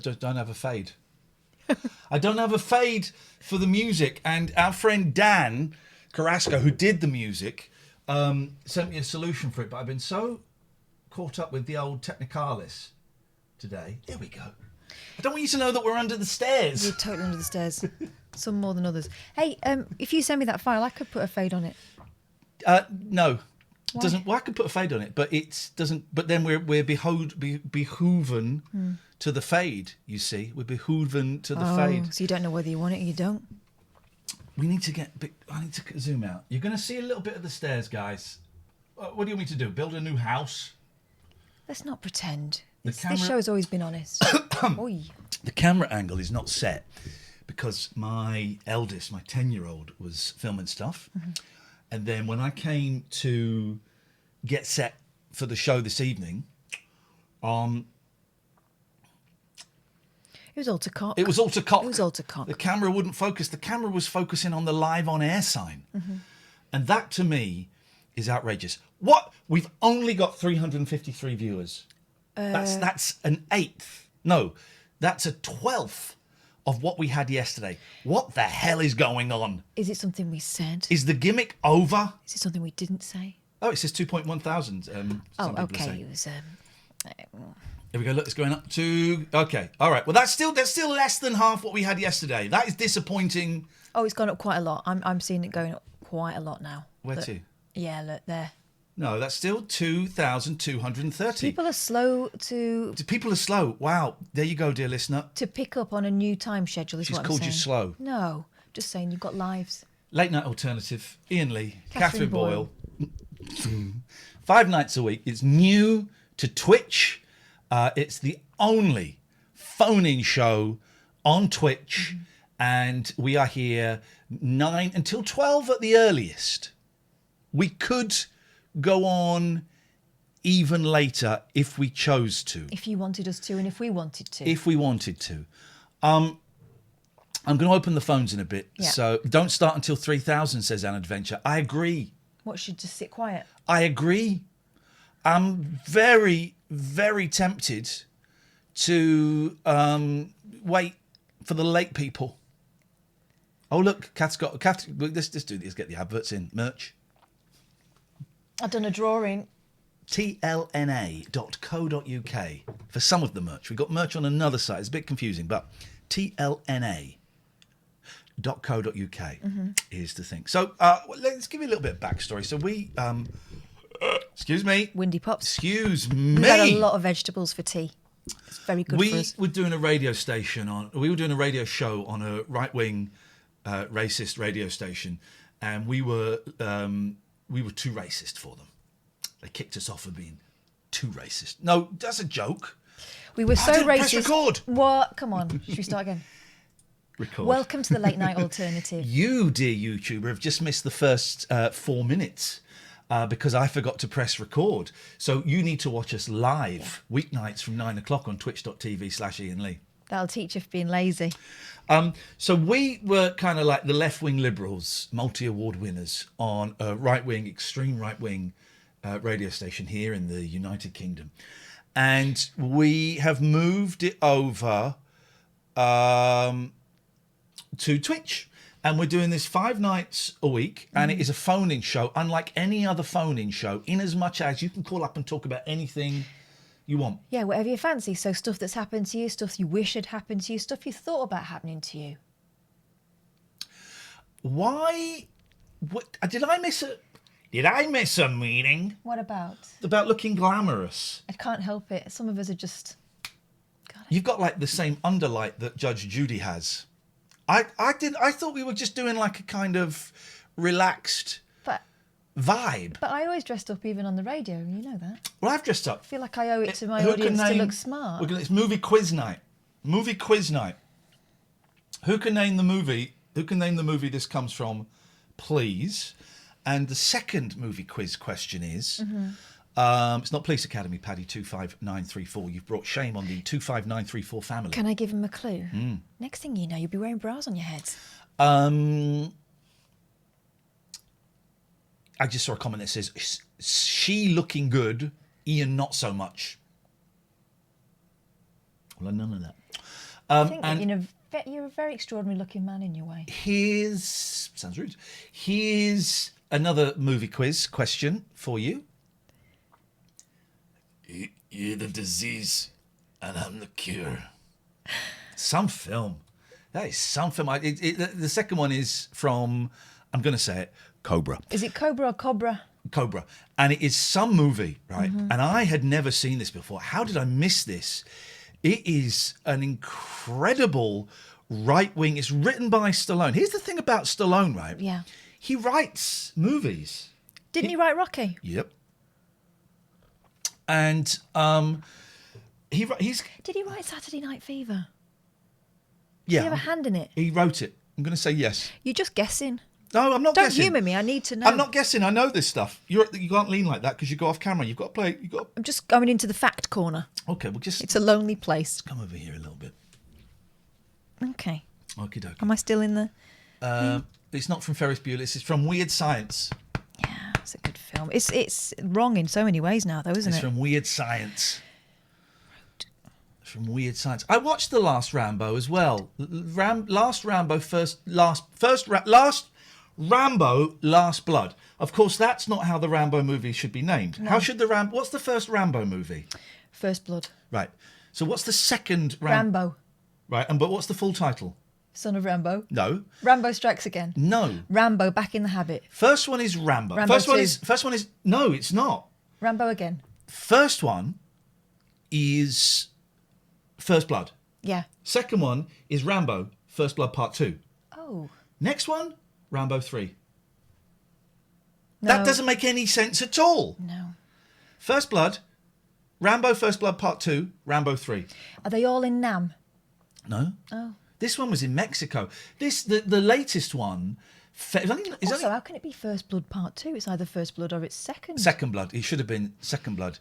don't have a fade. I don't have a fade for the music. And our friend Dan Carrasco, who did the music, sent me a solution for it. But I've been so caught up with the old Technicalis today. There we go. I don't want you to know that we're under the stairs. You're totally under the stairs. Some more than others. Hey, if you send me that file, I could put a fade on it. No. Why? Doesn't. Well, I could put a fade on it, but it doesn't. But then we're behooven to the fade. You see, we're behooven to the fade. So you don't know whether you want it or you don't. We need to get. I need to zoom out. You're going to see a little bit of the stairs, guys. What do you want me to do? Build a new house? Let's not pretend. This camera- show's always been honest. Oi. The camera angle is not set because my eldest, my 10-year-old, was filming stuff. Mm-hmm. And then when I came to get set for the show this evening, It was all to cock. It was all to cock. It was all to cock. The camera wouldn't focus. The camera was focusing on the live on air sign. Mm-hmm. And that, to me, is outrageous. What? We've only got 353 viewers. That's an eighth. No, that's a 12th of what we had yesterday. What the hell is going on? Is it something we said? Is the gimmick over? Is it something we didn't say? Oh, it says 2.1 thousand. Okay. It was. Here we go. Look, it's going up to. Okay, all right. Well, that's still less than half what we had yesterday. That is disappointing. Oh, it's gone up quite a lot. I'm seeing it going up quite a lot now. Where to? Yeah, look there. No, that's still 2,230. People are slow to People are slow. Wow. There you go, dear listener. pick up on a new time schedule. She's What called I'm you saying. slow. No, just saying you've got lives. Late Night Alternative. Iain Lee. Katherine Boyle. 5 nights a week. It's new to Twitch. It's the only phone-in show on Twitch. Mm-hmm. And we are here 9 until 12 at the earliest. We could go on even later if we chose to. If you wanted us to, and if we wanted to. If we wanted to. I'm going to open the phones in a bit. Yeah. So don't start until 3,000, says An Adventure. I agree. What, should just sit quiet? I agree. I'm very, very tempted to wait for the late people. Oh, look, Kath's got... Let's do this, get the adverts in. Merch. I've done a drawing. tlna.co.uk for some of the merch. We've got merch on another site. It's a bit confusing, but tlna.co.uk is the thing. So let's give you a little bit of backstory. So we... excuse me. Windy Pops. Excuse me. We've had a lot of vegetables for tea. It's very good for us. We were doing a radio show on a right-wing racist radio station, and we were too racist for them. They kicked us off for being too racist. No, that's a joke. We were so racist. Press record. What? Come on. Should we start again? Record. Welcome to the Late Night Alternative. You, dear YouTuber, have just missed the first 4 minutes because I forgot to press record. So you need to watch us live weeknights from 9 o'clock on twitch.tv/Iain Lee. That'll teach you for being lazy. So we were kind of like the left-wing liberals, multi-award winners on a right-wing, extreme right-wing radio station here in the United Kingdom. And we have moved it over to Twitch. And we're doing this 5 nights a week, and it is a phone-in show, unlike any other phone-in show, in as much as you can call up and talk about anything you want. Yeah, whatever you fancy. So stuff that's happened to you, stuff you wish had happened to you, stuff you thought about happening to you. Why? What, did I miss a meaning? What about? About looking glamorous. I can't help it. Some of us are just... You've got like the same underlight that Judge Judy has. I thought we were just doing like a kind of relaxed vibe. But I always dressed up even on the radio, you know that. Well, I've dressed up. I feel like I owe it to my audience to look smart. It's movie quiz night. Movie quiz night. Who can name the movie this comes from, please? And the second movie quiz question is... it's not Police Academy, Paddy 25934. You've brought shame on the 25934 family. Can I give him a clue? Next thing you know, you'll be wearing bras on your heads. I just saw a comment that says, she looking good, Iain not so much. Well, none of that. I think and you're a very extraordinary looking man in your way. sounds rude. Here's another movie quiz question for you. You're the disease, and I'm the cure. Some film. That is some film. The second one is from, I'm going to say it, Cobra. Is it Cobra or Cobra? Cobra. And it is some movie, right? Mm-hmm. And I had never seen this before. How did I miss this? It is an incredible right wing. It's written by Stallone. Here's the thing about Stallone, right? Yeah. He writes movies. Didn't he write Rocky? Yep. And he's... Did he write Saturday Night Fever? Yeah. Did he have a hand in it? He wrote it. I'm going to say yes. You're just guessing. No, I'm not Don't guessing. humour me. I need to know. I'm not guessing. I know this stuff. You can't lean like that because you go off camera. You've got to play. I'm just going into the fact corner. Okay, well just... It's a lonely place. Come over here a little bit. Okay. Okie dokie. Am I still in the... It's not from Ferris Bueller. It's from Weird Science. Yeah, it's a good film. It's wrong in so many ways now, though, isn't it? It's from Weird Science. From Weird Science. I watched the last Rambo as well. Last Rambo, Rambo, Last Blood. Of course, that's not how the Rambo movie should be named. No. How should what's the first Rambo movie? First Blood. Right. So what's the second Rambo. Right. But what's the full title? Son of Rambo. No. Rambo Strikes Again. No. Rambo Back in the Habit. First one is Rambo. Rambo first 2. one is no, it's not. Rambo Again. First one is First Blood. Yeah. Second one is Rambo, First Blood Part 2. Oh. Next one, Rambo 3. No. That doesn't make any sense at all. No. First Blood, Rambo, First Blood Part 2, Rambo 3. Are they all in Nam? No. Oh. This one was in Mexico. The latest one... How can it be First Blood Part 2? It's either First Blood or it's Second. Second Blood. It should have been Second Blood.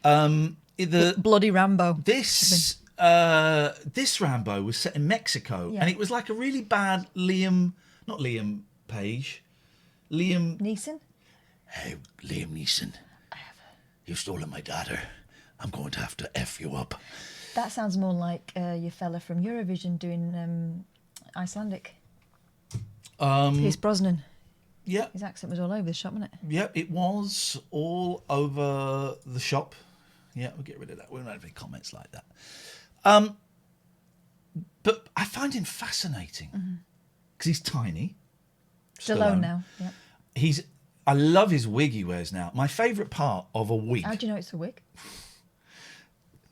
Bloody Rambo. This Rambo was set in Mexico, and it was like a really bad Liam Page. Neeson? Hey, Liam Neeson. You've stolen my daughter. I'm going to have to F you up. That sounds more like your fella from Eurovision doing Icelandic. Pierce Brosnan. Yeah. His accent was all over the shop, wasn't it? Yeah, it was all over the shop. Yeah, we'll get rid of that. We don't have any comments like that. But I find him fascinating because he's tiny. Stallone now. Yeah. I love his wig he wears now. My favourite part of a wig. How do you know it's a wig?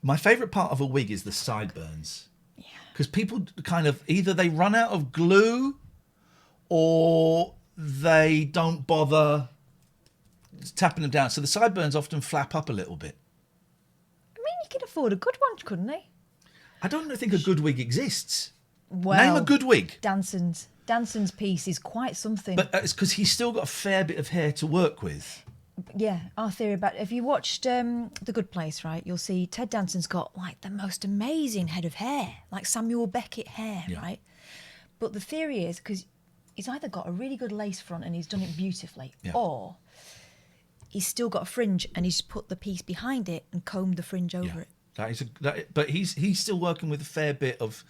My favourite part of a wig is the sideburns. Yeah. Because people kind of either they run out of glue or they don't bother tapping them down. So the sideburns often flap up a little bit. I mean, you could afford a good one, couldn't he? I don't think a good wig exists. Well, name a good wig. Danson's piece is quite something. But it's because he's still got a fair bit of hair to work with. Yeah, our theory about... If you watched The Good Place, right, you'll see Ted Danson's got, like, the most amazing head of hair. Like Samuel Beckett hair, right? But the theory is, because he's either got a really good lace front and he's done it beautifully, or he's still got a fringe and he's put the piece behind it and combed the fringe over it. But he's still working with a fair bit of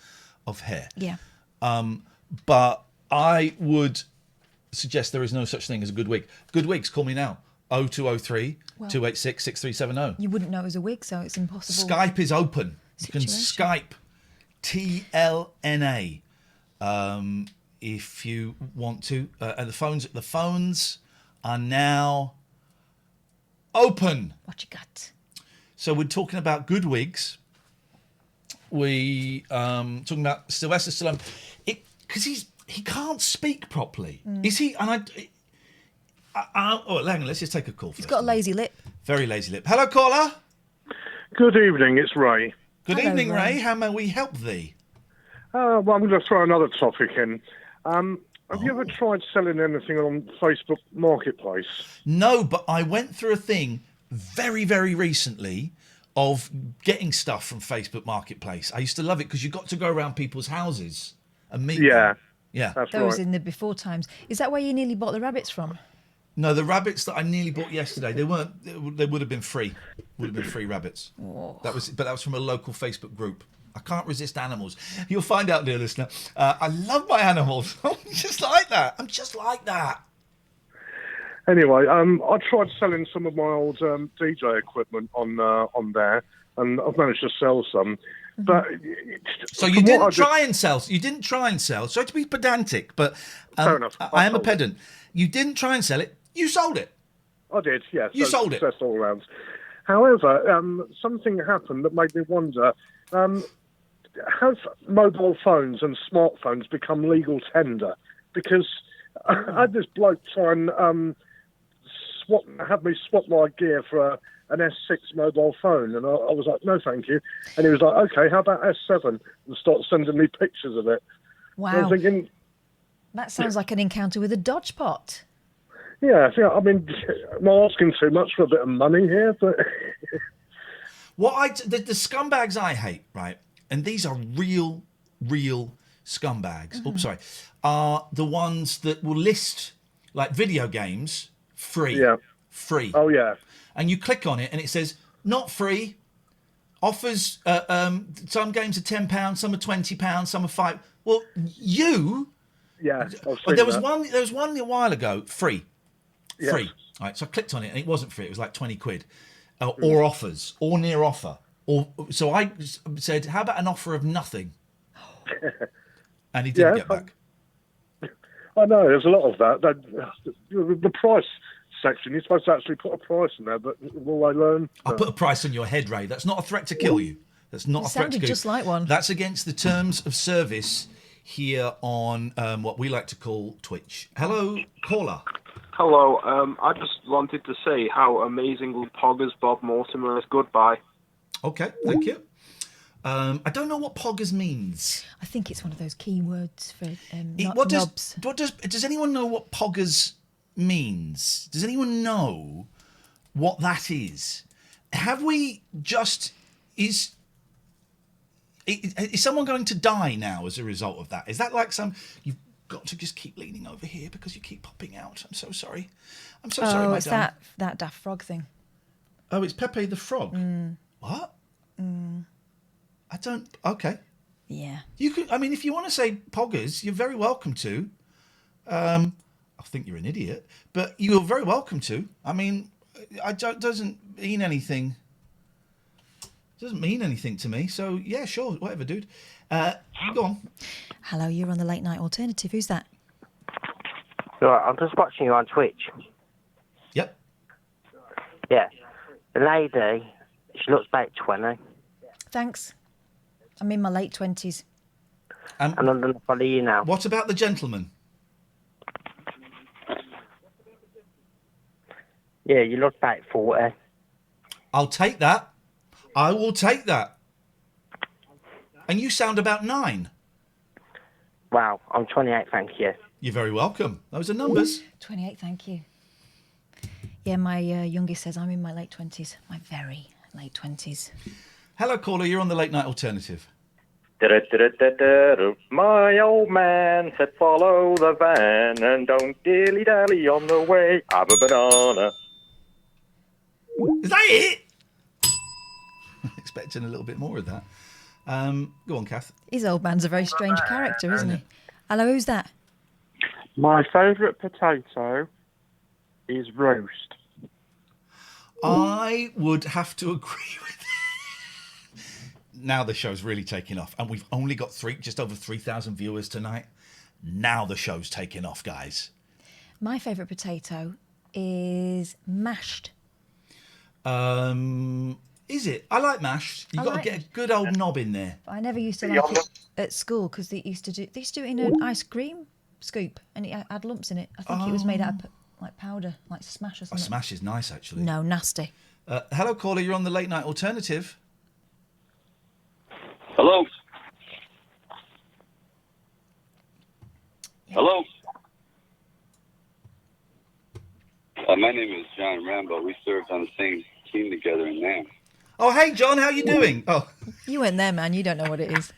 hair. Yeah. But I would suggest there is no such thing as a good wig. Good wigs, call me now. 0203 286 6370. You wouldn't know it was a wig, so it's impossible. Skype is open. Situation. You can Skype TLNA if you want to. And the phones are now open. What you got? So we're talking about good wigs. We talking about Sylvester Stallone, because he can't speak properly. Is he? And hang on, let's just take a call. He's got a lazy lip. Very lazy lip. Hello, caller. Good evening, it's Ray. Good Hello, evening, Ray. Ray. How may we help thee? Well, I'm going to throw another topic in. Have you ever tried selling anything on Facebook Marketplace? No, but I went through a thing very, very recently of getting stuff from Facebook Marketplace. I used to love it because you got to go around people's houses and meet them. Yeah. That's Those right. in the before times. Is that where you nearly bought the rabbits from? No, the rabbits that I nearly bought yesterday, they weren't. They would have been free. Would have been free rabbits. Oh. That was from a local Facebook group. I can't resist animals. You'll find out, dear listener. I love my animals. I'm just like that. I'm just like that. Anyway, I tried selling some of my old DJ equipment on there, and I've managed to sell some. But so you didn't try and sell. You didn't try and sell. Sorry to be pedantic, but fair enough. I am a pedant. You didn't try and sell it. You sold it. I did, yes. You sold it. Success all round. However, something happened that made me wonder: have mobile phones and smartphones become legal tender? Because I had this bloke try and have me swap my gear for an S6 mobile phone, and I was like, no, thank you. And he was like, okay, how about S7? And start sending me pictures of it. Wow. And I'm thinking, that sounds like an encounter with a dodge pot. yeah, I mean, I'm asking too much for a bit of money here, but the scumbags I hate, right? And these are real scumbags. Oh, sorry, are the ones that will list like video games free. Yeah. Free. Oh yeah. And you click on it and it says not free. Offers. Some games are £10, some are £20, some are £5. Well, you. Yeah. There was one. There was one a while ago. Free. Yes. Free. All right. So I clicked on it and it wasn't free. It was like 20 quid, or offers, or near offer. Or so I said, how about an offer of nothing? And he didn't get back. I know there's a lot of that. The price section, you're supposed to actually put a price in there, but will I learn? I'll put a price on your head, Ray. That's not a threat to kill you. That's not a threat to kill you. Just like one. That's against the terms of service here on what we like to call Twitch. Hello, caller. Hello. I just wanted to say how amazingly poggers Bob Mortimer is. Goodbye. Okay, thank you. I don't know what poggers means. I think it's one of those keywords for knobs. Does anyone know what poggers means? Does anyone know what that is? Have we just is someone going to die now as a result of that? Is that like you've got to just keep leaning over here because you keep popping out? I'm so sorry. I'm so sorry. Oh, it's that Daft Frog thing. Oh, it's Pepe the Frog. What? I don't. Okay. Yeah. You could. I mean, if you want to say poggers, you're very welcome to. I think you're an idiot, but you're very welcome to. I mean, doesn't mean anything. Doesn't mean anything to me. So yeah, sure, whatever, dude. Go on. Hello, you're on the Late Night Alternative. Who's that? Right, I'm just watching you on Twitch. Yep. Yeah. The lady, she looks about 20. Thanks. I'm in my late 20s. And I'm going to follow you now. What about the gentleman? Yeah, you look about 40. I'll take that. I will take that. And you sound about 9. Wow, I'm 28, thank you. You're very welcome. Those are numbers. 28, thank you. Yeah, my youngest says I'm in my late 20s. My very late 20s. Hello, caller. You're on the Late Night Alternative. My old man said follow the van and don't dilly-dally on the way. Have a banana. Is that it? Expecting a little bit more of that. Go on, Kath. His old man's a very strange character, isn't he? Hello, who's that? My favourite potato is roast. I would have to agree with that. Now the show's really taking off. And we've only got just over 3,000 viewers tonight. Now the show's taking off, guys. My favourite potato is mashed. Is it? I like mashed. You've got to get a good old knob in there. I never used to like it at school because they used to do it in an ice cream scoop and it had lumps in it. I think it was made out of like powder, like Smash or something. Smash is nice, actually. No, nasty. Hello, caller. You're on the Late Night Alternative. Hello. Hello. My name is John Rambo. We served on the same team together in NAM. Oh, hey, John. How you doing? Oh, you weren't there, man. You don't know what it is.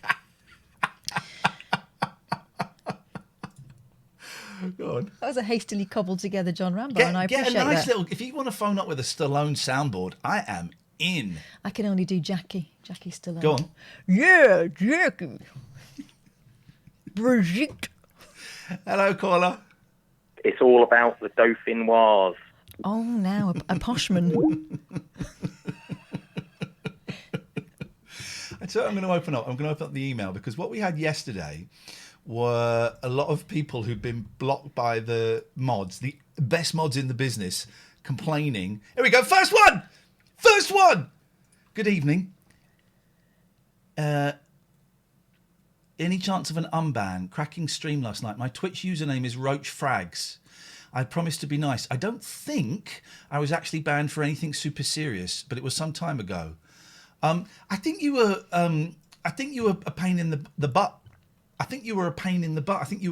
Go on. That was a hastily cobbled together John Rambo, and I appreciate get a nice that. little. If you want to phone up with a Stallone soundboard, I am in. I can only do Jackie. Jackie's still on. Go on. Yeah, Jackie. Brigitte. Hello, caller. It's all about the Dauphinoise. Oh, now a poshman. So I'm going to open up the email, because what we had yesterday were a lot of people who'd been blocked by the mods, the best mods in the business, complaining. Here we go. First one. Good evening. Any chance of an unban? Cracking stream last night. My Twitch username is Roach Frags. I promised to be nice. I don't think I was actually banned for anything super serious, but it was some time ago. I think you were a pain in the butt. I think you were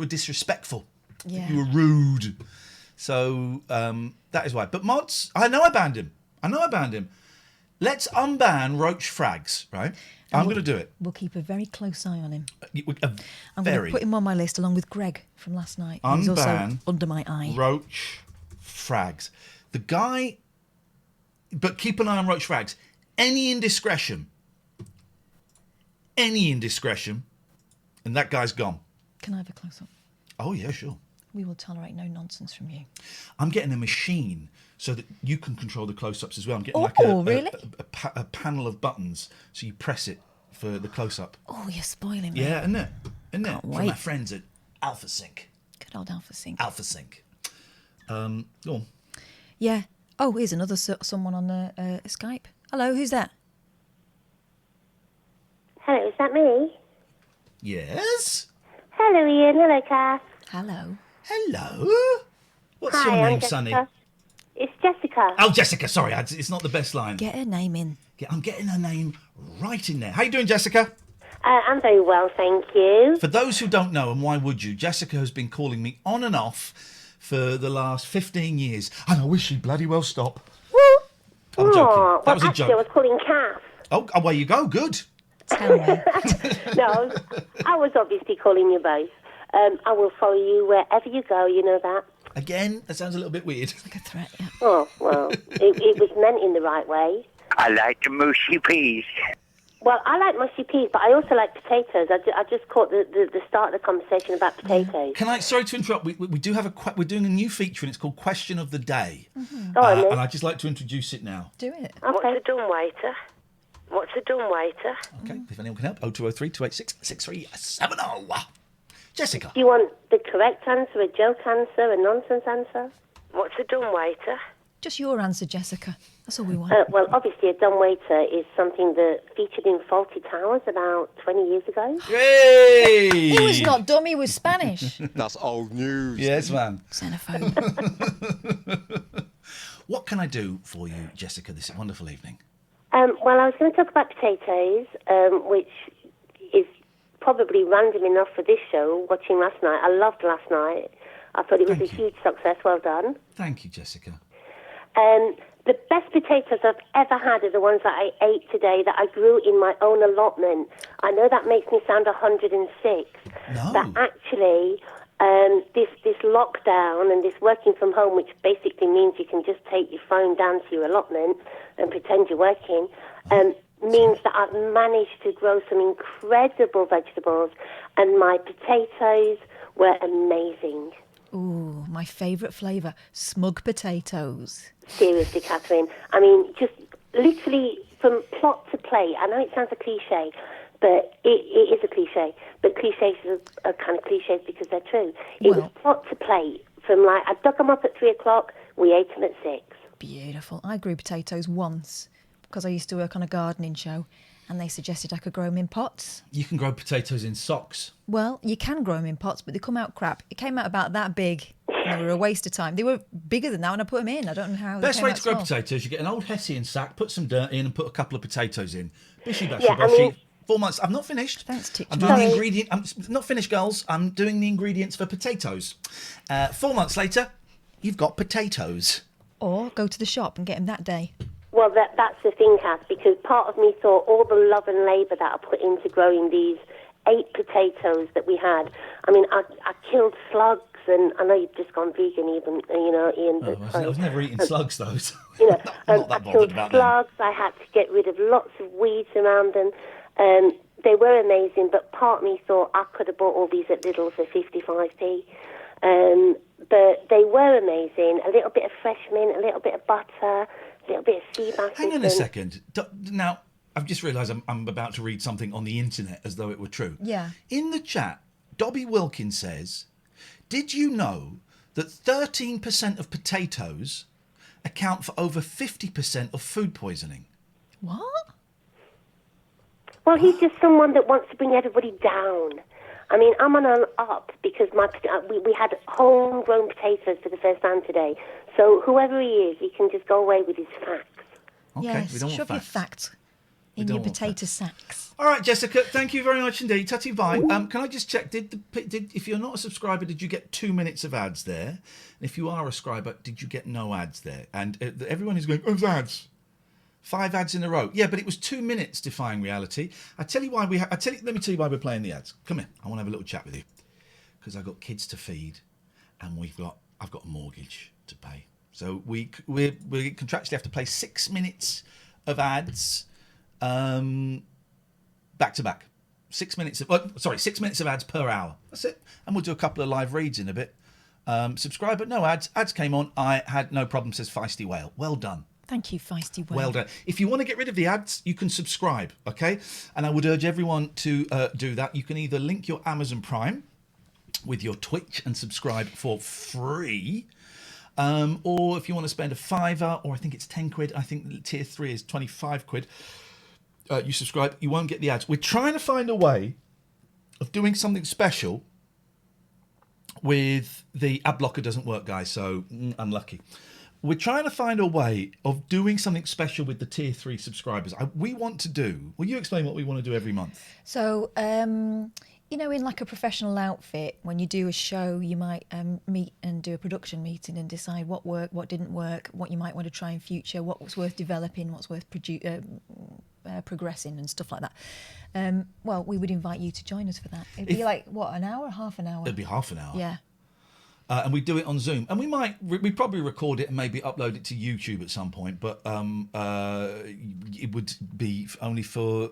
disrespectful. Yeah. You were rude. So that is why. But mods, I know I banned him. Let's unban Roach Frags, right? I'm going to do it. We'll keep a very close eye on him. I'm Very. going to put him on my list along with Greg from last night. He's also Unban under my eye. Roach Frags. The guy... But keep an eye on Roach Frags. Any indiscretion, and that guy's gone. Can I have a close-up? Oh, yeah, sure. We will tolerate no nonsense from you. I'm getting a machine so that you can control the close-ups as well. I'm getting really? a panel of buttons, so you press it for the close-up. Oh, you're spoiling me. Yeah, isn't it? Can't From wait. my friends at Alpha Sync. Good old Alpha Sync. Go on. Yeah. Oh, here's another someone on Skype. Hello, who's that? Hello, is that me? Yes? Hello, Iain. Hello, Kath. Hello. What's Hi, your I'm name, Jessica. Sonny? It's Jessica. Oh, Jessica, sorry, it's not the best line. Get her name in. Yeah, I'm getting her name right in there. How you doing, Jessica? I'm very well, thank you. For those who don't know, and why would you, Jessica has been calling me on and off for the last 15 years, and I wish she'd bloody well stop. I'm joking. That was a joke. I was calling Kath. Oh, away you go. Good. Tell me. No, I was obviously calling you both. I will follow you wherever you go, you know that. Again, that sounds a little bit weird. Like a threat, yeah. Oh, well, it was meant in the right way. I like the mushy peas. Well, I like mushy peas, but I also like potatoes. I just caught the start of the conversation about potatoes. Sorry to interrupt, we do have we're doing a new feature, and it's called Question of the Day. Mm-hmm. And I'd just like to introduce it now. Do it. Okay. What's a dumb waiter? Okay, if anyone can help, 0203 286 6370. Jessica. Do you want the correct answer, a joke answer, a nonsense answer? What's a dumb waiter? Just your answer, Jessica. That's all we want. Well, obviously, a dumbwaiter is something that featured in Faulty Towers about 20 years ago. Yay! He was not dumb, he was Spanish. That's old news. Yes, ma'am. Xenophobe. What can I do for you, Jessica, this wonderful evening? Well, I was going to talk about potatoes, which is probably random enough for this show, watching last night. I loved last night. I thought it was Thank a you. huge success. Well done. Thank you, Jessica. The best potatoes I've ever had are the ones that I ate today that I grew in my own allotment. I know that makes me sound 106, No. but actually this lockdown and this working from home, which basically means you can just take your phone down to your allotment and pretend you're working, means that I've managed to grow some incredible vegetables, and my potatoes were amazing. Ooh, my favourite flavour, smug potatoes. Seriously, Catherine. I mean, just literally from plot to plate. I know it sounds a cliche, but it is a cliche. But cliches are kind of cliches because they're true. It was plot to plate. From I dug them up at 3 o'clock, we ate them at 6. Beautiful. I grew potatoes once because I used to work on a gardening show, and they suggested I could grow them in pots. You can grow potatoes in socks. Well, you can grow them in pots, but they come out crap. It came out about that big, and they were a waste of time. They were bigger than that when I put them in. I don't know how. Best they way came to out grow small. potatoes, you get an old Hessian sack, put some dirt in, and put a couple of potatoes in. Bishy, bashy, Yeah, I boshy. mean- 4 months. I'm not finished. Thanks, teacher. I'm doing the Sorry. ingredient. I'm not finished, girls. I'm doing the ingredients for potatoes. 4 months later, you've got potatoes. Or go to the shop and get them that day. Well, that's the thing, Kath, because part of me thought all the love and labour that I put into growing these 8 potatoes that we had. I mean, I killed slugs and I know you've just gone vegan, even Ian. Oh, But I was never eating slugs though. So I not that killed bothered about them. slugs. I had to get rid of lots of weeds around them. They were amazing, but part of me thought I could have bought all these at Lidl for 55p. But they were amazing. A little bit of fresh mint, a little bit of butter, a little bit of sea bass. Hang on a second. Now, I've just realised I'm about to read something on the internet as though it were true. Yeah. In the chat, Dobby Wilkins says, did you know that 13% of potatoes account for over 50% of food poisoning? What? Well, he's just someone that wants to bring everybody down. I mean, I'm on an up because we had homegrown potatoes for the first time today. So whoever he is, he can just go away with his facts. Okay, Yes, we don't shove want your facts. facts in your potato sacks. All right, Jessica, thank you very much indeed. Tutty bye. Can I just check, did if you're not a subscriber, did you get 2 minutes of ads there? And if you are a subscriber, did you get no ads there? And everyone is going, oh, ads. 5 ads in a row. Yeah, but it was 2 minutes, Defying Reality. I tell you why let me tell you why we're playing the ads. Come here. I want to have a little chat with you. Because I've got kids to feed and I've got a mortgage to pay. So we contractually have to play 6 minutes of ads back to back. 6 minutes of 6 minutes of ads per hour. That's it. And we'll do a couple of live reads in a bit. Subscribe, but no ads. Ads came on. I had no problem, says Feisty Whale. Well done. Thank you, Feisty Whale. Well done. If you want to get rid of the ads, you can subscribe, okay? And I would urge everyone to do that. You can either link your Amazon Prime with your Twitch and subscribe for free, or if you want to spend a £5, or I think it's 10 quid, I think tier 3 is 25 quid, you subscribe, you won't get the ads. We're trying to find a way of doing something special with the ad blocker doesn't work, guys, so unlucky. We're trying to find a way of doing something special with the tier 3 subscribers. We want to do... Will you explain what we want to do every month? So, in like a professional outfit, when you do a show, you might meet and do a production meeting and decide what worked, what didn't work, what you might want to try in future, what was worth developing, what's worth progressing and stuff like that. Well, we would invite you to join us for that. It'd be like, what, an hour, half an hour? It'd be half an hour. Yeah. And we do it on Zoom, and we probably record it and maybe upload it to YouTube at some point. But it would be only for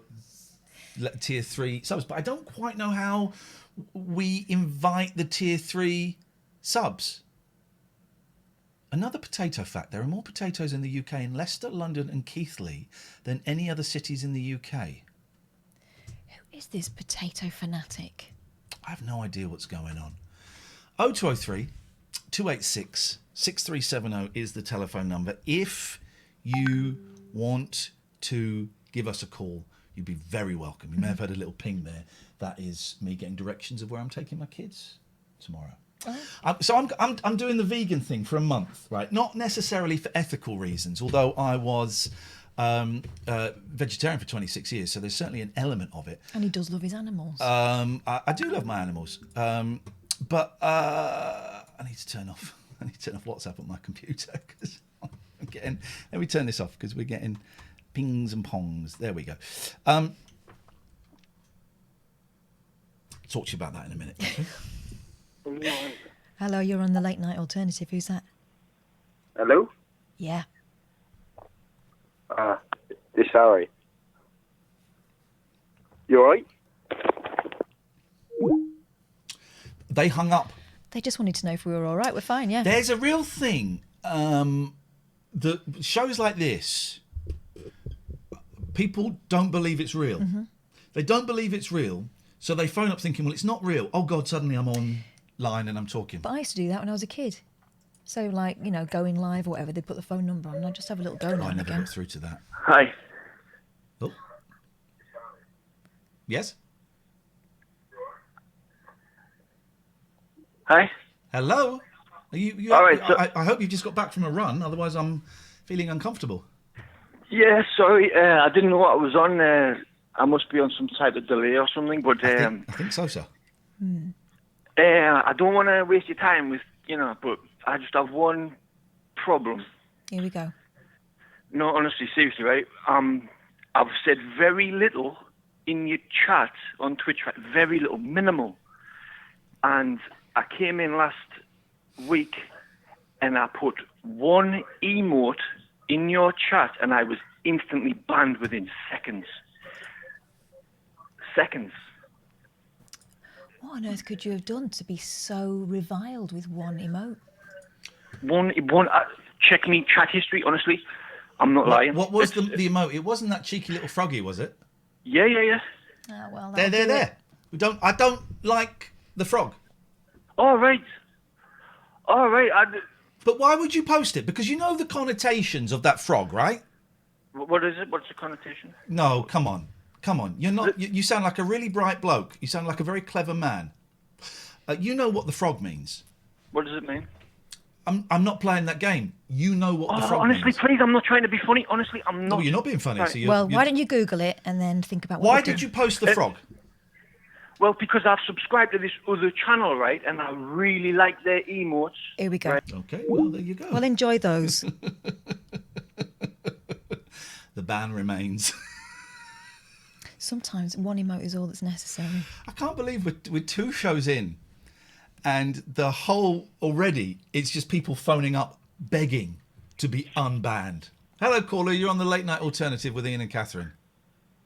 tier 3 subs. But I don't quite know how we invite the tier 3 subs. Another potato fact: there are more potatoes in the UK in Leicester, London, and Keighley than any other cities in the UK. Who is this potato fanatic? I have no idea what's going on. 0203 286 6370 is the telephone number. If you want to give us a call, you'd be very welcome. You may have heard a little ping there. That is me getting directions of where I'm taking my kids tomorrow. Oh. So I'm doing the vegan thing for a month, right? Not necessarily for ethical reasons, although I was vegetarian for 26 years, so there's certainly an element of it. And he does love his animals. I do love my animals. But I need to turn off WhatsApp on my computer because I'm getting. Let me turn this off because we're getting pings and pongs. There we go. Talk to you about that in a minute. Okay? Hello, you're on the Late Night Alternative. Who's that? Hello? Yeah. This Harry. You alright? They hung up. They just wanted to know if we were all right. We're fine, yeah. There's a real thing. The shows like this, people don't believe it's real. Mm-hmm. They don't believe it's real, so they phone up thinking, well, it's not real. Oh, God, suddenly I'm online and I'm talking. But I used to do that when I was a kid. So, like, going live or whatever, they'd put the phone number on and I'd just have a little go now. I never got through to that. Hi. Oh. Yes? Hi. Hello. Are you all right? I hope you just got back from a run. Otherwise, I'm feeling uncomfortable. Yeah, sorry. I didn't know what I was on. I must be on some type of delay or something. But I think so, sir. I don't want to waste your time with But I just have one problem. Here we go. No, honestly, seriously, right? I've said very little in your chat on Twitch. Right? Very little, minimal. And I came in last week, and I put one emote in your chat, and I was instantly banned within seconds. Seconds. What on earth could you have done to be so reviled with one emote? One. Check me chat history. Honestly, I'm not lying. What was the emote? It wasn't that cheeky little froggy, was it? Yeah. Oh, well, There. I don't like the frog. All right. But why would you post it? Because you know the connotations of that frog, right? What is it? What's the connotation? No, come on. You're not. You sound like a really bright bloke. You sound like a very clever man. You know what the frog means. What does it mean? I'm not playing that game. You know what the frog means. Honestly, please, I'm not trying to be funny. Honestly, I'm not. No, you're not being funny. Right. So why don't you Google it and then think about what Why you're doing? did you post the frog? Well, because I've subscribed to this other channel, right? And I really like their emotes. Here we go. Right? Okay, well, there you go. Well, enjoy those. The ban remains. Sometimes one emote is all that's necessary. I can't believe we're 2 shows in and the whole already, it's just people phoning up begging to be unbanned. Hello, caller. You're on the Late Night Alternative with Iain and Katherine.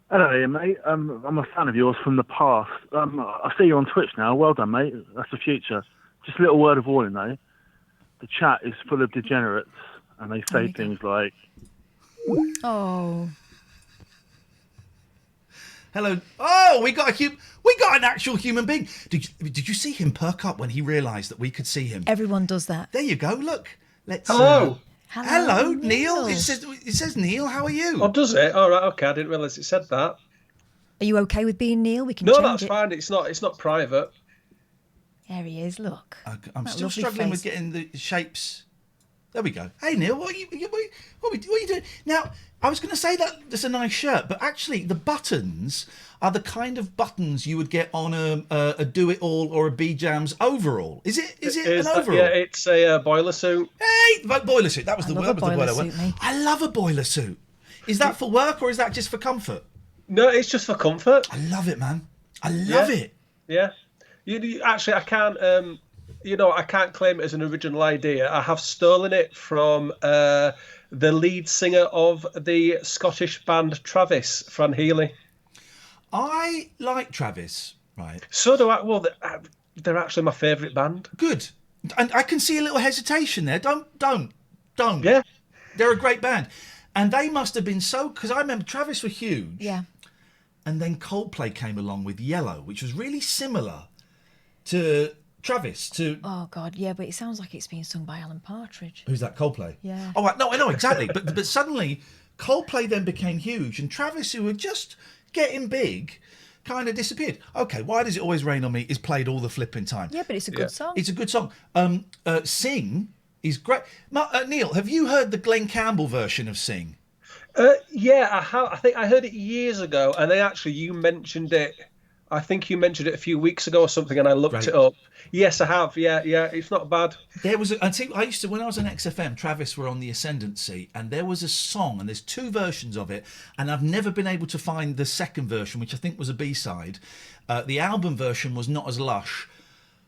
Hello, Ian, mate. I'm a fan of yours from the past. I see you on Twitch now. Well done, mate. That's the future. Just a little word of warning, though. The chat is full of degenerates, and they say things like... Oh. Hello. Oh, we got an actual human being. Did you see him perk up when he realised that we could see him? Everyone does that. There you go. Look. Let's. Hello. Hello, Neil. It says Neil. How are you? Oh, does it? All right. Okay. I didn't realise it said that. Are you okay with being Neil? We can No, change that's it. fine. It's not private. There he is. Look. I'm That still lovely struggling with face. getting the shapes. There we go. Hey, Neil. What are you doing? Now, I was going to say that it's a nice shirt, but actually the buttons are the kind of buttons you would get on a Do-It-All or a B-Jams overall. Is it an overall? Yeah, it's a boiler suit. Hey, boiler suit. That was the word. Mate. I love a boiler suit. Is that for work or is that just for comfort? No, it's just for comfort. I love it, man. I love it. Yeah. Actually, I can't. I can't claim it as an original idea. I have stolen it from the lead singer of the Scottish band Travis, Fran Healy. I like Travis, right? So do I. Well, they're actually my favourite band. Good. And I can see a little hesitation there. Don't. Yeah. They're a great band. And they must have been so... Because I remember Travis were huge. Yeah. And then Coldplay came along with Yellow, which was really similar to Travis. Oh, God, yeah, but it sounds like it's being sung by Alan Partridge. Who's that, Coldplay? Yeah. Oh, no, I know, exactly. but suddenly, Coldplay then became huge, and Travis, who were just getting big, kind of disappeared. Okay, Why Does It Always Rain on Me is played all the flipping time. Yeah, but it's a good song. It's a good song. Sing is great. Neil, have you heard the Glenn Campbell version of Sing? Yeah, I have. I think I heard it years ago, and you mentioned it. I think you mentioned it a few weeks ago or something, and I looked it up. Yes, I have. Yeah, it's not bad. There was I used to, when I was on XFM, Travis were on the Ascendancy, and there was a song, and there's 2 versions of it, and I've never been able to find the second version, which I think was a B-side. The album version was not as lush.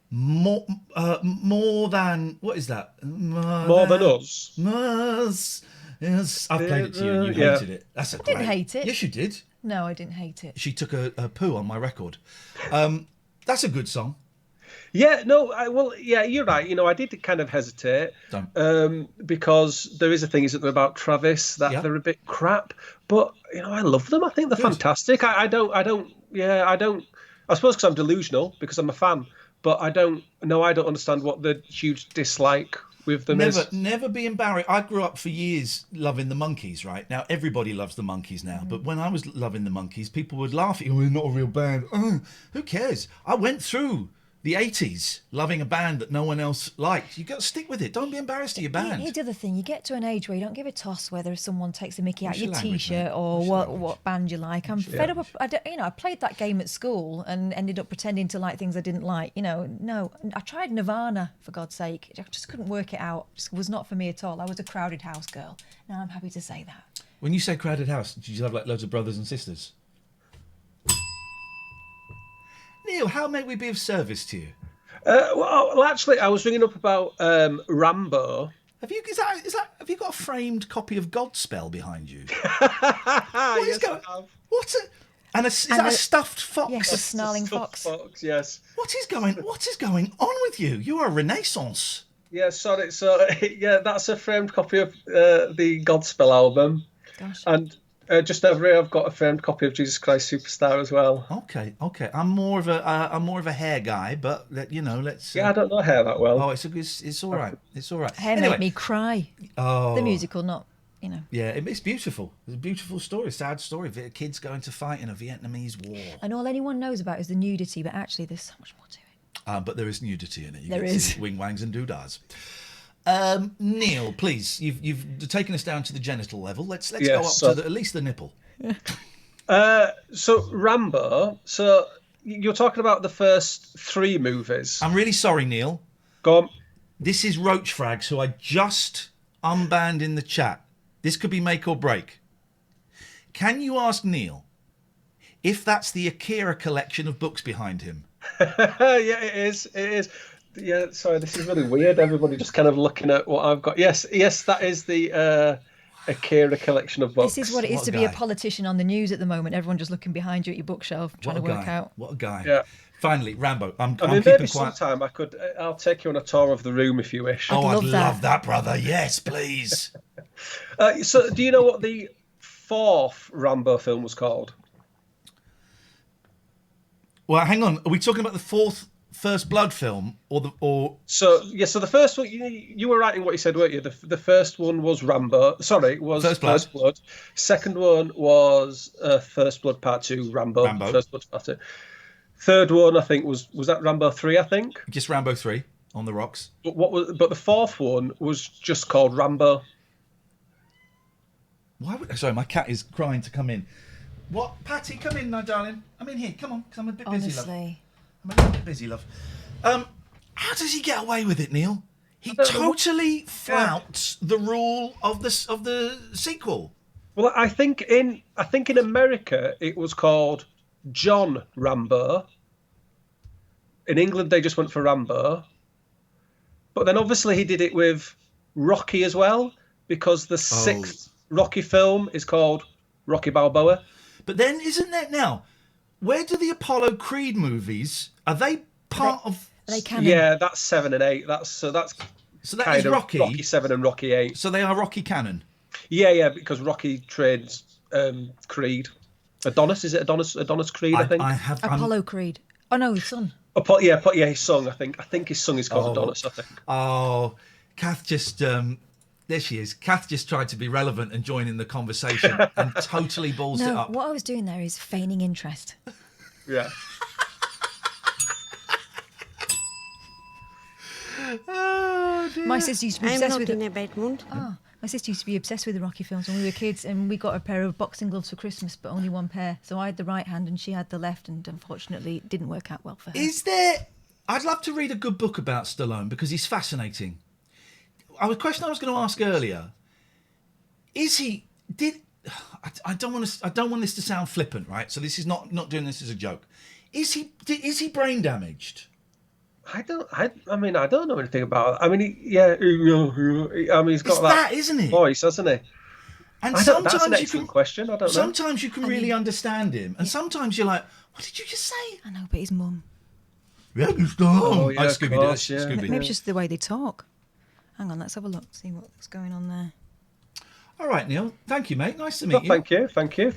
More than, what is that? More than us. Yes, I've played it to you and you hated it. That's I didn't hate it. Yes, you did. No, I didn't hate it. She took a poo on my record. That's a good song. Yeah, no, you're right. I did kind of hesitate because there is a thing, isn't there, about Travis that they're a bit crap, but I love them. I think they're fantastic. I don't. I suppose because I'm delusional because I'm a fan, but I don't understand what the huge dislike with them is. Never be embarrassed. I grew up for years loving the Monkees, right? Now, everybody loves the Monkees now, but when I was loving the Monkees, people would laugh at you. We're not a real band. Who cares? I went through the 80s loving a band that no one else liked. You got to stick with it. Don't be embarrassed of your band. Here's the other thing. You get to an age where you don't give a toss whether someone takes a mickey out What's your your language, T-shirt mate? or What's your what band you like. I'm fed up. I played that game at school and ended up pretending to like things I didn't like. No. I tried Nirvana, for God's sake. I just couldn't work it out. It just was not for me at all. I was a Crowded House girl. Now I'm happy to say that. When you say Crowded House, did you have like loads of brothers and sisters? Neil, how may we be of service to you? Well, actually, I was ringing up about Rambo. Have you have you got a framed copy of Godspell behind you? What is going? What's it? And is that a stuffed fox? Yes, a snarling fox. Yes. What is going on with you? You are a Renaissance. Yeah, sorry. So yeah, that's a framed copy of the Godspell album. Gosh. And just over here, I've got a framed copy of Jesus Christ Superstar as well. Okay. I'm more of a hair guy, but let's. Yeah, I don't know hair that well. Oh, it's all right. It's all right. Hair made me cry. Oh, the musical, not. Yeah, it's beautiful. It's a beautiful story, sad story. Kids going to fight in a Vietnamese war. And all anyone knows about is the nudity, but actually there's so much more to it. But there is nudity in it. There is. Wing wangs and doodads. Neil, please, you've taken us down to the genital level. Let's go up to at least the nipple. So Rambo. So you're talking about the first 3 movies. I'm really sorry, Neil. Go on. This is Roach Frags, who I just unbanned in the chat. This could be make or break. Can you ask Neil if that's the Akira collection of books behind him? Yeah, it is. It is. Yeah, sorry, this is really weird. Everybody just kind of looking at what I've got. Yes, that is the Akira collection of books. This is what it is to be a politician on the news at the moment. Everyone just looking behind you at your bookshelf, trying to work out. What a guy. Yeah. Finally, Rambo. I'm maybe keeping quiet. sometime I'll take you on a tour of the room if you wish. I'd love that, brother. Yes, please. So, do you know what the 4th Rambo film was called? Well, hang on. Are we talking about the 4th First Blood film, or? So the first one you were writing what you said, weren't you? The first one was Rambo. Sorry, was First Blood. Second one was First Blood Part 2, Rambo. First Blood Part 2. Third one, I think, was that Rambo 3? I think just Rambo 3 on the rocks. But the 4th one was just called Rambo. Sorry, my cat is crying to come in. What, Patty? Come in, my darling. I'm in here. Come on, because I'm a bit busy, love. I'm a little bit busy, love. How does he get away with it, Neil? He totally flouts the rule of the sequel. Well, I think in America it was called John Rambo. In England, they just went for Rambo. But then obviously he did it with Rocky as well, because the 6th Rocky film is called Rocky Balboa. But then, isn't that now? Where do the Apollo Creed movies? Are they part of? Are they canon? Yeah, that's 7 and 8. So that is Rocky. Rocky 7 and Rocky 8. So they are Rocky canon. Yeah, because Rocky trains Creed. Adonis, is it Adonis Creed? I think I have Apollo Creed. Oh no, his son. Yeah, his son. I think his son is called Adonis. I think. Oh, Kath just there she is. Kath just tried to be relevant and join in the conversation and totally balls it up. What I was doing there is feigning interest. Yeah. My sister used to be obsessed with in a bad mood. My sister used to be obsessed with the Rocky films when we were kids, and we got a pair of boxing gloves for Christmas, but only one pair. So I had the right hand and she had the left, and unfortunately it didn't work out well for her. I'd love to read a good book about Stallone because he's fascinating. A question I was going to ask earlier, I don't want this to sound flippant, right? So this is not doing this as a joke. Is he brain damaged? I don't know anything about it. I mean, he's got that, isn't it? Voice, hasn't he? And that's an excellent question. I don't know. Sometimes you can really understand him, and sometimes you're like, "What did you just say?" I know, but his mum. Yeah, he's done. Oh, yeah, Scooby-Doo. Yeah. Maybe it's just the way they talk. Hang on, let's have a look. See what's going on there. All right, Neil. Thank you, mate. Nice to meet you. Thank you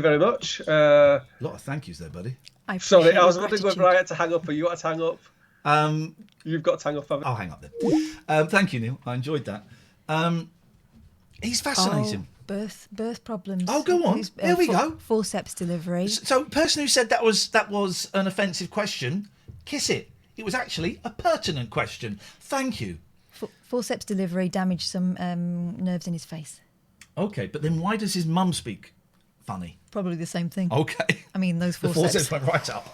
very much. A lot of thank yous there, buddy. Sorry, I was wondering whether I had to hang up or you had to hang up. You've got to hang up. I'll hang up then. Thank you, Neil. I enjoyed that. He's fascinating. Birth problems. Oh, go on. There we go. Forceps delivery. So, person who said that was an offensive question, kiss it. It was actually a pertinent question. Thank you. Forceps delivery damaged some nerves in his face. Okay, but then why does his mum speak funny? Probably the same thing. Okay. I mean, those forceps. The forceps went right up.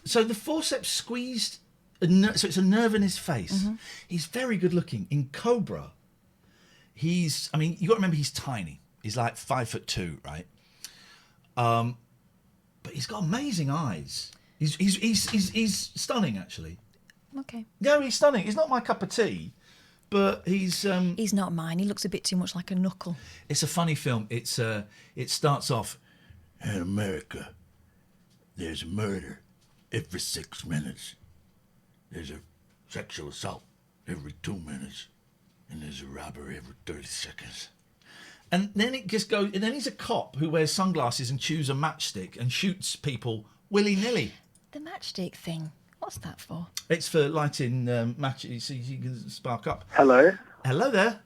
So the forceps squeezed, so it's a nerve in his face. Mm-hmm. He's very good looking. In Cobra, you got to remember he's tiny. He's like 5'2", right? But he's got amazing eyes. He's stunning, actually. Okay. No, he's stunning. He's not my cup of tea, but he's not mine. He looks a bit too much like a knuckle. It's a funny film. It starts off in America. There's a murder every 6 minutes. There's a sexual assault every 2 minutes, and there's a robbery every 30 seconds. And then it just goes. And then he's a cop who wears sunglasses and chews a matchstick and shoots people willy-nilly. The matchstick thing. What's that for? It's for lighting matches so you can spark up. Hello. Hello there.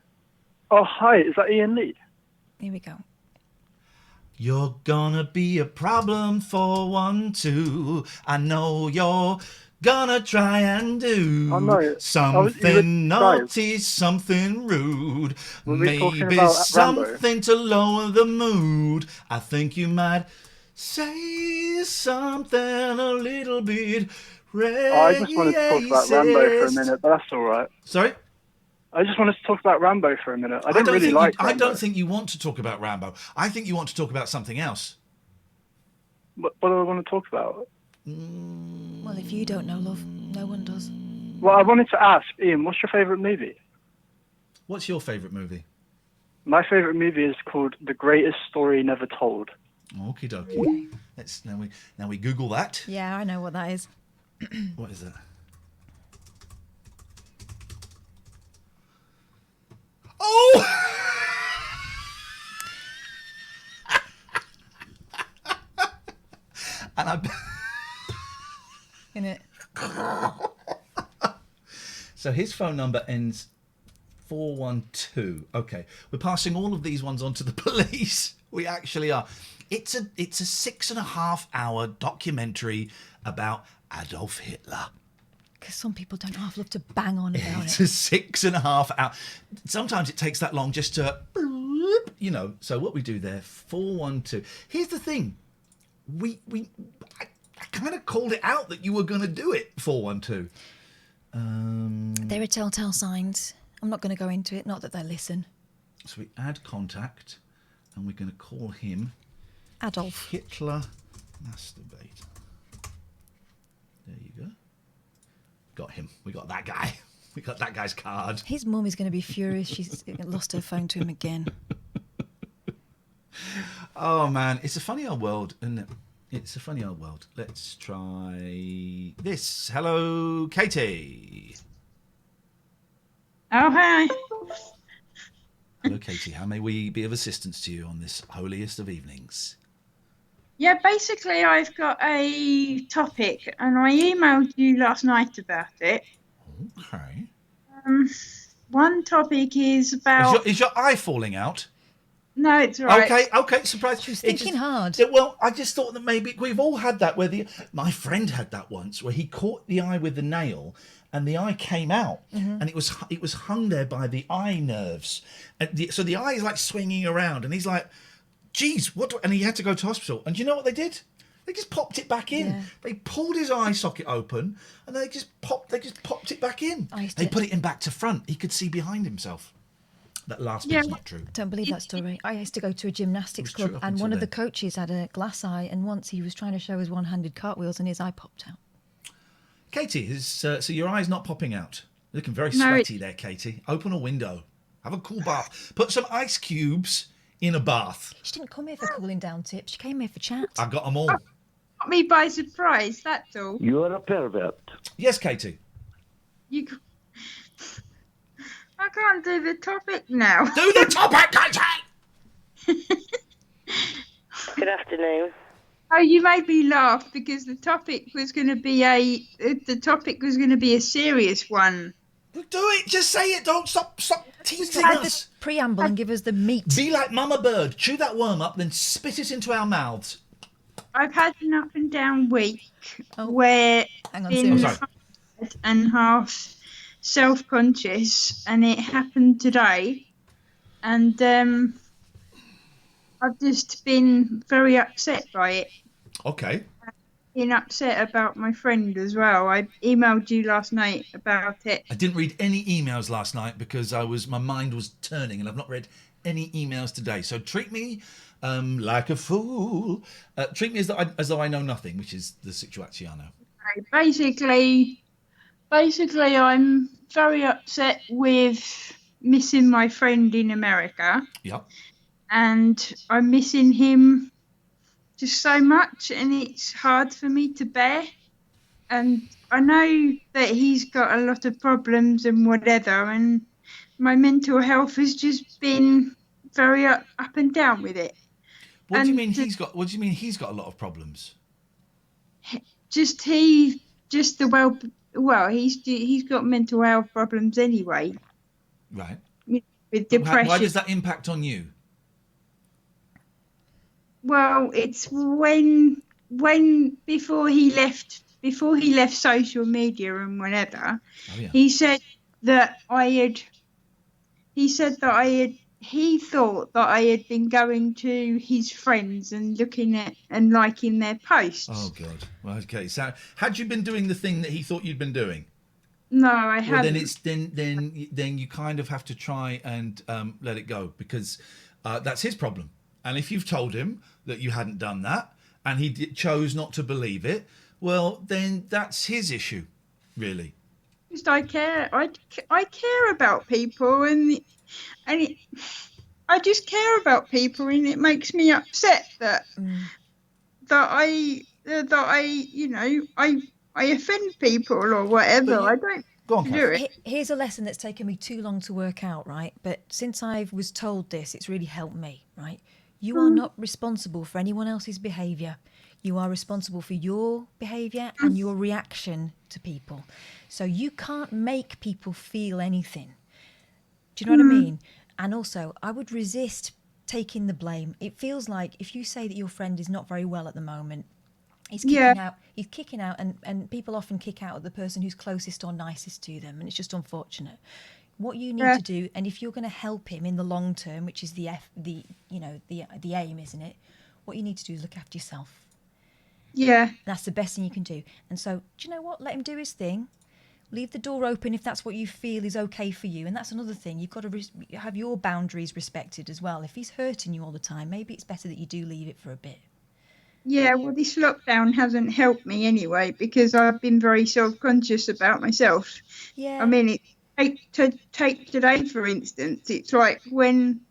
Oh, hi. Is that Iain Lee? Here we go. You're gonna be a problem for 1, 2. I know you're gonna try and do something naughty, something rude. Maybe something to lower the mood. I think you might say something a little bit racist. I just wanted to talk about Rambo for a minute, but that's all right. Sorry? I just wanted to talk about Rambo for a minute. I don't really like Rambo. I don't think you want to talk about Rambo. I think you want to talk about something else. What do I want to talk about? Well, if you don't know, love, no one does. Well, I wanted to ask, Iain, what's your favourite movie? What's your favourite movie? My favourite movie is called The Greatest Story Never Told. Okie dokie. Let's now we Google that. Yeah, I know what that is. What is that? Oh! And I. In it. So his phone number ends 412. Okay, we're passing all of these ones on to the police. We actually are. It's a 6.5 hour documentary about Adolf Hitler. Because some people don't half love to bang on about It's it. a 6.5 hour. Sometimes it takes that long just to, So what we do there, 412. Here's the thing, I kind of called it out that you were going to do it. 412. There are telltale signs. I'm not going to go into it. Not that they listen. So we add contact, and we're going to call him Adolf Hitler masturbator. There you go. Got him. We got that guy. We got that guy's card. His mum is going to be furious. She's lost her phone to him again. Oh man, it's a funny old world, isn't it? It's a funny old world. Let's try this. Hello, Katie. Oh, hi. Hello, Katie. How may we be of assistance to you on this holiest of evenings? Yeah, basically, I've got a topic, and I emailed you last night about it. Okay. One topic is about... Is your eye falling out? No, it's all right. Okay, surprise. She was thinking hard. Well, I just thought that maybe we've all had that where my friend had that once where he caught the eye with the nail and the eye came out and it was hung there by the eye nerves. And so the eye is like swinging around and he's like, geez, and he had to go to hospital. And do you know what they did? They just popped it back in. Yeah. They pulled his eye socket open and they just popped it back in. They put it in back to front. He could see behind himself. That last bit's not true. I don't believe that story. I used to go to a gymnastics club and one of the coaches had a glass eye and once he was trying to show his one-handed cartwheels and his eye popped out. Katie, so your eye's not popping out. You're looking very sweaty there, Katie. Open a window. Have a cool bath. Put some ice cubes in a bath. She didn't come here for cooling down tips. She came here for chat. I got them all. Got me by surprise, that's all. You're a pervert. Yes, Katie. I can't do the topic now. Do the topic, Katie! Good afternoon. Oh, you made me laugh because the topic was going to be a serious one. Do it. Just say it. Don't stop teasing us. The preamble and give us the meat. Be like Mama Bird. Chew that worm up, then spit it into our mouths. I've had an up and down week where I've been tired and half self-conscious, and it happened today. And I've just been very upset by it. Okay. getting upset about my friend as well. I emailed you last night about it. I didn't read any emails last night because my mind was turning, and I've not read any emails today. So treat me like a fool. Treat me as though I know nothing, which is the situaziano. Basically, I'm very upset with missing my friend in America. Yep. And I'm missing him just so much, and it's hard for me to bear. And I know that he's got a lot of problems and whatever, and my mental health has just been very up and down with it. What do you mean he's got a lot of problems? He's got mental health problems anyway. Right. With depression. Why does that impact on you? Well, it's when before he left social media and whatever, he thought that he thought that I had been going to his friends and looking at and liking their posts. Oh God. Well, okay. So had you been doing the thing that he thought you'd been doing? No, I haven't. Well, then you kind of have to try and let it go, because that's his problem. And if you've told him that you hadn't done that and he chose not to believe it, well, then that's his issue, really. Just I care about people, and I just care about people, and it makes me upset that I offend people or whatever. I don't. Go on, do it. Here's a lesson that's taken me too long to work out, right? But since I was told this, it's really helped me, right? You are not responsible for anyone else's behaviour. You are responsible for your behaviour and your reaction to people. So you can't make people feel anything. Do you know what I mean? And also, I would resist taking the blame. It feels like if you say that your friend is not very well at the moment, he's kicking out, and people often kick out at the person who's closest or nicest to them, and it's just unfortunate. What you need to do, and if you're going to help him in the long term, which is the aim, isn't it? What you need to do is look after yourself. Yeah. That's the best thing you can do. And so, do you know what? Let him do his thing. Leave the door open if that's what you feel is okay for you. And that's another thing. You've got to have your boundaries respected as well. If he's hurting you all the time, maybe it's better that you do leave it for a bit. Yeah, well, this lockdown hasn't helped me anyway, because I've been very self-conscious about myself. Yeah. I mean, take today, for instance. It's like when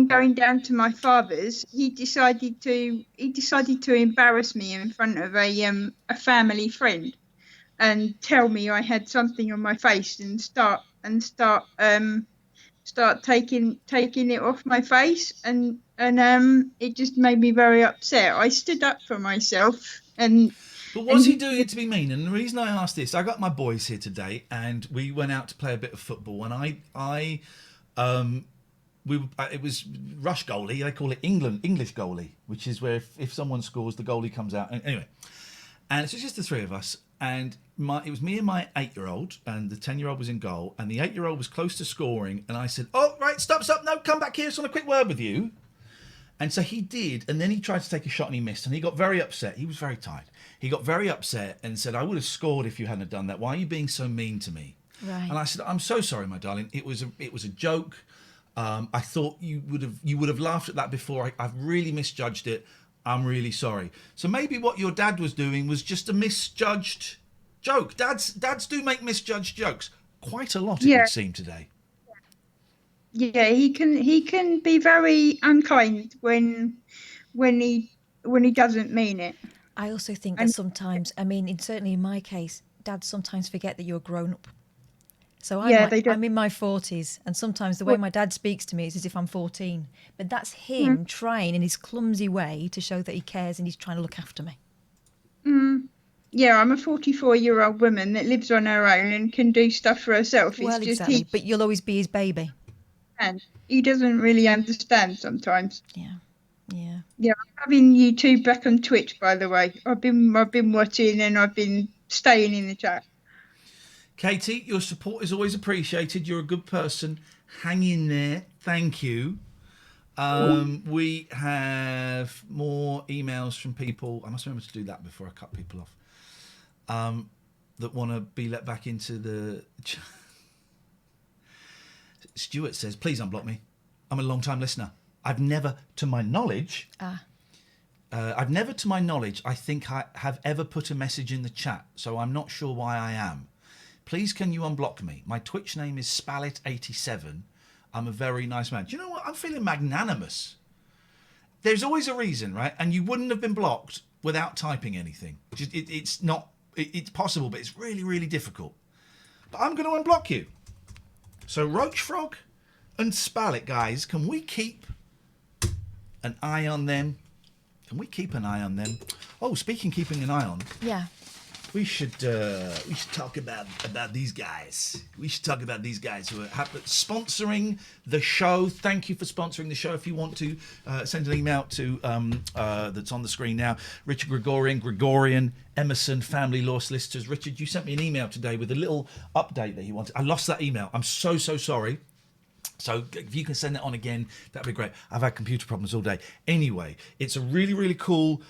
going down to my father's, he decided to embarrass me in front of a family friend and tell me I had something on my face and start taking it off my face, and it just made me very upset. I stood up for myself. But was he doing it to be mean? And the reason I asked this, I got my boys here today, and we went out to play a bit of football. And it was rush goalie. They call it English goalie, which is where if someone scores, the goalie comes out. Anyway, and it's just the three of us. And it was me and my 8-year-old, and the 10-year-old was in goal, and the 8-year-old was close to scoring. And I said, "Oh, right, stop, no, come back here. Just want a quick word with you." And so he did, and then he tried to take a shot and he missed, and he got very upset. He was very tired. He got very upset and said, "I would have scored if you hadn't done that. Why are you being so mean to me?" Right. And I said, "I'm so sorry, my darling. It was a joke. I thought you would have laughed at that before. I've really misjudged it. I'm really sorry." So maybe what your dad was doing was just a misjudged joke. Dads do make misjudged jokes quite a lot, it would seem today. Yeah, he can be very unkind when he doesn't mean it. I also think that sometimes, I mean, certainly in my case, dads sometimes forget that you're grown up. So I'm in my 40s, and sometimes the way my dad speaks to me is as if I'm 14. But that's him trying in his clumsy way to show that he cares and he's trying to look after me. Yeah, I'm a 44-year-old woman that lives on her own and can do stuff for herself. Well, it's just exactly, but you'll always be his baby. And he doesn't really understand sometimes. Yeah. Yeah, I'm having you two back on Twitch, by the way. I've been watching and I've been staying in the chat. Katie, your support is always appreciated. You're a good person. Hang in there. Thank you. We have more emails from people. I must remember to do that before I cut people off. That want to be let back into the... Stuart says, please unblock me. I'm a long-time listener. I've never, to my knowledge, I think I have ever put a message in the chat, so I'm not sure why I am. Please, can you unblock me? My Twitch name is Spallet87. I'm a very nice man. Do you know what? I'm feeling magnanimous. There's always a reason, right? And you wouldn't have been blocked without typing anything. It's not... It's possible, but it's really, really difficult. But I'm going to unblock you. So Roach Frog and Spallet, guys, can we keep an eye on them? Can we keep an eye on them? Oh, speaking keeping an eye on. Yeah. We should talk about these guys. We should talk about these guys who are sponsoring the show. Thank you for sponsoring the show. If you want to send an email to that's on the screen now, Richard Gregorian, Emerson Family Law Solicitors. Richard, you sent me an email today with a little update that you wanted. I lost that email. I'm so sorry. So if you can send that on again, that'd be great. I've had computer problems all day. Anyway, it's a really, really cool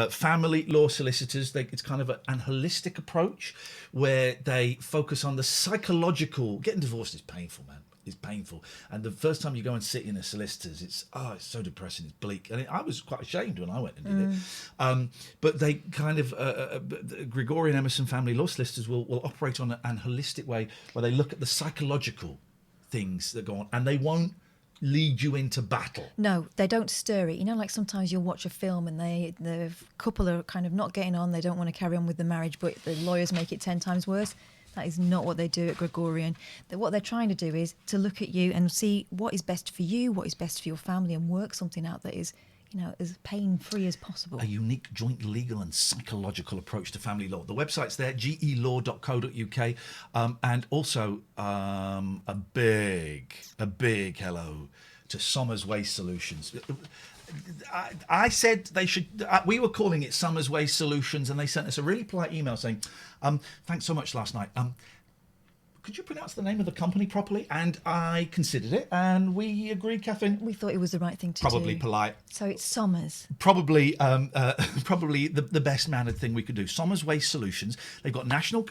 family law solicitors. It's kind of an holistic approach where they focus on the psychological. Getting divorced is painful, man. It's painful. And the first time you go and sit in a solicitor's, it's so depressing. It's bleak. And I was quite ashamed when I went and did it. But they kind of, the Gregorian Emerson Family Law Solicitors will operate on an holistic way where they look at the psychological things that go on, and they won't lead you into battle. No, they don't stir it. You know, like sometimes you'll watch a film and the couple are kind of not getting on, they don't want to carry on with the marriage, but the lawyers make it 10 times worse. That is not what they do at Gregorian. What they're trying to do is to look at you and see what is best for you, what is best for your family, and work something out that is, you know, as pain-free as possible. A unique joint legal and psychological approach to family law. The website's there, gelaw.co.uk. And also a big hello to Somers Waste Solutions. I said they should... we were calling it Somers Waste Solutions, and they sent us a really polite email saying, thanks so much last night. Could you pronounce the name of the company properly? And I considered it, and we agreed, Catherine. We thought it was the right thing to do. Probably polite. So it's Somers. Probably the best mannered thing we could do. Somers Waste Solutions. They've got national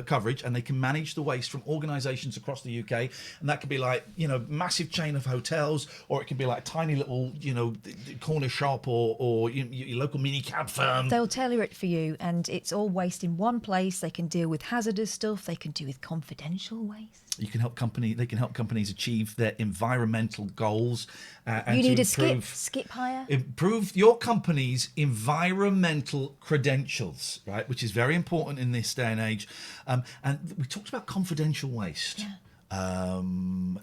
coverage, and they can manage the waste from organisations across the UK. And that could be like, you know, massive chain of hotels, or it can be like a tiny little, you know, corner shop, or your local mini cab firm. They'll tailor it for you, and it's all waste in one place. They can deal with hazardous stuff. They can deal with confidential waste. They can help companies achieve their environmental goals. And you need to a skip hire. Improve your company's environmental credentials, right? Which is very important in this day and age. And we talked about confidential waste. Yeah.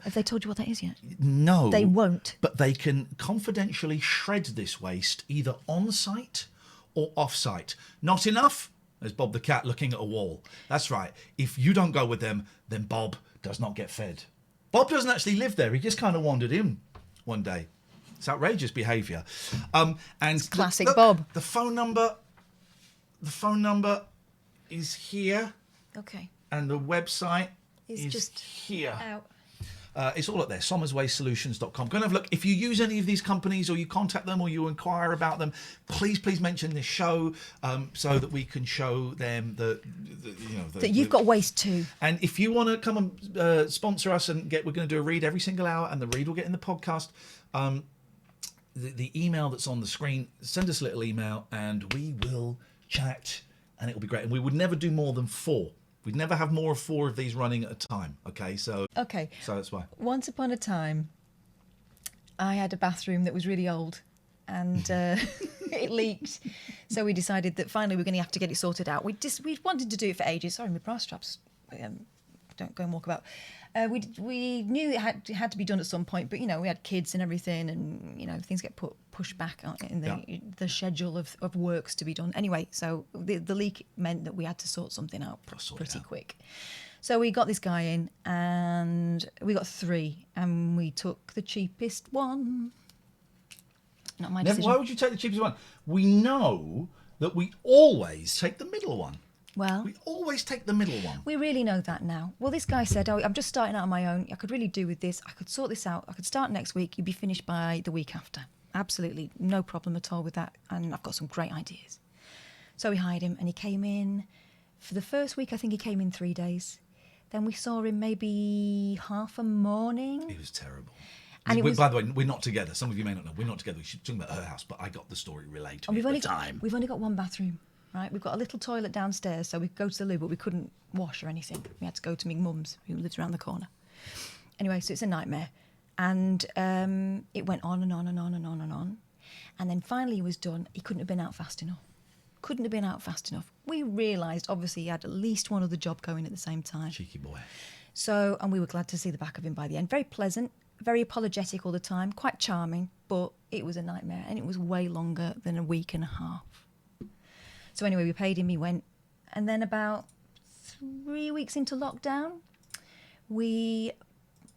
Have they told you what that is yet? No. They won't. But they can confidentially shred this waste either on site or off site. Not enough? There's Bob the cat looking at a wall. That's right. If you don't go with them, then Bob does not get fed. Bob doesn't actually live there. He just kind of wandered in one day. It's outrageous behaviour. And it's classic Bob. The phone number is here. Okay. And the website is just here. Out. It's all up there, somerswastesolutions.com. Go and have a look. If you use any of these companies, or you contact them, or you inquire about them, please mention this show so that we can show them that you've got waste too. And if you want to come and sponsor us and we're going to do a read every single hour, and the read will get in the podcast. The email that's on the screen, send us a little email, and we will chat, and it will be great. And we would never do more than 4. We'd never have more of 4 of these running at a time. Okay, so that's why. Once upon a time, I had a bathroom that was really old, and it leaked. So we decided that finally we're going to have to get it sorted out. We wanted to do it for ages. Sorry, my bra straps don't go and walk about. We knew it had to be done at some point, but you know, we had kids and everything, and you know, things get pushed back in the schedule of works to be done. Anyway, so the leak meant that we had to sort something out pretty quick. So we got this guy in, and we got 3, and we took the cheapest one. Not my decision. Why would you take the cheapest one? We know that we always take the middle one. Well, we always take the middle one. We really know that now. Well, this guy said, "Oh, I'm just starting out on my own. I could really do with this. I could sort this out. I could start next week. You'd be finished by the week after. Absolutely no problem at all with that. And I've got some great ideas." So we hired him, and he came in for the first week. I think he came in 3 days. Then we saw him maybe half a morning. It was terrible. And By the way, we're not together. Some of you may not know. We're not together. She's talking about her house, but I got the story relayed to me at the time. We've only got one bathroom, right? We've got a little toilet downstairs, so we could go to the loo, but we couldn't wash or anything. We had to go to my mum's, who lives around the corner. Anyway, so it's a nightmare. And it went on and on and on and on and on. And then finally he was done. He couldn't have been out fast enough. We realised, obviously, he had at least one other job going at the same time. Cheeky boy. So, and we were glad to see the back of him by the end. Very pleasant, very apologetic all the time, quite charming, but it was a nightmare, and it was way longer than a week and a half. So anyway, we paid him, he went. And then about 3 weeks into lockdown, we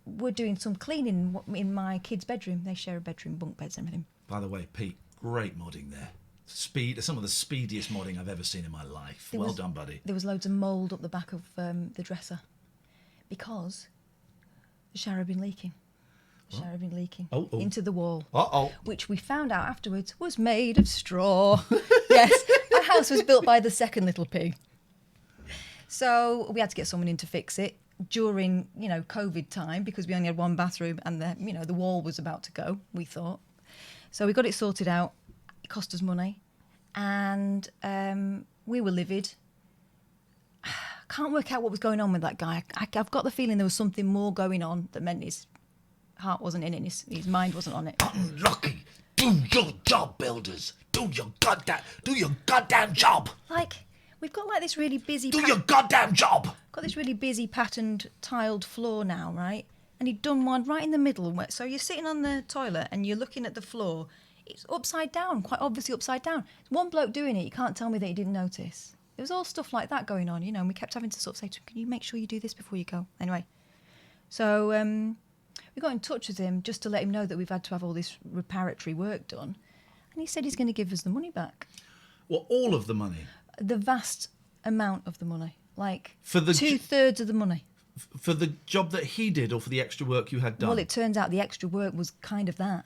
were doing some cleaning in my kids' bedroom. They share a bedroom, bunk beds and everything. By the way, Pete, great modding there. Some of the speediest modding I've ever seen in my life. Well done, buddy. There was loads of mould up the back of the dresser because the shower had been leaking. Into the wall. Uh-oh. Which we found out afterwards was made of straw. Yes, our house was built by the second little pig. So we had to get someone in to fix it during, COVID time, because we only had one bathroom and the wall was about to go, we thought. So we got it sorted out. It cost us money, and we were livid. Can't work out what was going on with that guy. I've got the feeling there was something more going on that meant his heart wasn't in it, his mind wasn't on it. Unlucky. Do your job, builders. Do your goddamn job. Like, we've got like this really busy... Do your goddamn job. Got this really busy patterned tiled floor now, right? And he'd done one right in the middle. So you're sitting on the toilet and you're looking at the floor. It's upside down, quite obviously upside down. One bloke doing it, you can't tell me that he didn't notice. There was all stuff like that going on, and we kept having to sort of say to him, "Can you make sure you do this before you go?" Anyway, so we got in touch with him just to let him know that we've had to have all this reparatory work done. And he said he's going to give us the money back. Well, all of the money? The vast amount of the money. Like, for the 2/3 of the money. For the job that he did, or for the extra work you had done? Well, it turns out the extra work was kind of that.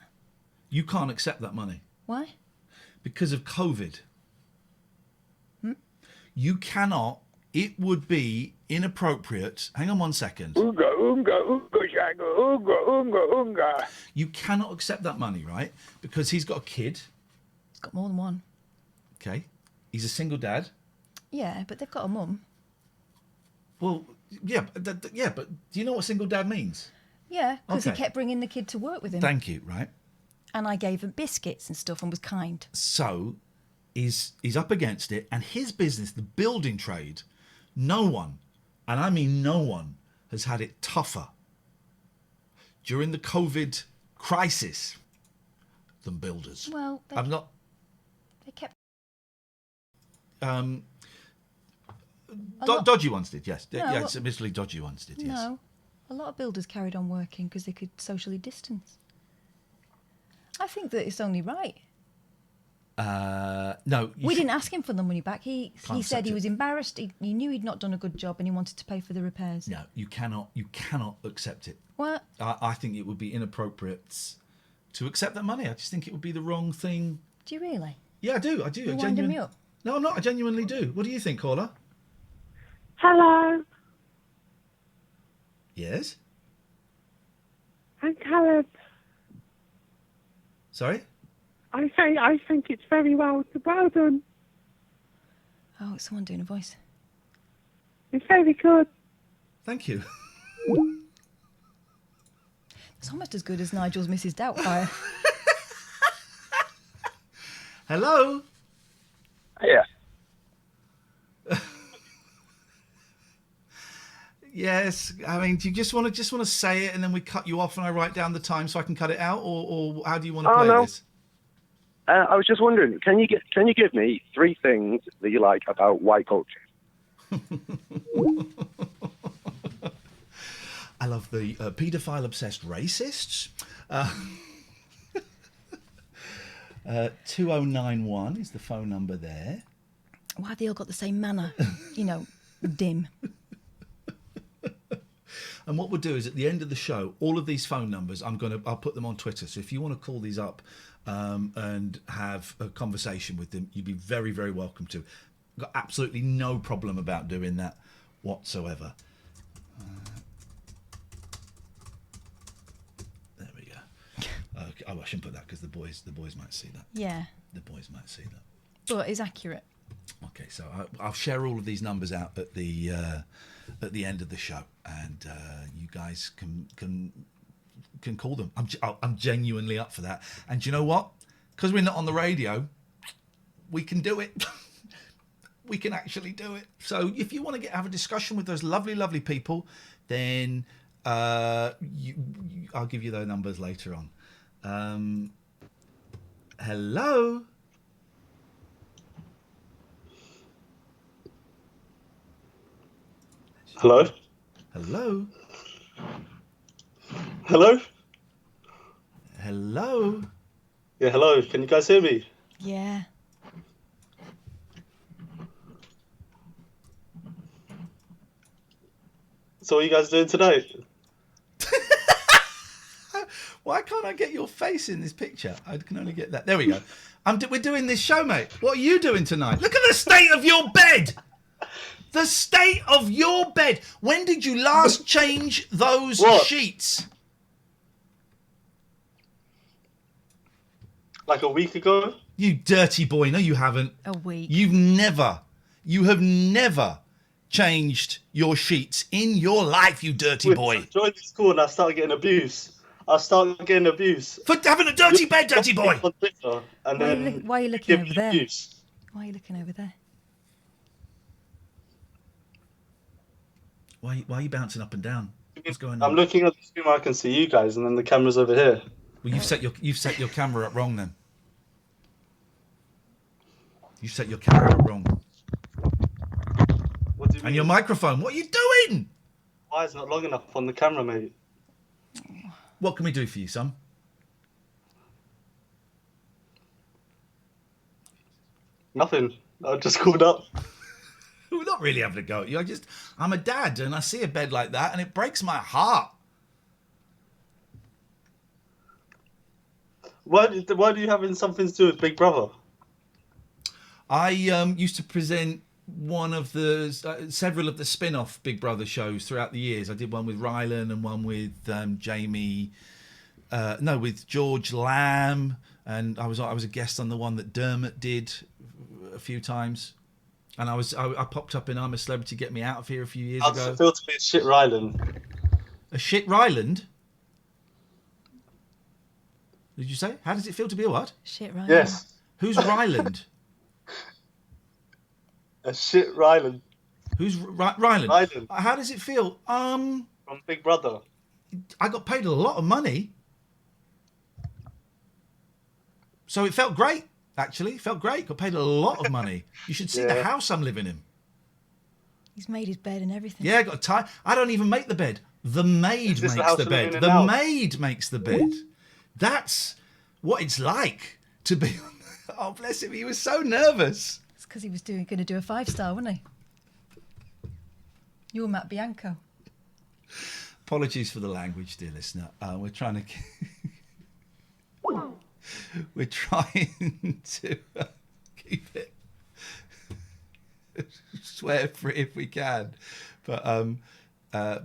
You can't accept that money. Why? Because of COVID. You cannot. It would be inappropriate. Hang on 1 second. Oonga, oonga, oonga, shanga, oonga, oonga, oonga. You cannot accept that money, right? Because he's got a kid. He's got more than one. Okay. He's a single dad. Yeah, but they've got a mum. Well, yeah, but do you know what single dad means? Yeah, because he kept bringing the kid to work with him. Thank you, right? And I gave him biscuits and stuff and was kind. So he's up against it, and his business, the building trade, no one, and I mean no one, has had it tougher during the COVID crisis than builders. Well, I'm not... They kept... Dodgy ones did, yes. No, yes, admittedly dodgy ones did, yes. No, a lot of builders carried on working because they could socially distance. I think that it's only right. No. We didn't ask him for the money back. He said he was embarrassed. He knew he'd not done a good job and he wanted to pay for the repairs. No, you cannot accept it. What? I think it would be inappropriate to accept that money. I just think it would be the wrong thing. Do you really? Yeah, I do. You're winding me up. No, I'm not. I genuinely do. What do you think, caller? Hello. Yes? I'm Caleb. Sorry? I think it's very well done. Oh, it's someone doing a voice. It's very good. Thank you. It's almost as good as Nigel's Mrs. Doubtfire. Hello? Yeah. Yes. I mean, do you just want to say it and then we cut you off and I write down the time so I can cut it out, or how do you want to play this? I was just wondering, can you give me 3 things that you like about white culture? I love the paedophile-obsessed racists. 2091 is the phone number there. Why have they all got the same manner? You know, dim. And what we'll do is at the end of the show, all of these phone numbers, I'll put them on Twitter. So if you want to call these up and have a conversation with them, you'd be very, very welcome to. Got absolutely no problem about doing that whatsoever. There we go. Okay. Oh, I shouldn't put that because the boys might see that. Yeah. The boys might see that. But it's accurate. Okay, so I'll share all of these numbers out at the end of the show, and you guys can call them. I'm genuinely up for that. And do you know what? Because we're not on the radio, we can do it. We can actually do it. So if you want to have a discussion with those lovely, lovely people, then I'll give you those numbers later on. Hello. Hello? Hello? Hello? Hello? Yeah, hello. Can you guys hear me? Yeah. So what are you guys doing tonight? Why can't I get your face in this picture? I can only get that. There we go. We're doing this show, mate. What are you doing tonight? Look at the state of your bed! The state of your bed. When did you last change those sheets? Like a week ago? You dirty boy. No, you haven't. A week. You have never changed your sheets in your life, you dirty boy. I joined this school and I started getting abuse. For having a dirty bed, dirty boy. Why are you looking over there? Why are you looking over there? Why are you bouncing up and down? What's going on? I'm looking at the screen where I can see you guys, and then the camera's over here. Well, you've set your camera up wrong then. You set your camera up wrong. What do you mean? And your microphone. What are you doing? Why is it not long enough on the camera, mate? What can we do for you, son? Nothing. I just called up. We're not really having a go at you. I'm a dad, and I see a bed like that, and it breaks my heart. Why do you have something to do with Big Brother? I used to present one of the several of the spin-off Big Brother shows throughout the years. I did one with Rylan and one with with George Lamb, and I was a guest on the one that Dermot did a few times. And I popped up in I'm a Celebrity, Get Me Out of Here a few years ago. How does it feel to be a shit Ryland? A shit Ryland? Did you say? How does it feel to be a what? Shit Ryland. Yes. Who's Ryland? A shit Ryland. Who's Ryland? Ryland. How does it feel? From Big Brother. I got paid a lot of money. So it felt great. Actually, felt great. Got paid a lot of money. You should see the house I'm living in. He's made his bed and everything. Yeah, got a tie. I don't even make the bed. The maid makes the bed. The maid makes the bed. That's what it's like to be. Oh, bless him. He was so nervous. It's because he was going to do a 5-star, wasn't he? You're Matt Bianco. Apologies for the language, dear listener. We're trying to. We're trying to keep it swear free if we can. But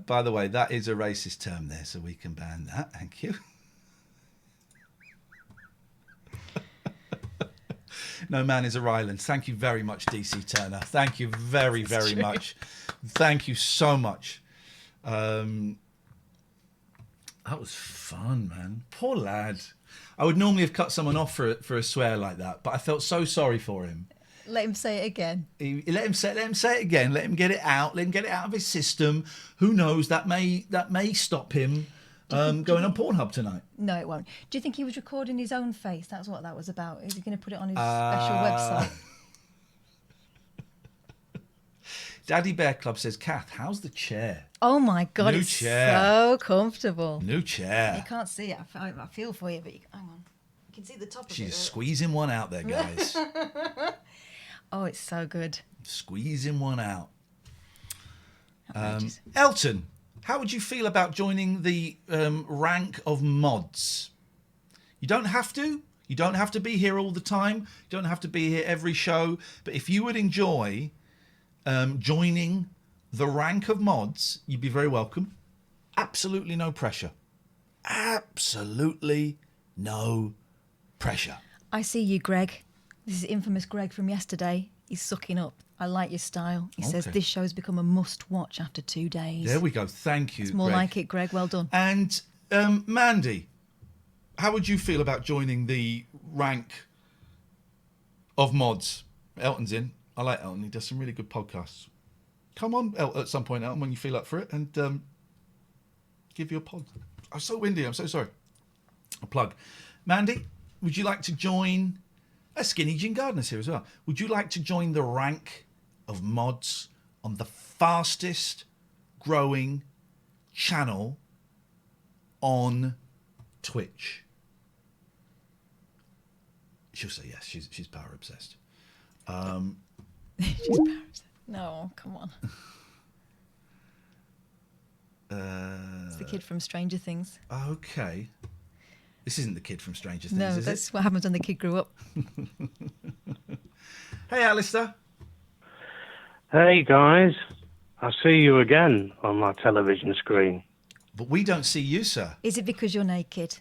by the way, that is a racist term there, so we can ban that. Thank you. No man is a Ryland. Thank you very much, DC Turner. Thank you very, very much. Thank you so much. That was fun, man. Poor lad. I would normally have cut someone off for a swear like that, but I felt so sorry for him. Let him say it again. Let him say it again. Let him get it out. Let him get it out of his system. Who knows? That may stop him going on Pornhub tonight. No, it won't. Do you think he was recording his own face? That's what that was about. Is he going to put it on his special website? Daddy Bear Club says, Kath, how's the chair? Oh my God, New it's chair. so comfortable. New chair. You can't see it. I feel for you, but hang on. You can see the top of it. She's squeezing one out there, guys. Oh, it's so good. Squeezing one out. Elton, how would you feel about joining the rank of mods? You don't have to. You don't have to be here all the time. You don't have to be here every show. But if you would enjoy joining the rank of mods, you'd be very welcome. Absolutely no pressure. Absolutely no pressure. I see you, Greg. This is infamous Greg from yesterday. He's sucking up. I like your style. He says this show's become a must-watch after 2 days. There we go. Thank you, It's more Greg. like it, Greg. Well done. And Mandy, how would you feel about joining the rank of mods? Elton's in. I like Elton. He does some really good podcasts. Come on, at some point, Elton, when you feel up for it, and give you a pod. I'm so windy. I'm so sorry. A plug. Mandy, would you like to join... Skinny Jean Gardner's here as well. Would you like to join the rank of mods on the fastest growing channel on Twitch? She'll say yes. She's power obsessed. She's power obsessed. No, come on. It's the kid from Stranger Things. Okay. This isn't the kid from Stranger Things, No, is that's it? what happens when the kid grew up. Hey, Alistair. Hey, guys. I see you again on my television screen. But we don't see you, sir. Is it because you're naked?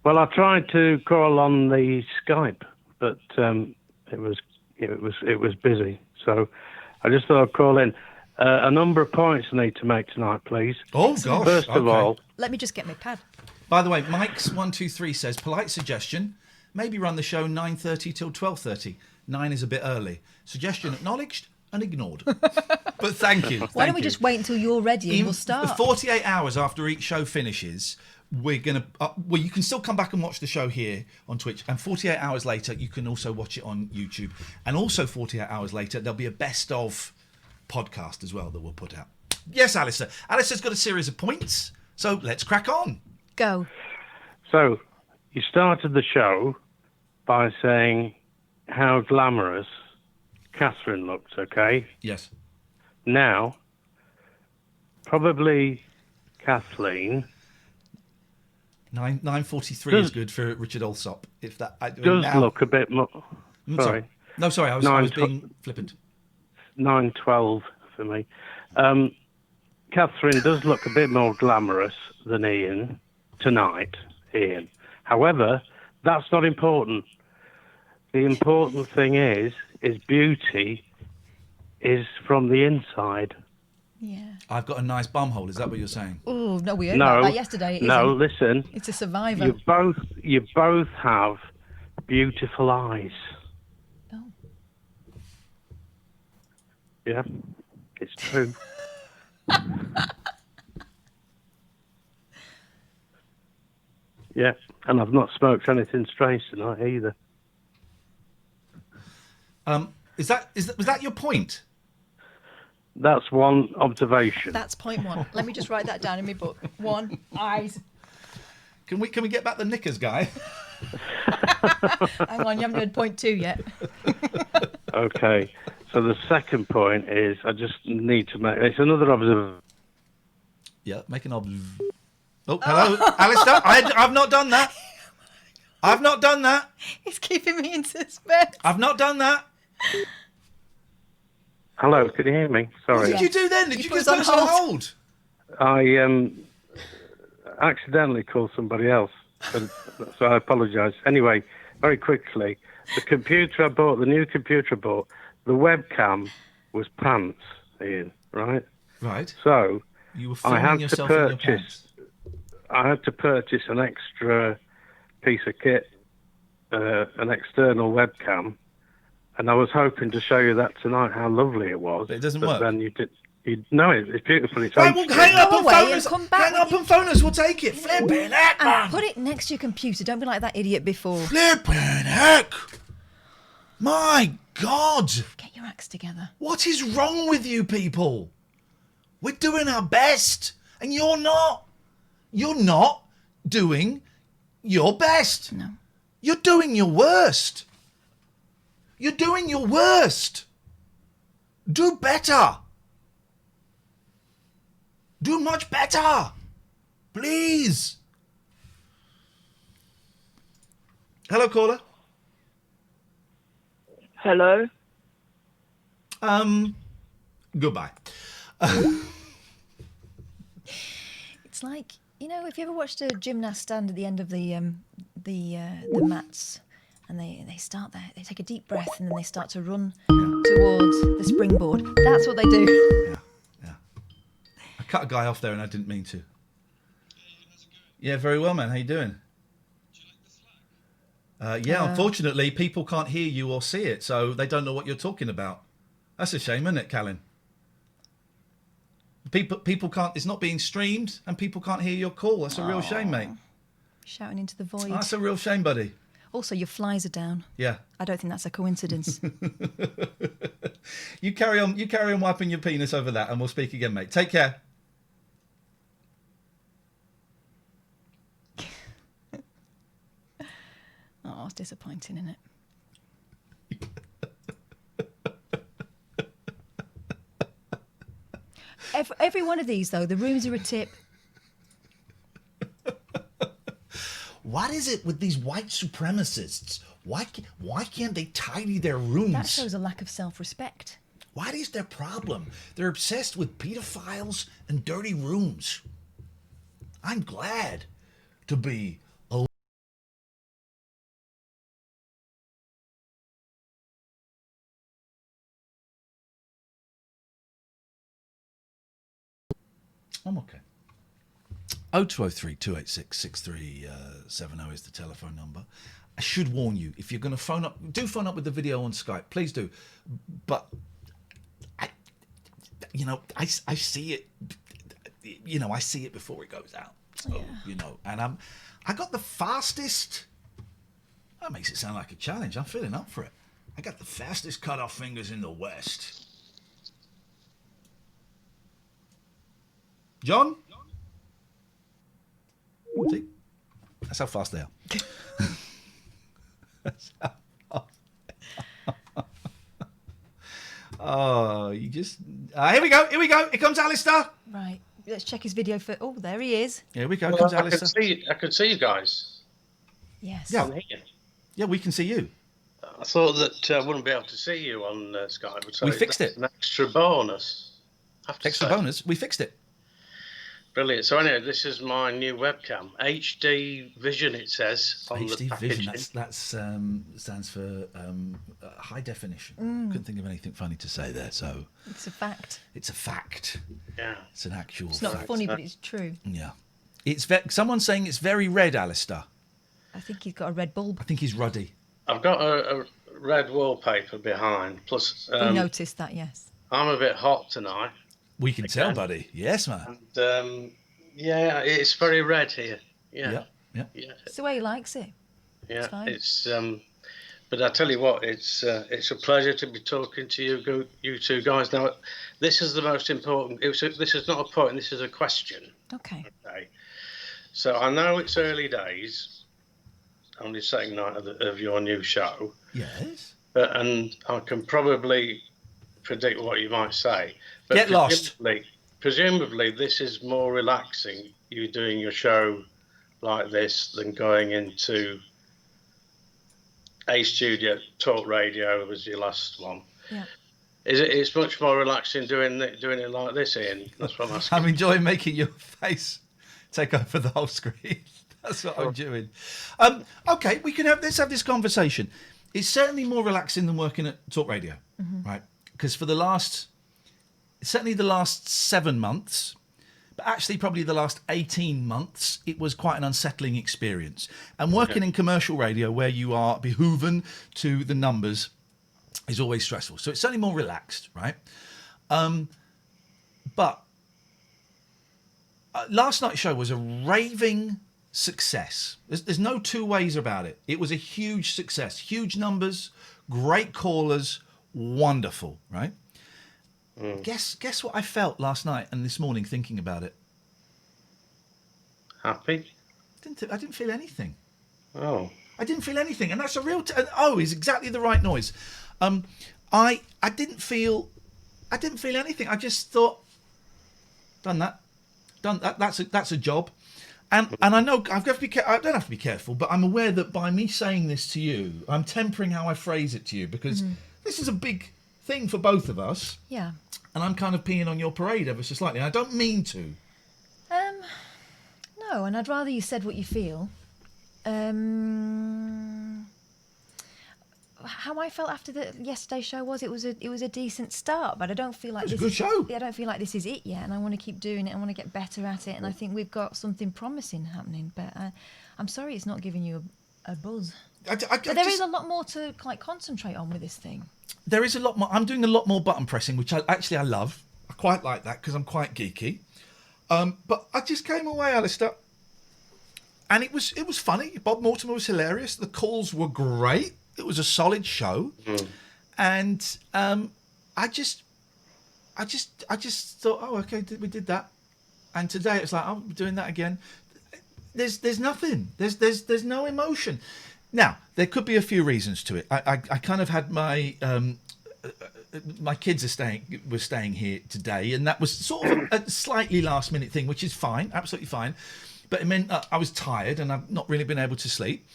Well, I tried to call on the Skype, but it was busy. So I just thought I'd call in. A number of points I need to make tonight, please. Oh, gosh. First of all... Let me just get my pad. By the way, Mike's123 says, polite suggestion, maybe run the show 9:30 till 12:30. 9 is a bit early. Suggestion acknowledged and ignored. But thank you. Why don't we just wait until you're ready and we'll start? 48 hours after each show finishes, we're going to... well, you can still come back and watch the show here on Twitch. And 48 hours later, you can also watch it on YouTube. And also 48 hours later, there'll be a best of podcast as well that we'll put out. Yes, Alistair. Alistair's got a series of points. So let's crack on. Go. So, you started the show by saying how glamorous Katherine looked, okay? Yes. Now, probably Kathleen... 9:43 is good for Richard Alsop. If that look a bit more... Sorry. No, sorry, I was being flippant. 9:12 for me. Katherine does look a bit more glamorous than Iain tonight, Iain. However, that's not important. The important thing is beauty is from the inside. Yeah. I've got a nice bum hole. Is that what you're saying? Oh, no, we heard about that yesterday. Listen. It's a survivor. You both have beautiful eyes. Oh. Yeah, it's true. Yeah, and I've not smoked anything strange tonight either. Was that your point? That's one observation. That's point one. Let me just write that down in my book. 1, eyes. Can we get back the knickers, guy? Hang on, you haven't heard point 2 yet. Okay, so the second point is I just need to make... It's another observation. Yeah, make an Oh, hello, Alistair. I've not done that. I've not done that. It's keeping me in suspense. I've not done that. Hello, can you hear me? Sorry. What did you do then? Did you just put us on hold? I accidentally called somebody else, so I apologise. Anyway, very quickly, the new computer I bought, the webcam was pants, Iain, right? Right. So you were filming yourself in your pants. I had to purchase an extra piece of kit, an external webcam, and I was hoping to show you that tonight, how lovely it was. But it doesn't work. Then you did. No, it's beautiful. It's right, well, hang up and phone us. Come back. Hang up and phone us. We'll take it. Flipping heck, man. Put it next to your computer. Don't be like that idiot before. Flipping heck. My God. Get your acts together. What is wrong with you people? We're doing our best, and you're not. You're not doing your best. No. You're doing your worst. You're doing your worst. Do better. Do much better. Please. Hello, caller. Hello. Goodbye. It's like, you know, if you ever watched a gymnast stand at the end of the mats, and they start there, they take a deep breath, and then they start to run towards the springboard. That's what they do. Yeah. I cut a guy off there, and I didn't mean to. Yeah, very well, man. How you doing? Unfortunately, people can't hear you or see it, so they don't know what you're talking about. That's a shame, isn't it, Callan? People can't. It's not being streamed, and people can't hear your call. That's a real shame, mate. Shouting into the void. That's a real shame, buddy. Also, your flies are down. Yeah. I don't think that's a coincidence. You carry on. You carry on wiping your penis over that, and we'll speak again, mate. Take care. Oh, it's disappointing, isn't it? Every one of these, though, the rooms are a tip. What is it with these white supremacists? Why can't they tidy their rooms? That shows a lack of self-respect. What is their problem? They're obsessed with pedophiles and dirty rooms. I'm glad to be a... I'm okay. 0203 286 6370 is the telephone number. I should warn you, if you're going to phone up, do phone up with the video on Skype, please do. But I see it. I see it before it goes out. So and I got the fastest. That makes it sound like a challenge. I'm feeling up for it. I got the fastest cut-off fingers in the West. John? See? That's how fast they are. That's how fast they are. Oh, you just... here we go. Here comes Alistair. Right. Let's check his video for... Oh, there he is. Here we go. Comes Alistair. I could see you guys. Yes. Yeah. Yeah, we can see you. I thought that I wouldn't be able to see you on Skype. So we fixed it. An extra bonus. Extra bonus? We fixed it. Brilliant. So anyway, this is my new webcam. HD Vision, it says. On HD the Vision, that stands for high definition. Couldn't think of anything funny to say there, so... It's a fact. It's a fact. Yeah. It's an actual fact. It's not funny, but it's true. Yeah. Someone's saying it's very red, Alistair. I think he's got a red bulb. I think he's ruddy. I've got a red wallpaper behind, plus... we noticed that, yes. I'm a bit hot tonight. We can tell, buddy. Yes, man. And, yeah, it's very red here. Yeah. It's the way he likes it. Yeah, it's but I tell you what, it's a pleasure to be talking to you two guys. Now, this is the most important. This is not a point. This is a question. Okay. So I know it's early days, on the second night of your new show. Yes. And I can probably predict what you might say. But Get lost. Presumably, this is more relaxing, you doing your show like this, than going into a studio. Talk radio was your last one. Yeah. It's much more relaxing doing it like this, Ian. That's what I'm asking. I'm enjoying making your face take over the whole screen. That's what I'm doing. Okay, let's have this conversation. It's certainly more relaxing than working at talk radio, right? Because for the last 7 months, but actually probably the last 18 months, it was quite an unsettling experience. And working in commercial radio, where you are behooven to the numbers, is always stressful. So it's certainly more relaxed, right? But last night's show was a raving success. There's no two ways about it. It was a huge success. Huge numbers, great callers, wonderful, right? Guess what I felt last night and this morning thinking about it? Happy? I didn't feel anything. Oh. I didn't feel anything, and that's a real... is exactly the right noise. I didn't feel anything. I just thought, done that. That's a job. And I know I've got to be. I don't have to be careful, but I'm aware that by me saying this to you, I'm tempering how I phrase it to you, because this is a big thing for both of us. Yeah. And I'm kind of peeing on your parade ever so slightly. I don't mean to. No, and I'd rather you said what you feel. How I felt after yesterday's show was it was a decent start, but I don't feel like it was a good show. I don't feel like this is it yet, and I want to keep doing it. I want to get better at it, and I think we've got something promising happening. But I'm sorry, it's not giving you a buzz. But there is a lot more to concentrate on with this thing. There is a lot more. I'm doing a lot more button pressing, which I love. I quite like that because I'm quite geeky. But I just came away, Alistair, and it was funny. Bob Mortimer was hilarious. The calls were great. It was a solid show, and I just thought, oh, okay, we did that, and today it's like, oh, we're doing that again. There's nothing. There's no emotion. Now there could be a few reasons to it. I kind of had my kids were staying here today, and that was sort of a slightly last minute thing, which is fine, absolutely fine. But it meant I was tired and I've not really been able to sleep.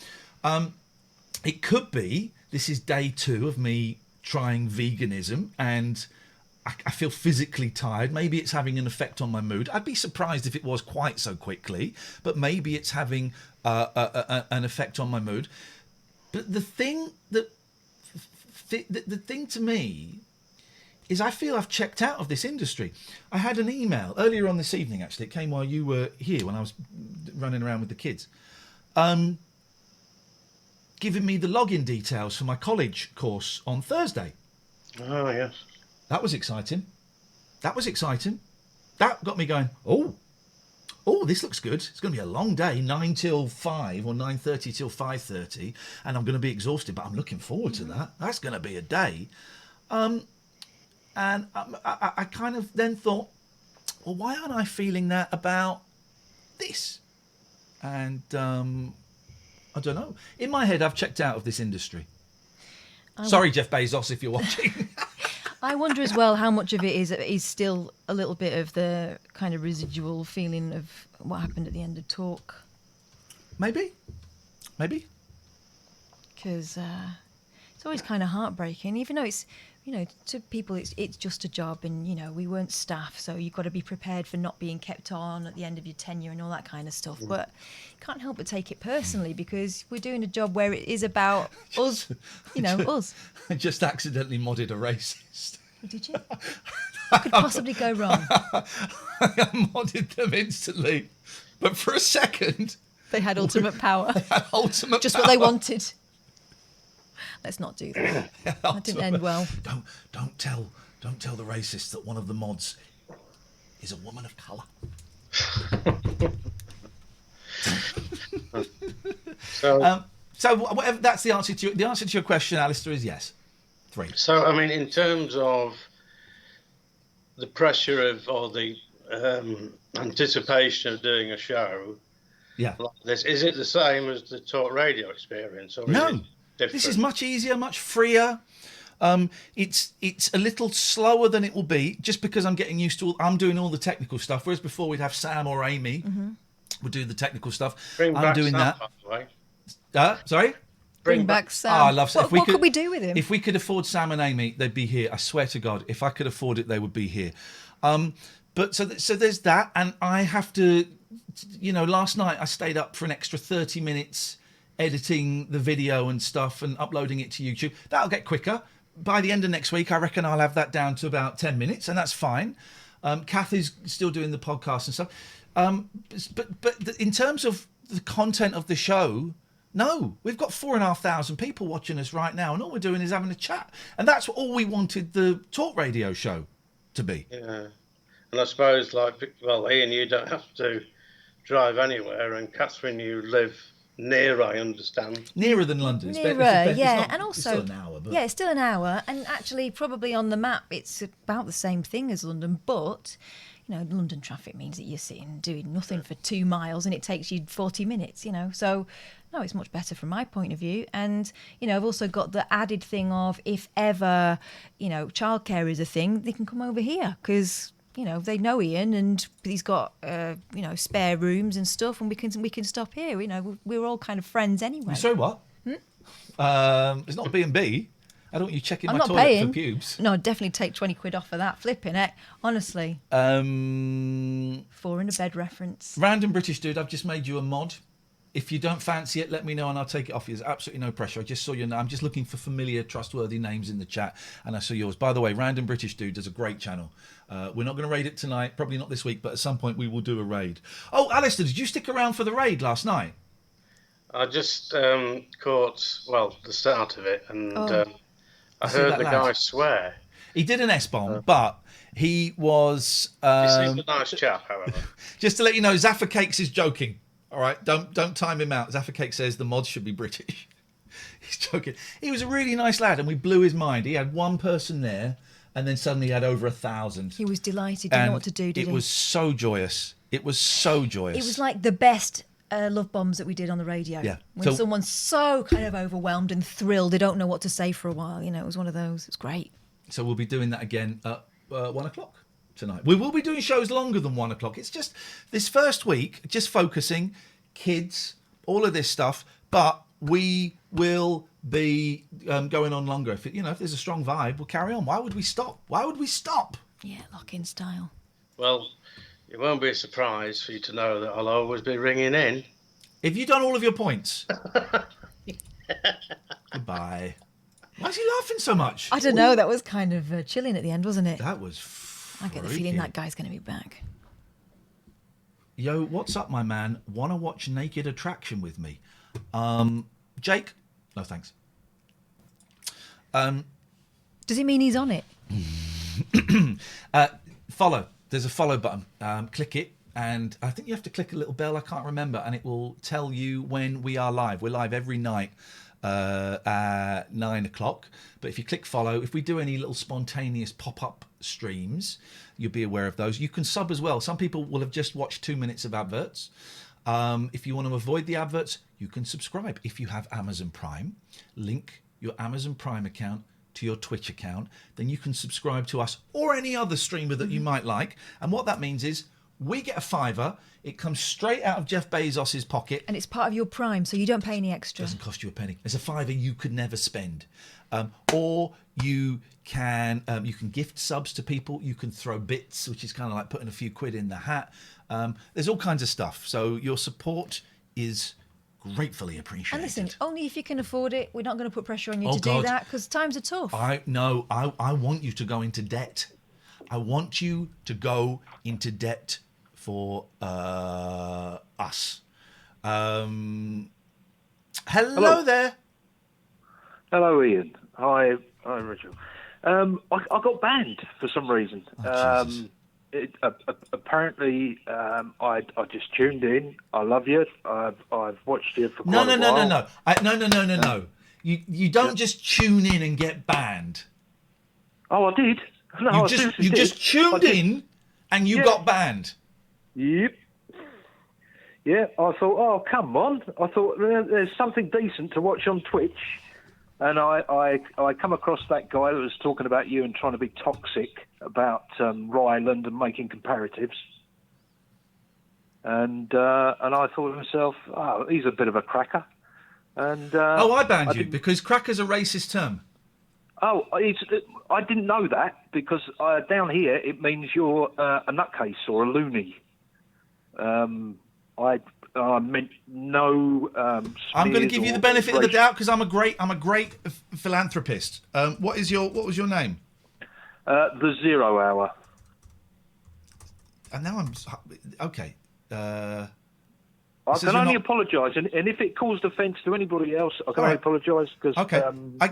It could be this is day 2 of me trying veganism, and I feel physically tired. Maybe it's having an effect on my mood. I'd be surprised if it was quite so quickly, but maybe it's having an effect on my mood. But the thing the thing to me is I feel I've checked out of this industry. I had an email earlier on this evening, actually. It came while you were here when I was running around with the kids. Giving me the login details for my college course on Thursday. Oh, yes. That was exciting. That got me going, oh, this looks good. It's going to be a long day, 9 till 5 or 9:30 till 5:30, and I'm going to be exhausted, but I'm looking forward to that. That's going to be a day. And I kind of then thought, well, why aren't I feeling that about this? And I don't know. In my head, I've checked out of this industry. Sorry, Jeff Bezos, if you're watching. I wonder as well how much of it is still a little bit of the kind of residual feeling of what happened at the end of Talk. Maybe. Because it's always kind of heartbreaking, even though it's, to people it's just a job, and we weren't staff, so you've got to be prepared for not being kept on at the end of your tenure and all that kind of stuff. But you can't help but take it personally, because we're doing a job where it is about us, us. I just accidentally modded a racist. Did you? What could possibly go wrong? I modded them instantly, but for a second they had ultimate power. Just power. What they wanted. Let's not do that. That didn't end well. Don't tell the racists that one of the mods is a woman of colour. So whatever. That's the answer to your question, Alistair, is yes. 3. So I mean, in terms of the pressure or the anticipation of doing a show, like this, is it the same as the talk radio experience? Or no. Is it different? This is much easier, much freer. It's a little slower than it will be, just because I'm getting used to. I'm doing all the technical stuff, whereas before we'd have Sam or Amy would do the technical stuff. I'm doing that. By the way. Sorry. Bring back Sam. Oh, I love Sam. What could we do with him? If we could afford Sam and Amy, they'd be here. I swear to God, if I could afford it, they would be here. But so there's that, and I have to. Last night I stayed up for an extra 30 minutes editing the video and stuff and uploading it to YouTube. That'll get quicker. By the end of next week, I reckon I'll have that down to about 10 minutes, and that's fine. Kath is still doing the podcast and stuff. But in terms of the content of the show, no, we've got 4,500 people watching us right now, and all we're doing is having a chat. And that's all we wanted the talk radio show to be. Yeah. And I suppose, Iain, you don't have to drive anywhere, and Catherine, you live near, I understand. Nearer than London. And also, it's still an hour. But... Yeah, it's still an hour, and actually, probably on the map, it's about the same thing as London. But London traffic means that you're sitting doing nothing for 2 miles, and it takes you 40 minutes. So No, it's much better from my point of view. And, I've also got the added thing of if ever, childcare is a thing, they can come over here because, they know Iain and he's got, spare rooms and stuff and we can stop here. We're all kind of friends anyway. So what? It's not B&B. I don't want you checking I'm my not toilet paying. for pubes. No, I'd definitely take 20 quid off of that. Flipping it. Honestly. 4 in a bed reference. Random British dude, I've just made you a mod. If you don't fancy it, let me know and I'll take it off you. There's absolutely no pressure. I just saw your name. I'm just looking for familiar, trustworthy names in the chat, and I saw yours. By the way, Random British Dude does a great channel. We're not going to raid it tonight, probably not this week, but at some point we will do a raid. Oh, Alistair, did you stick around for the raid last night? I just caught, the start of it, and I See heard that the lad? guy swear. He did an S-bomb, but he was... He seems a nice chap, however. Just to let you know, Zaffa Cakes is joking. All right, don't time him out. Zaffa Cake says the mods should be British. He's joking. He was a really nice lad, and we blew his mind. He had one person there, and then suddenly he had over 1,000. He was delighted. Didn't know what to do, did he? It was so joyous. It was so joyous. It was like the best love bombs that we did on the radio. Yeah. When someone's so kind of overwhelmed and thrilled, they don't know what to say for a while. It was one of those. It was great. So we'll be doing that again at 1 o'clock tonight. We will be doing shows longer than 1 o'clock. It's just this first week, just focusing, kids, all of this stuff. But we will be going on longer. If there's a strong vibe, we'll carry on. Why would we stop? Yeah, lock-in style. Well, it won't be a surprise for you to know that I'll always be ringing in. Have you done all of your points? Goodbye. Why is he laughing so much? I don't know. That was kind of chilling at the end, wasn't it? That was I get the feeling that guy's going to be back. Yo, what's up, my man? Want to watch Naked Attraction with me? Jake? No, thanks. Does it mean he's on it? Follow. There's a follow button. Click it, and I think you have to click a little bell. I can't remember, and it will tell you when we are live. We're live every night at 9 o'clock. But if you click follow, if we do any little spontaneous pop-up streams, you'll be aware of those. You can sub as well. Some people will have just watched 2 minutes of adverts. If you want to avoid the adverts, you can subscribe. If you have Amazon Prime, link your Amazon Prime account to your Twitch account, then you can subscribe to us or any other streamer that you might like. And what that means is we get a $5. It comes straight out of Jeff Bezos's pocket. And it's part of your Prime, so you don't pay any extra. Doesn't cost you a penny. It's a $5 you could never spend. Or you can gift subs to people. You can throw bits, which is kind of like putting a few quid in the hat. There's all kinds of stuff. So your support is gratefully appreciated. And listen, only if you can afford it. We're not going to put pressure on you to do that because times are tough. I want you to go into debt. I want you to go into debt for us. Hello there. Hello, Iain. Hi, Rachel. I got banned for some reason. Apparently, I just tuned in. I love you. I've watched you for quite a while. No. You don't just tune in and get banned. Oh, I did. No, you just tuned in and you got banned. Yep. Yeah, I thought, oh, come on. I thought there's something decent to watch on Twitch. And I come across that guy that was talking about you and trying to be toxic about Ryland and making comparatives. And I thought to myself, oh, he's a bit of a cracker. And I banned you because cracker's a racist term. Oh, I didn't know that because down here it means you're a nutcase or a loony. I meant no. I'm going to give you the benefit of the doubt because I'm a great philanthropist. What was your name? The 0 Hour. And now I'm okay. I can only apologise, and if it caused offence to anybody else, I can only apologise because. Okay.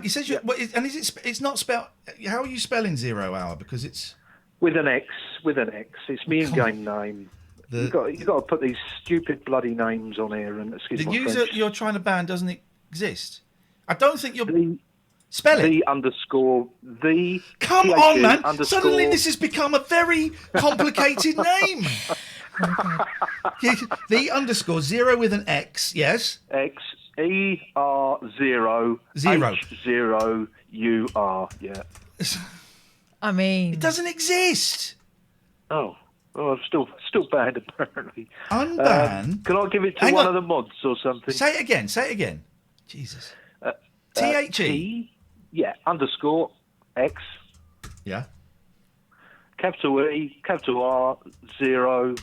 It says and it's not spelled. How are you spelling 0 Hour? Because it's with an X. It's me in-game name. You've got to put these stupid bloody names on here, and excuse the my user French. you're trying to ban doesn't exist. I don't think you're. Spell it. The underscore the. Come on, man! Suddenly this has become a very complicated name. The underscore 0 with an X, yes. X ER0 Zero. H0UR. Yeah. I mean, it doesn't exist. Oh, I'm still banned apparently. Unban? Can I give it to Hang one on. of the mods or something? Say it again. Jesus. THE. T, yeah, underscore X. Yeah. Capital E, capital R, 0,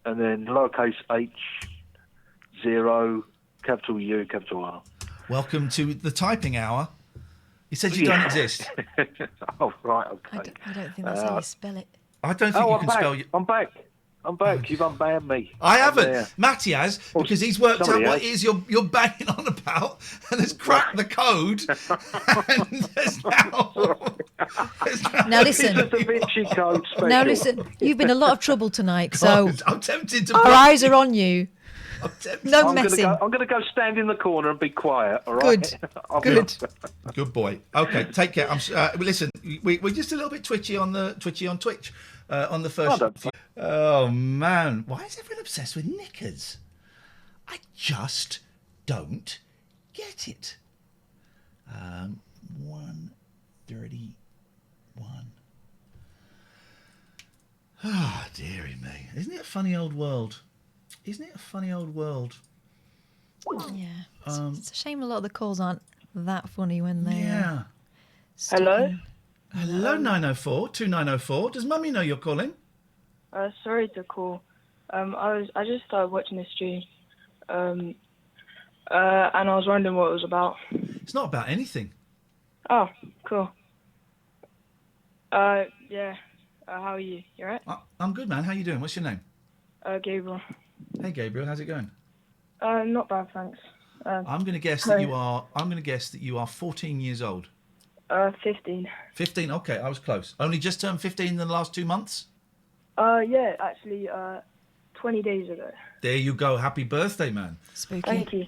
and then lowercase h, 0, capital U, capital R. Welcome to the typing hour. You said you don't exist. Oh, right, okay. I don't think that's how you spell it. I don't think you can spell your... I'm back. You've unbanned me. I haven't. There. Matty has, because he's worked out somebody what has. it is you're banging on about and has cracked the code. And there's Now listen. This is the Vinci Code special. Now listen. You've been in a lot of trouble tonight, so I'm tempted to. Our eyes are on you. No I'm messing. I'm going to go stand in the corner and be quiet. All right. Good. Good boy. Okay, take care. Listen, we're just a little bit twitchy on Twitch on the first. Oh man, why is everyone obsessed with knickers? I just don't get it. 131. Ah, dearie me. Isn't it a funny old world? Isn't it a funny old world? Yeah. It's a shame a lot of the calls aren't that funny when they. Yeah. Hello? Hello, 904 2904. Does Mummy know you're calling? Sorry to call. I just started watching the stream, and I was wondering what it was about. It's not about anything. Oh, cool. Yeah. How are you? You alright? I'm good, man. How you doing? What's your name? Gabriel. Hey, Gabriel. How's it going? Not bad, thanks. I'm going to guess that you are. I'm going to guess that you are 14 years old. 15. 15. Okay, I was close. Only just turned 15 in the last 2 months. Yeah, actually, 20 days ago. There you go. Happy birthday, man. Spooky. Thank you.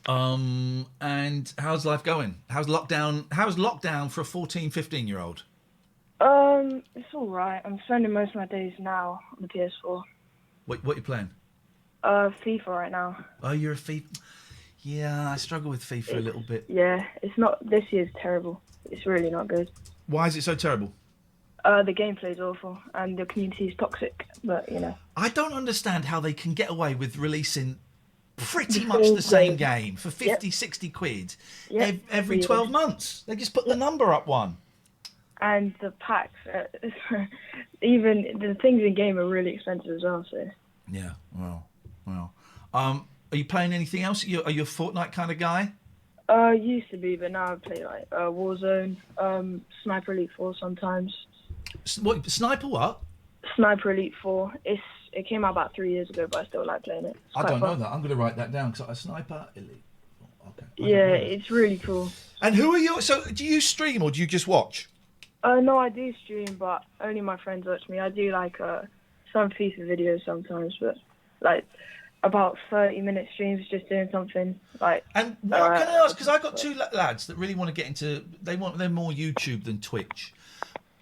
And how's life going? How's lockdown for a 14, 15-year-old? It's all right. I'm spending most of my days now on the PS4. What are you playing? FIFA right now. Oh, you're a FIFA. Yeah, I struggle with FIFA a little bit. Yeah, it's not. This year's terrible. It's really not good. Why is it so terrible? The gameplay's awful and the community's toxic. But I don't understand how they can get away with releasing pretty much the same game for 50, 60 quid every 12 months. They just put the number up one. And the packs, even the things in game are really expensive as well. So. Yeah. Well. Are you playing anything else? Are you a Fortnite kind of guy? Used to be, but now I play like Warzone, Sniper Elite 4 sometimes. What Sniper? What? Sniper Elite 4. It came out about 3 years ago, but I still like playing it. I don't know that. I'm going to write that down because Sniper Elite. Okay. Yeah, it's really cool. And who are you? So, do you stream or do you just watch? No, I do stream, but only my friends watch me. I do like some FIFA videos sometimes, but like about 30-minute streams, just doing something like. And what can I ask? Because I got two lads that really want to get into. They're more YouTube than Twitch.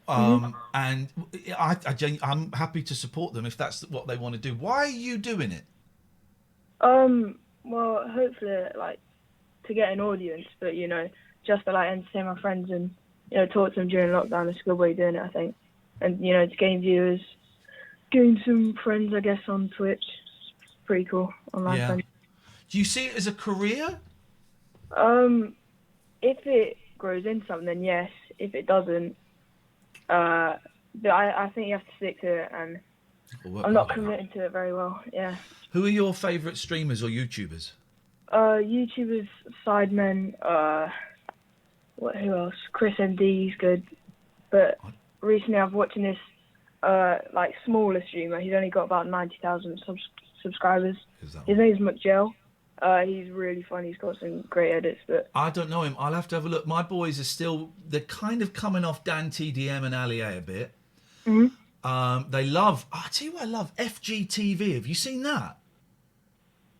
And I'm happy to support them if that's what they want to do. Why are you doing it? Well, hopefully, like to get an audience, but just to like entertain my friends and talk to them during lockdown. It's a good way of doing it, I think, and to gain viewers, gain some friends, I guess, on Twitch. Pretty cool online friends. Do you see it as a career? If it grows into something, then yes. If it doesn't, but I think you have to stick to it, and I'm not committing to it very well. Yeah. Who are your favourite streamers or YouTubers? YouTubers, Sidemen. Who else? Chris MD is good, but recently I've watching this like smaller streamer. He's only got about 90,000 subscribers. His name's McGill. He's really funny. He's got some great edits, but I don't know him. I'll have to have a look. My boys are they're kind of coming off Dan TDM and Ali A bit. Mm-hmm. They love. I tell you what, I love FGTV. Have you seen that?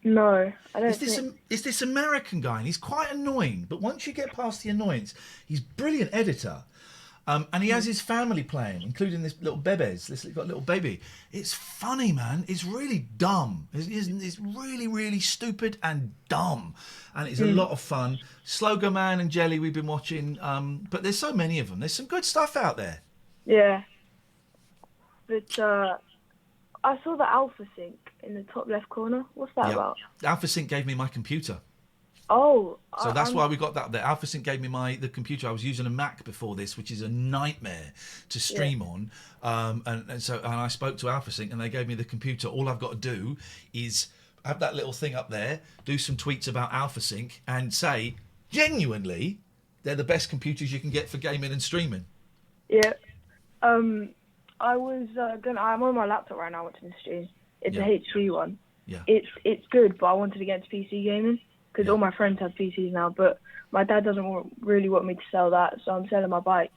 No, I don't. It's this American guy, and he's quite annoying. But once you get past the annoyance, he's a brilliant editor. And he has his family playing, including this little bebes. This got a little baby. It's funny, man. It's really dumb. It's really, really stupid and dumb. And it's a lot of fun. Slogo Man and Jelly we've been watching. But there's so many of them. There's some good stuff out there. Yeah. But I saw the Alpha Sync in the top left corner. What's that about? Alpha Sync gave me my computer. Oh. So that's why we got that. The AlphaSync gave me the computer. I was using a Mac before this, which is a nightmare to stream on. And I spoke to AlphaSync, and they gave me the computer. All I've got to do is have that little thing up there, do some tweets about AlphaSync, and say genuinely they're the best computers you can get for gaming and streaming. Yeah. I was I'm on my laptop right now watching the stream. It's a HP one. Yeah. It's good, but I wanted to get into PC gaming. Because all my friends have PCs now, but my dad doesn't really want me to sell that, so I'm selling my bike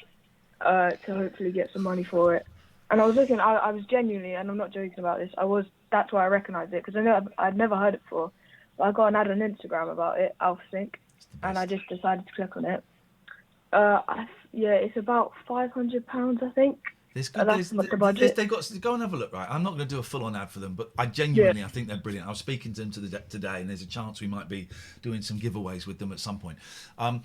to hopefully get some money for it. And I was looking, I was genuinely, and I'm not joking about this, that's why I recognised it, because I know I'd never heard it before. But I got an ad on Instagram about it, AlphaSync, and I just decided to click on it. It's about £500, I think. That's the budget. Go and have a look, right? I'm not going to do a full-on ad for them, but I genuinely, I think they're brilliant. I was speaking to them today, and there's a chance we might be doing some giveaways with them at some point. I've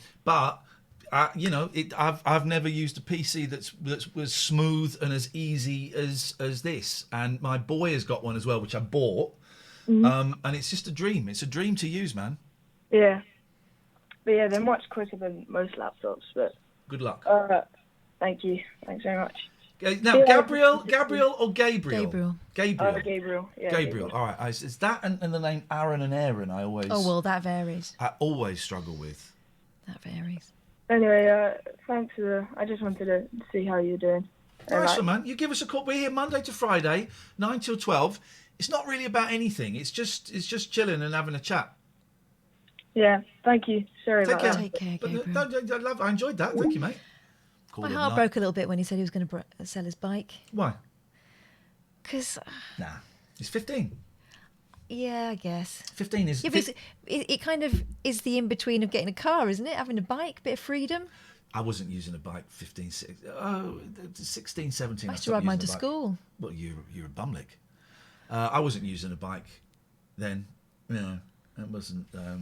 never used a PC that was smooth and as easy as this. And my boy has got one as well, which I bought, and it's just a dream. It's a dream to use, man. Yeah, but yeah, they're much quicker than most laptops. But good luck. Thank you. Thanks very much. Now, Gabriel or Gabriel? Gabriel. Gabriel. Yeah, Gabriel. All right. It's that and the name Aaron and Aaron. Oh well, that varies. I always struggle with. That varies. Anyway, thanks. I just wanted to see how you're doing. Nice, man. You give us a call. We're here Monday to Friday, 9 till 12. It's not really about anything. It's just chilling and having a chat. Yeah. Thank you. Sorry about that. Take care, Gabriel. I enjoyed that. Thank you, mate. My heart broke a little bit when he said he was going to sell his bike. Why? Because... Nah, he's 15. Yeah, I guess. 15 is... Yeah, but it kind of is the in-between of getting a car, isn't it? Having a bike, bit of freedom. I wasn't using a bike 16, 17. I used to ride mine to school. Well, you're a bumlick. I wasn't using a bike then. It wasn't... Oh,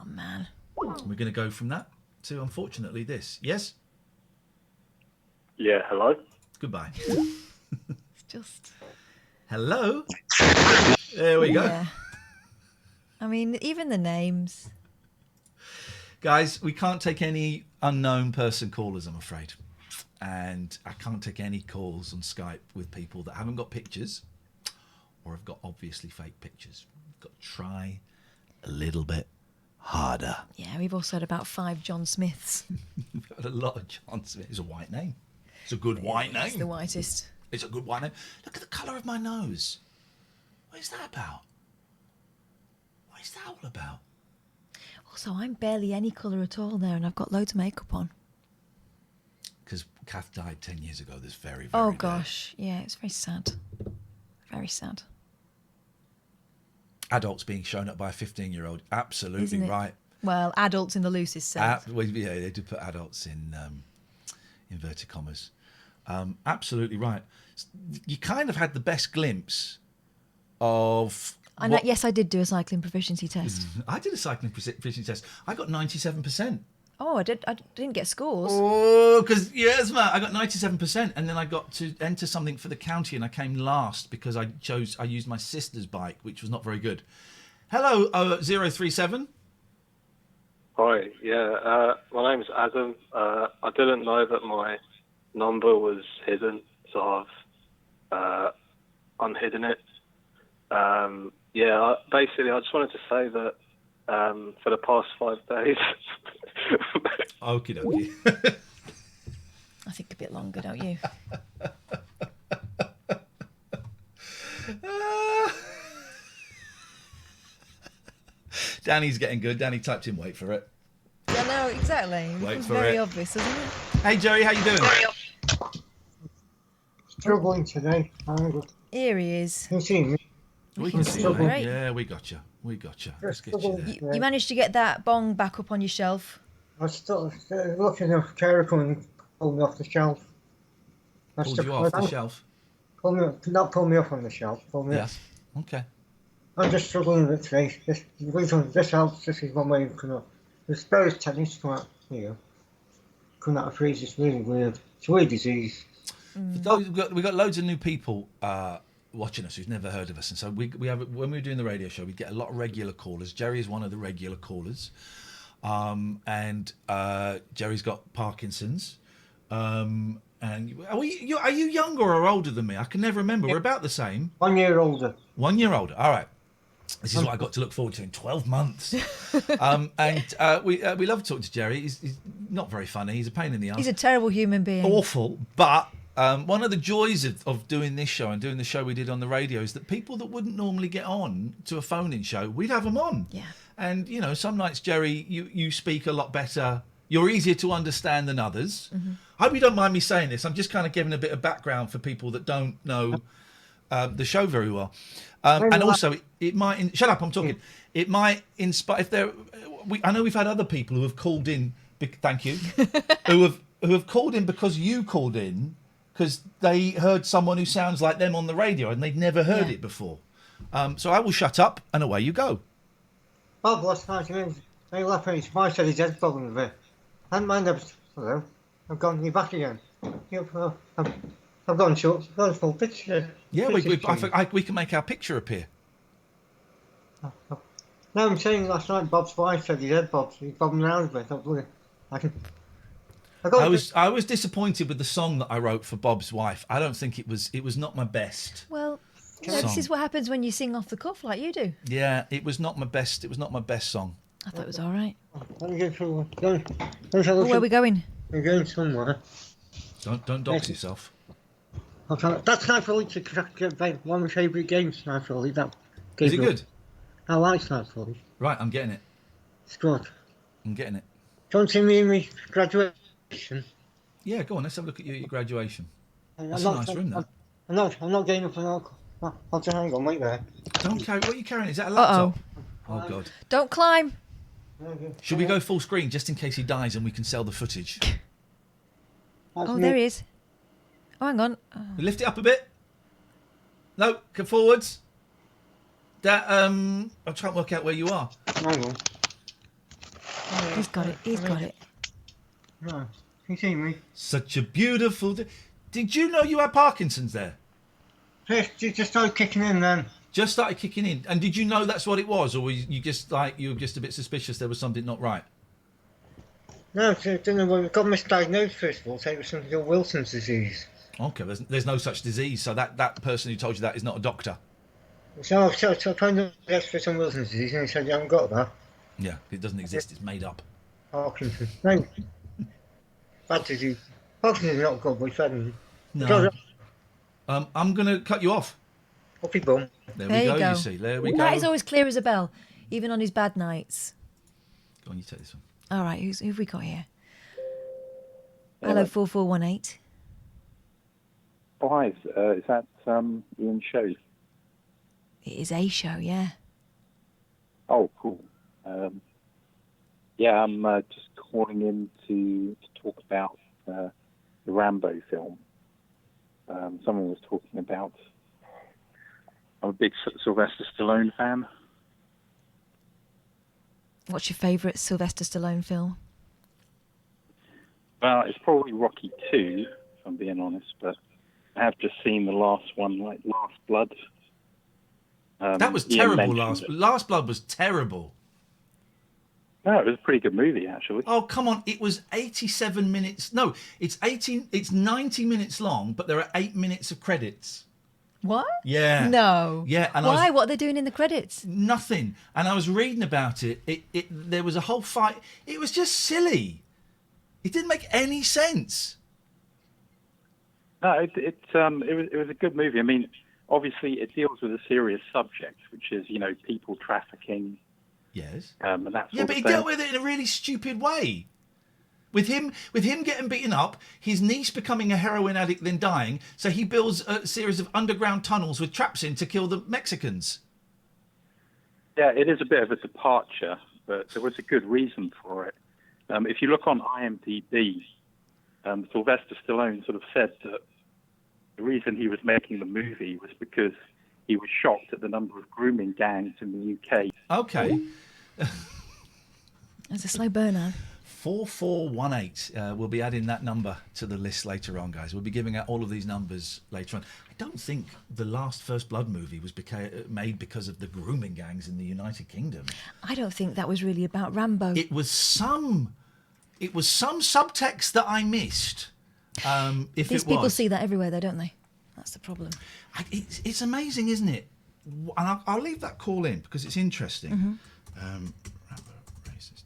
man. We're going to go from that to, unfortunately, this. Yes? Yeah, hello? Goodbye. It's just... Hello? There we go. Yeah. I mean, even the names. Guys, we can't take any unknown person callers, I'm afraid. And I can't take any calls on Skype with people that haven't got pictures or have got obviously fake pictures. We've got to try a little bit harder. Yeah, we've also had about 5 John Smiths. We've got a lot of John Smith. It's a white name. It's a good white name. It's the whitest. It's a good white name. Look at the colour of my nose. What is that about? What is that all about? Also, I'm barely any colour at all there, and I've got loads of makeup on. Because Kath died 10 years ago. That's very, very Oh, bad. gosh. Yeah, it's very sad. Very sad. Adults being shown up by a 15-year-old. Absolutely Isn't it? right. Well, adults in the loosest sense. Yeah, they do put adults in inverted commas. Absolutely right. You kind of had the best glimpse of... Yes, I did do a cycling proficiency test. I did a cycling proficiency test. I got 97%. Oh, I didn't get scores. Oh, because, yes, Matt, I got 97%. And then I got to enter something for the county and I came last because I used my sister's bike, which was not very good. Hello, 037. Hi, yeah, my name's Adam. I didn't know that my number was hidden, so I've unhidden it. Basically, I just wanted to say that for the past 5 days... Okie dokie. I think a bit longer, don't you? Danny's getting good. Danny typed in, wait for it. Yeah, no, exactly. Wait It's for very it. obvious, isn't it? Hey, Jerry, how you doing? Struggling today. Here he is. Can you see me? We can see you. Great. Yeah, we got you. Let's get you there. You managed to get that bong back up on your shelf. I was still looking at Carriacon pull me off the shelf. Pulled you off the shelf? Not pull me off on the shelf. Pull me Yes. Okay. I'm just struggling with it today. This helps. This is one way of coming up. There's various techniques to come out, coming out of freeze. It's really weird. It's a weird disease. For those, we've got loads of new people watching us who've never heard of us, and so we have, when we were doing the radio show, we get a lot of regular callers. Jerry is one of the regular callers, and Jerry's got Parkinson's. And are you younger or older than me? I can never remember. We're about the same. 1 year older. 1 year older. All right. This is what I got to look forward to in 12 months. We love talking to Jerry. He's not very funny. He's a pain in the ass. He's a terrible human being. Awful. But one of the joys of doing this show and doing the show we did on the radio is that people that wouldn't normally get on to a phone-in show, we'd have them on. Yeah. And, some nights, Jerry, you speak a lot better. You're easier to understand than others. Mm-hmm. I hope you don't mind me saying this. I'm just kind of giving a bit of background for people that don't know the show very well. And also, it might... shut up, I'm talking. It might inspire... I know we've had other people who have called in... Thank you. who have called in because you called in, because they heard someone who sounds like them on the radio and they'd never heard it before. So I will shut up and away you go. Bob, last night, they left me. His wife said his head's bothering me. I hadn't mind. Hello. I've gone. You're back again. I've gone short. I've gone full picture. Yeah, we can make our picture appear. No, I'm saying last night Bob's wife said his head bobs. He's bobbing around a bit. I was disappointed with the song that I wrote for Bob's wife. I don't think it was not my best. Well, this is what happens when you sing off the cuff like you do. Yeah, it was not my best. It was not my best song. I thought it was all right. Let me go through. Where are we going? We're going somewhere. Don't dox yourself. That's Sniper Elite. One of my favourite games, Sniper Elite. Is it good? I like Sniper Elite. Right, I'm getting it. It's good. I'm getting it. Don't see me in my graduation. Yeah, go on. Let's have a look at your graduation. That's a nice room, though. I'm not getting up and I'll just hang on, wait there. Don't carry. What are you carrying? Is that a laptop? Oh God! Don't climb. Should we go full screen just in case he dies and we can sell the footage? There he is. Oh, hang on. Lift it up a bit. No, come forwards. I'm trying to work out where you are. Hang on. He's got it. He's got it. No, can you see me? Such a beautiful day. Did you know you had Parkinson's there? Just started kicking in then. Just started kicking in. And did you know that's what it was? Or were you just you were just a bit suspicious there was something not right? No, I don't know. We got misdiagnosed first of all. So it was something called Wilson's disease. Okay, there's no such disease. So that person who told you that is not a doctor. So I tried to test for some Wilson's disease and he said you haven't got that. Yeah, it doesn't exist. It's made up. Parkinson's. No. Bad disease. Parkinson's is not good, but it's better. No. I'm going to cut you off. Off your bum. There we go, you see. There we go. That is always clear as a bell, even on his bad nights. Go on, you take this one. All right, who have we got here? Hello, 4418. Oh, hi. Is that Iain's show? It is a show, yeah. Oh, cool. Yeah, I'm just calling in to talk about the Rambo film. Someone was talking about... I'm a big Sylvester Stallone fan. What's your favourite Sylvester Stallone film? Well, it's probably Rocky 2, if I'm being honest, but I have just seen the last one, like Last Blood. That was terrible. Last Blood was terrible. No, it was a pretty good movie, actually. Oh, come on. It was 87 minutes. No, it's 90 minutes long, but there are 8 minutes of credits. What? Yeah. No. Yeah. And why? What are they doing in the credits? Nothing. And I was reading about it. There was a whole fight. It was just silly. It didn't make any sense. No, it was a good movie. I mean, obviously, it deals with a serious subject, which is, people trafficking. Yes. And that sort yeah, but he dealt with it in a really stupid way. With him getting beaten up, his niece becoming a heroin addict, then dying, so he builds a series of underground tunnels with traps in to kill the Mexicans. Yeah, it is a bit of a departure, but there was a good reason for it. If you look on IMDb, Sylvester Stallone sort of said that the reason he was making the movie was because he was shocked at the number of grooming gangs in the UK. Okay. That's a slow burner. 4418. We'll be adding that number to the list later on, guys. We'll be giving out all of these numbers later on. I don't think the last First Blood movie was made because of the grooming gangs in the United Kingdom. I don't think that was really about Rambo. It was some subtext that I missed. These people see that everywhere, though, don't they? That's the problem. It's amazing, isn't it? And I'll leave that call in because it's interesting. Rambo, racist.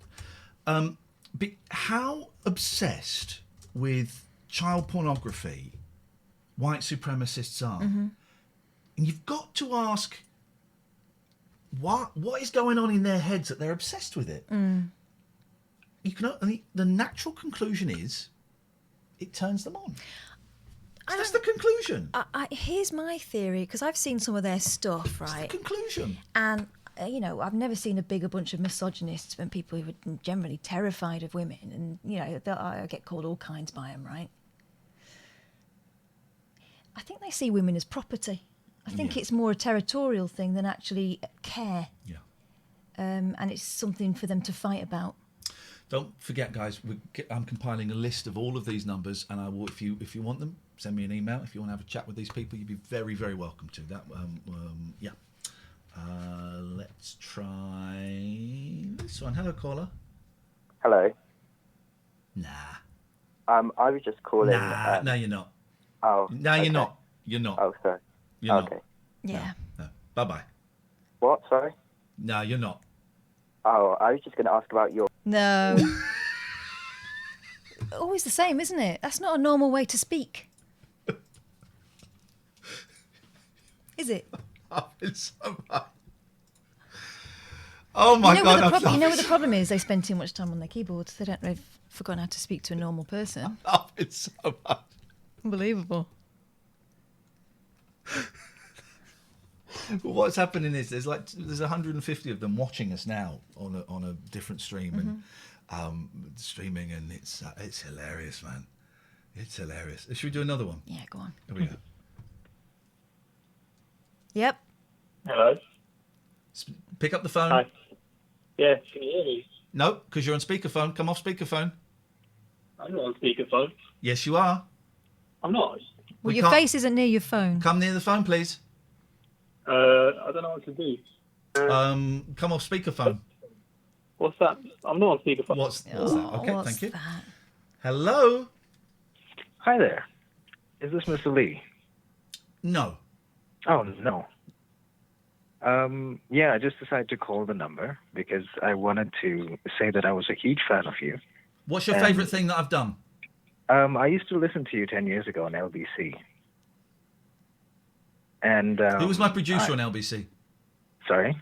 How obsessed with child pornography white supremacists are. And you've got to ask, what is going on in their heads that they're obsessed with it? You can the natural conclusion is it turns them on. That's the conclusion. Here's my theory, because I've seen some of their stuff, right? That's the conclusion. And I've never seen a bigger bunch of misogynists and people who are generally terrified of women, and I get called all kinds by them, right? I think they see women as property. I think it's more a territorial thing than actually care. Yeah. And it's something for them to fight about. Don't forget, guys, I'm compiling a list of all of these numbers, and I will, if you want them, send me an email. If you want to have a chat with these people, you'd be very, very welcome to that. Yeah. Let's try this one. Hello, caller. Hello. Nah. I was just calling. Nah, no, you're not. Oh. No, okay. You're not. You're not. Oh, sorry. You're okay. not. Yeah. No. Bye-bye. What? Sorry? No, you're not. Oh, I was just going to ask about your... No. Always the same, isn't it? That's not a normal way to speak. Is it? It's so much. Oh my God! You know what the problem is? They spend too much time on their keyboards. They've forgotten how to speak to a normal person. It's so much. Unbelievable. What's happening is there's 150 of them watching us now on a different stream and streaming, and it's hilarious, man. It's hilarious. Should we do another one? Yeah, go on. Here we go. Yep. Hello. Pick up the phone. Hi. Yeah, can you hear me? No, because you're on speakerphone. Come off speakerphone. I'm not on speakerphone. Yes, you are. I'm not. Well, your face isn't near your phone. Come near the phone, please. I don't know what to do. Come off speakerphone. What's that? I'm not on speakerphone. What's that? Okay, what's thank you. that? Hello. Hi there. Is this Mr. Lee? No. Oh, no. Yeah, I just decided to call the number because I wanted to say that I was a huge fan of you. What's your favourite thing that I've done? I used to listen to you 10 years ago on LBC. And who was my producer on LBC? Sorry?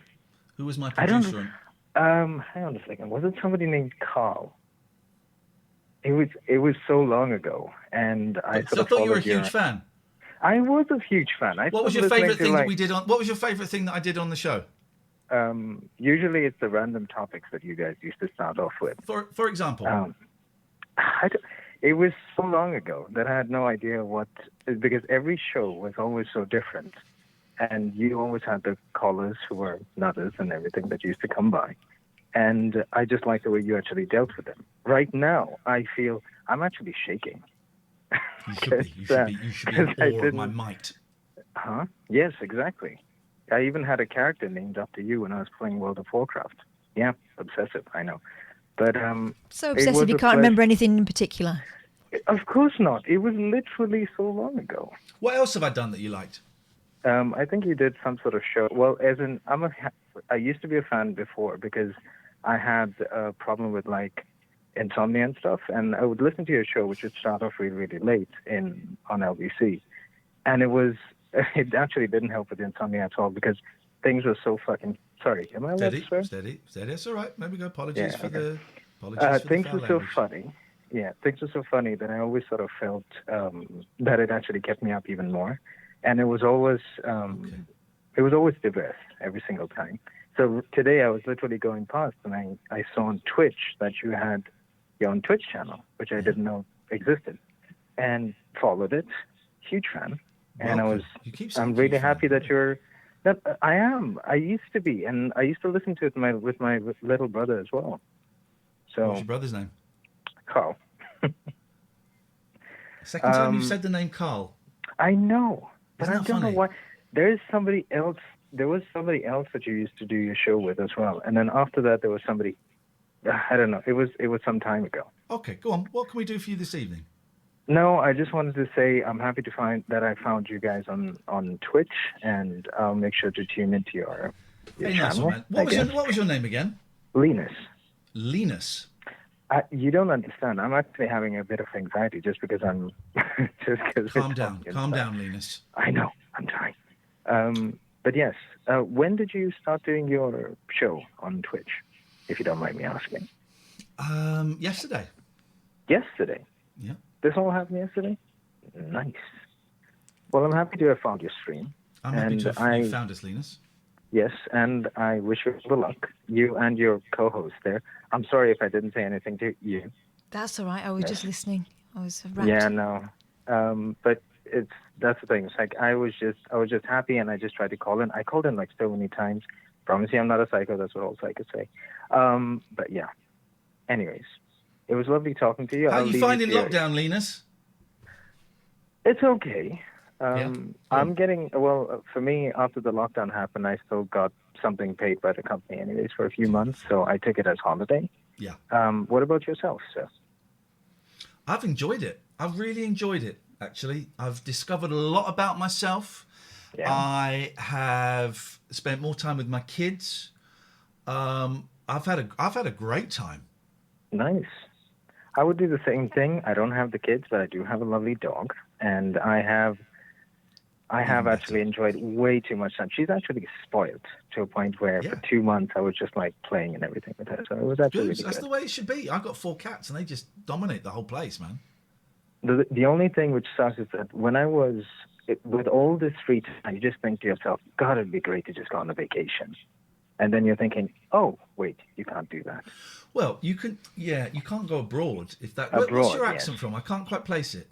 Who was my producer? Hang on a second. Was it somebody named Carl? It was so long ago, and I thought you were a huge fan. I was a huge fan. What was your favourite thing that we did on? What was your favourite thing that I did on the show? Usually, it's the random topics that you guys used to start off with. For example, it was so long ago that I had no idea because every show was always so different, and you always had the callers who were nutters and everything that used to come by, and I just like the way you actually dealt with them. Right now, I feel I'm actually shaking. You should be in awe of my might. Huh? Yes, exactly. I even had a character named after you when I was playing World of Warcraft. Yeah, obsessive, I know. But so obsessive you can't remember anything in particular? Of course not. It was literally so long ago. What else have I done that you liked? I think you did some sort of show. Well, as in, I used to be a fan before because I had a problem with insomnia and stuff, and I would listen to your show, which would start off really, really late on LBC, and it actually didn't help with the insomnia at all because things were so fucking... Sorry, am I allowed to swear? Steady. It's all right. Maybe go. Apologies for the... Things were so funny. Yeah, things were so funny that I always sort of felt that it actually kept me up even more, and it was always diverse every single time. So today I was literally going past and I saw on Twitch that you had your own Twitch channel, which I didn't know existed, and followed it. Huge fan. And I'm really happy that you're. That I am. I used to be, and I used to listen to it with my little brother as well. So. What's your brother's name? Carl. Second time you've said the name Carl. I know, but I don't know funny? why. There is somebody else. There was somebody else that you used to do your show with as well, and then after that there was somebody. I don't know. It was some time ago. Okay, go on. What can we do for you this evening? No, I just wanted to say I'm happy to find that I found you guys on Twitch, and I'll make sure to tune into your Hey, nice channel. one, man. What was your name again? Linus. Linus. You don't understand. I'm actually having a bit of anxiety just because I'm. Calm down, Linus. I know. I'm trying. But yes, when did you start doing your show on Twitch, if you don't mind me asking? Yesterday. Yesterday? Yeah. This all happened yesterday? Nice. Well, I'm happy to have found your stream. I'm happy to have you found us, Linus. Yes, and I wish you good luck, you and your co-host there. I'm sorry if I didn't say anything to you. That's all right. I was just listening. I was wrapped. Yeah, no. But that's the thing. It's like I was just happy, and I just tried to call in. I called in like so many times. Promise you, I'm not a psycho. That's what all psychos say. But yeah. Anyways, it was lovely talking to you. How are you finding lockdown, Linus? It's okay. I'm getting, for me, after the lockdown happened, I still got something paid by the company anyways for a few months, so I took it as holiday. Yeah. What about yourself, sir? I've enjoyed it. I've really enjoyed it, actually. I've discovered a lot about myself. Yeah. I have spent more time with my kids. I've had a great time. Nice. I would do the same thing. I don't have the kids, but I do have a lovely dog, and I have actually enjoyed way too much time. She's actually spoiled to a point where for 2 months I was just like playing and everything with her. So it was actually really That's good. the way it should be. I've got 4 cats and they just dominate the whole place, man. The only thing which sucks is that when I was with all this free time, you just think to yourself, God, it'd be great to just go on a vacation. And then you're thinking, oh, wait, you can't do that. Well, you can't go abroad if that. Abroad, what's your accent from? I can't quite place it.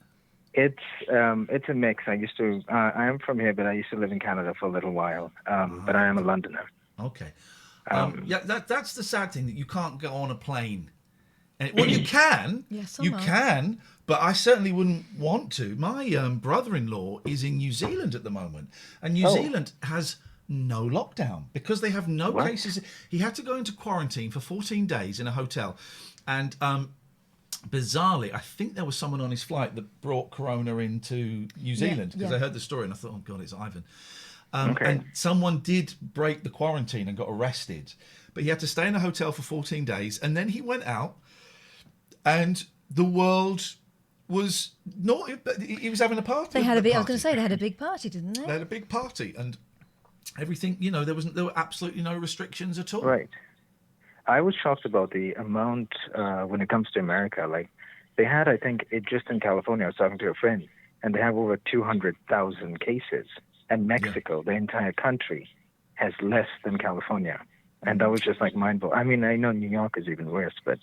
It's a mix. I am from here, but I used to live in Canada for a little while. But I am a Londoner. Okay. That's the sad thing, that you can't go on a plane. Well, you can. You can, but I certainly wouldn't want to. My brother-in-law is in New Zealand at the moment, and New Zealand has no lockdown because they have no cases. He had to go into quarantine for 14 days in a hotel, and bizarrely, I think there was someone on his flight that brought corona into New Zealand because I heard the story and I thought, oh God, it's Ivan. And someone did break the quarantine and got arrested, but he had to stay in a hotel for 14 days, and then he went out, and the world was not. He was having a party. They had a big. I was going to say they had a big party, didn't they? They had a big party, and everything. There were absolutely no restrictions at all. Right. I was shocked about the amount when it comes to America. Like they had, I think, just in California. I was talking to a friend, and they have over 200,000 cases. And Mexico, the entire country, has less than California. And that was just like mind-blowing. I mean, I know New York is even worse, but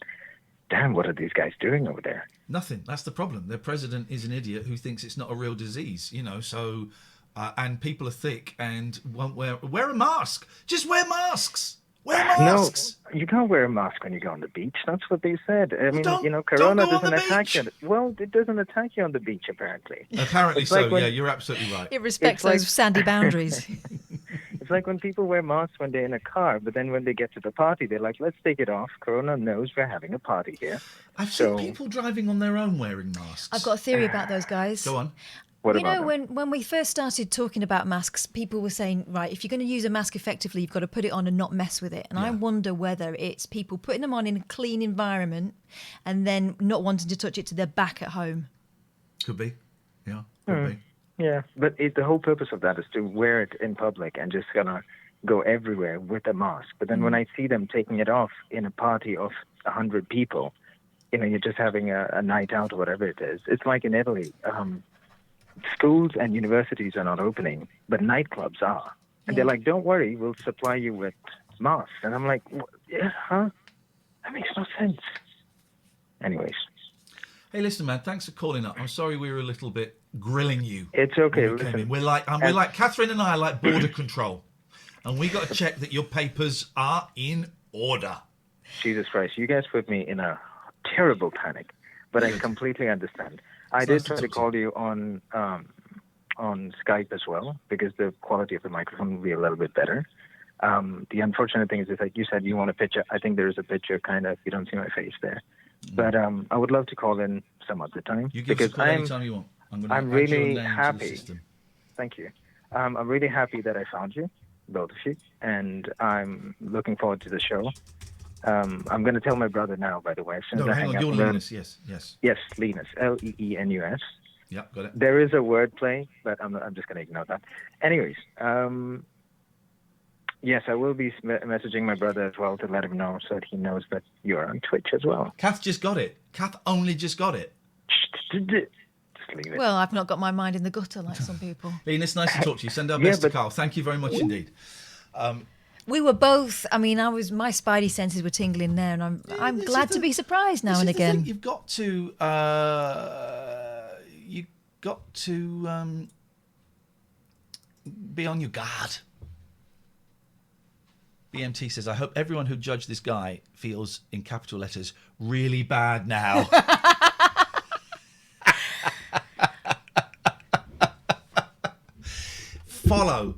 damn, what are these guys doing over there? Nothing. That's the problem. Their president is an idiot who thinks it's not a real disease, so, and people are thick and won't wear a mask. Just wear masks. Wear masks. No, you can't wear a mask when you go on the beach. That's what they said. I mean, Corona doesn't attack you. Well, it doesn't attack you on the beach, apparently. Apparently so, yeah, you're absolutely right. It respects those sandy boundaries. It's like when people wear masks when they're in a car, but then when they get to the party, they're like, let's take it off. Corona knows we're having a party here. I've seen people driving on their own wearing masks. I've got a theory about those guys. Go on. When we first started talking about masks, people were saying, right, if you're going to use a mask effectively, you've got to put it on and not mess with it. And I wonder whether it's people putting them on in a clean environment and then not wanting to touch it to their back at home. Could be. Yeah, could be. Yeah, but the whole purpose of that is to wear it in public and just gonna go everywhere with a mask. But then when I see them taking it off in a party of 100 people, you're just having a night out or whatever it is. It's like in Italy. Schools and universities are not opening, but nightclubs are. And they're like, don't worry, we'll supply you with masks. And I'm like, yeah, huh? That makes no sense. Anyways. Hey, listen, man. Thanks for calling up. I'm sorry we were a little bit grilling you. It's okay. when we came in. We're like Catherine and I are like border control, and we got to check that your papers are in order. Jesus Christ, you guys put me in a terrible panic, but I completely understand. I did try to call you on Skype as well, because the quality of the microphone will be a little bit better. The unfortunate thing is, like you said, you want a picture. I think there is a picture, kind of. You don't see my face there. But I would love to call in some other time. You give us a call anytime you want. I'm really happy. Thank you. I'm really happy that I found you, both of you, and I'm looking forward to the show. I'm going to tell my brother now, by the way. Hang on. You're Linus. Yes. Yes, Linus. Leenus. Yeah, got it. There is a wordplay, but I'm just going to ignore that. Anyways, yes, I will be messaging my brother as well to let him know, so that he knows that you're on Twitch as well. Kath just got it. Kath only just got it. Just leave it. Well, I've not got my mind in the gutter like some people. Linus, nice to talk to you. Send our best to Carl. Thank you very much indeed. We were both. I mean, my spidey senses were tingling there, and I'm glad to be surprised now and again. You've got to. Be on your guard. BMT says, I hope everyone who judged this guy feels, in capital letters, really bad now. Follow,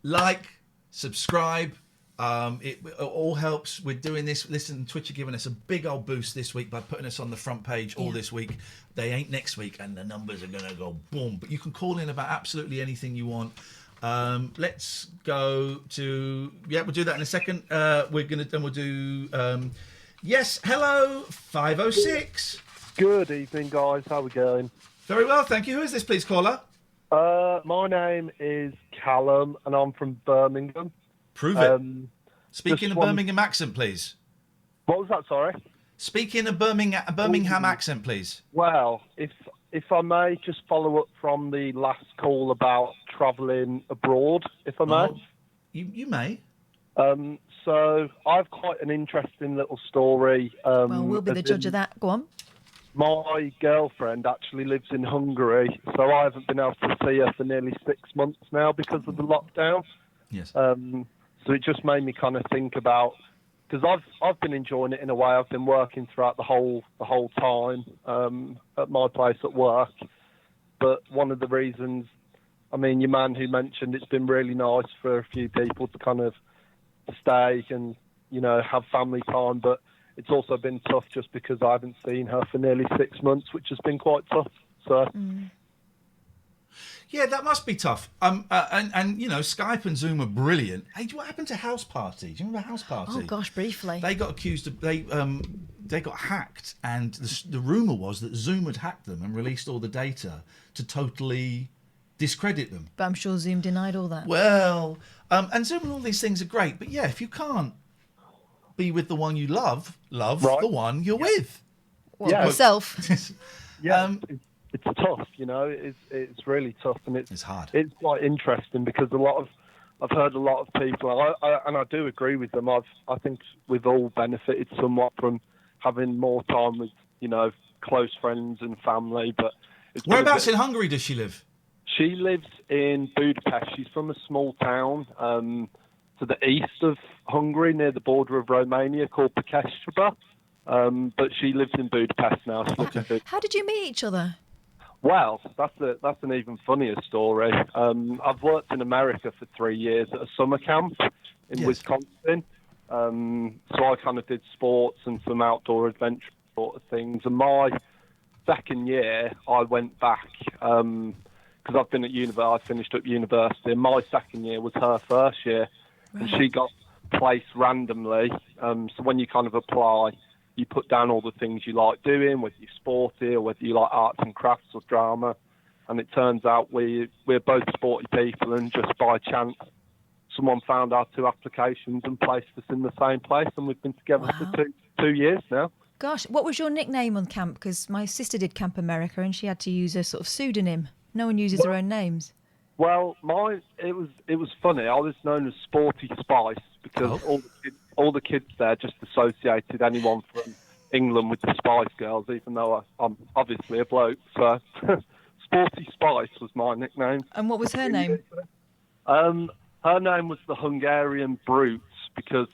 like, subscribe. It all helps. We're doing this. Listen, Twitch are giving us a big old boost this week by putting us on the front page all this week. They ain't next week, and the numbers are going to go boom. But you can call in about absolutely anything you want. Let's go to... Yeah, we'll do that in a second. We'll do... yes, hello, 506. Good evening, guys. How are we going? Very well, thank you. Who is this, please, caller? My name is Callum, and I'm from Birmingham. Prove it. Speak in a Birmingham accent, please. What was that, sorry? Speak in a Birmingham accent, please. Well, if I may just follow up from the last call about travelling abroad, if I may. You may. So I've quite an interesting little story. Well, we'll be the judge of that. Go on. My girlfriend actually lives in Hungary, so I haven't been able to see her for nearly 6 months now because of the lockdown. Yes. So it just made me kind of think about, because I've been enjoying it in a way. I've been working throughout the whole time at my place at work. But one of the reasons, I mean, your man who mentioned it's been really nice for a few people to kind of stay and, you know, have family time. But it's also been tough just because I haven't seen her for nearly 6 months, which has been quite tough. So. Yeah, that must be tough. And you know, Skype and Zoom are brilliant. Hey, what happened to House Party? Do you remember House Party? Oh gosh, briefly. They got accused of they got hacked, and the rumor was that Zoom had hacked them and released all the data to totally discredit them. But I'm sure Zoom denied all that. Well, and Zoom and all these things are great, but yeah, if you can't be with the one you love right. The one you're with. Well, yourself. Yeah. It's tough, you know. It's really tough, and it's hard. It's quite interesting because I've heard a lot of people, and I do agree with them. I think we've all benefited somewhat from having more time with, you know, close friends and family. But whereabouts in Hungary does she live? She lives in Budapest. She's from a small town to the east of Hungary, near the border of Romania, called Pekesaba. But she lives in Budapest now. How did you meet each other? Well, that's an even funnier story. I've worked in America for 3 years at a summer camp in Wisconsin. So I kind of did sports and some outdoor adventure sort of things. And my second year, I went back because I've been at I finished up university, and my second year was her first year, and she got placed randomly. So when you kind of apply, you put down all the things you like doing, whether you're sporty or whether you like arts and crafts or drama. And it turns out we're both sporty people, and just by chance, someone found our 2 applications and placed us in the same place, and we've been together for 2 years now. Gosh, what was your nickname on camp? Because my sister did Camp America, and she had to use a sort of pseudonym. No one uses their own names. Well, it was funny. I was known as Sporty Spice because all the kids there just associated anyone from England with the Spice Girls, even though I'm obviously a bloke. So Sporty Spice was my nickname. And what was her name? Her name was the Hungarian Brute because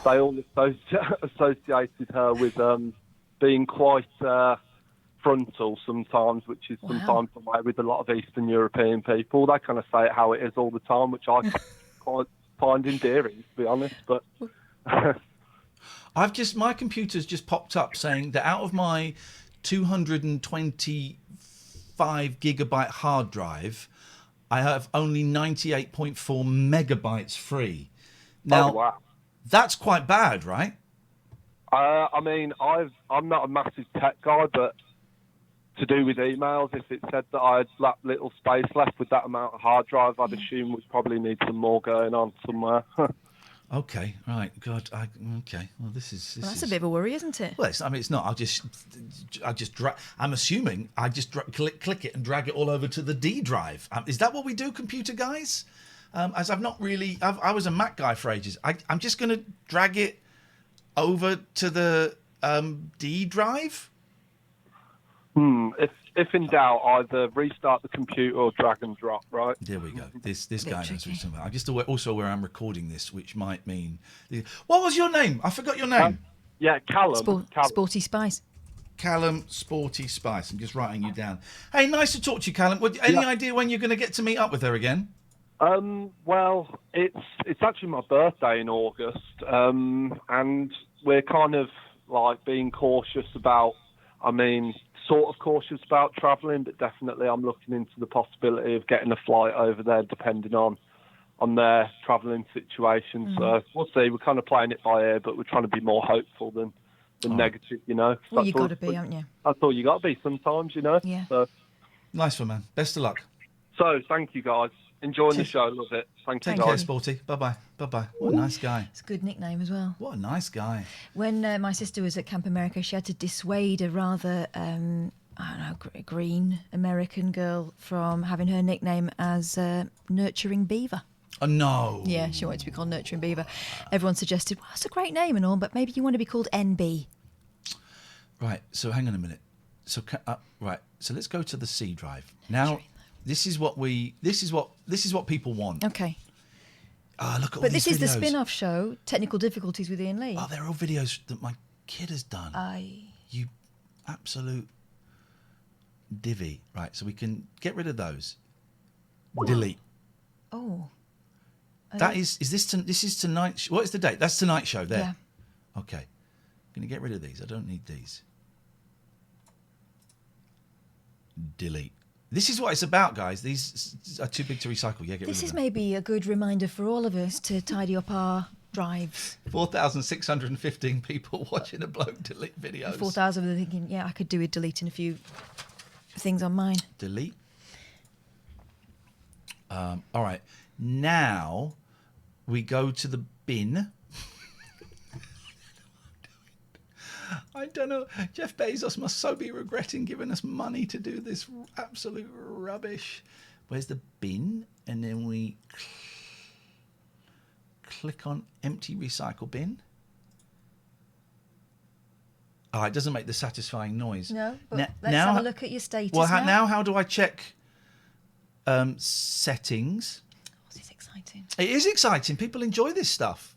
they all associated her with being quite frontal sometimes, which is sometimes the way with a lot of Eastern European people. They kind of say it how it is all the time, which I quite find endearing, to be honest. But my computer's just popped up saying that out of my 225 gigabyte hard drive, I have only 98.4 megabytes free. Now, wow. That's quite bad, right? I mean, I'm not a massive tech guy, but to do with emails, if it said that I had that little space left with that amount of hard drive, I'd assume we'd probably need some more going on somewhere. Okay, right. God, okay. Well, that's a bit of a worry, isn't it? Well, it's not. I'm assuming I just click it and drag it all over to the D drive. Is that what we do, computer guys? As I've not really, I was a Mac guy for ages. I'm just going to drag it over to the D drive. If in doubt, either restart the computer or drag and drop. Right. There we go. This guy knows what he's talking about. I'm just also where I'm recording this, which might mean. What was your name? I forgot your name. Callum. Sporty Spice. Callum Sporty Spice. I'm just writing you down. Hey, nice to talk to you, Callum. Any idea when you're going to get to meet up with her again? Well, it's actually my birthday in August, and we're kind of like being cautious about. I mean, sort of cautious about travelling, but definitely I'm looking into the possibility of getting a flight over there, depending on their travelling situation. So we'll see. We're kind of playing it by ear, but we're trying to be more hopeful than negative, you know. Well, you've got to be, haven't you? That's all you got to be sometimes, you know. Yeah. So. Nice one, man. Best of luck. So, thank you, guys. Enjoying the show. Love it. Thank you, Take guys. care, Sporty. Bye-bye. Bye-bye. What a nice guy. It's a good nickname as well. What a nice guy. When my sister was at Camp America, she had to dissuade a rather, green American girl from having her nickname as Nurturing Beaver. Oh, no. Yeah, she wanted to be called Nurturing Beaver. Everyone suggested, well, it's a great name and all, but maybe you want to be called NB. Right, so hang on a minute. So so let's go to the C drive. Now, this is what people want. Okay. Look at all But these this is the videos. spin-off show, Technical Difficulties with Iain Lee. Oh, they're all videos that my kid has done. You absolute divvy. Right, so we can get rid of those. Delete. Oh. This is tonight. What is the date? That's tonight's show there. Yeah. Okay. I'm going to get rid of these. I don't need these. Delete. This is what it's about, guys. These are too big to recycle. Yeah, get rid of them. This is maybe a good reminder for all of us to tidy up our drives. 4,615 people watching a bloke delete videos. 4,000 are thinking, yeah, I could do with deleting a few things on mine. Delete. All right. Now we go to the bin. I don't know. Jeff Bezos must so be regretting giving us money to do this absolute rubbish. Where's the bin? And then we click on empty recycle bin. Oh, it doesn't make the satisfying noise. No, but let's have a look at your status now how do I check settings? Oh, this is exciting. It is exciting. People enjoy this stuff.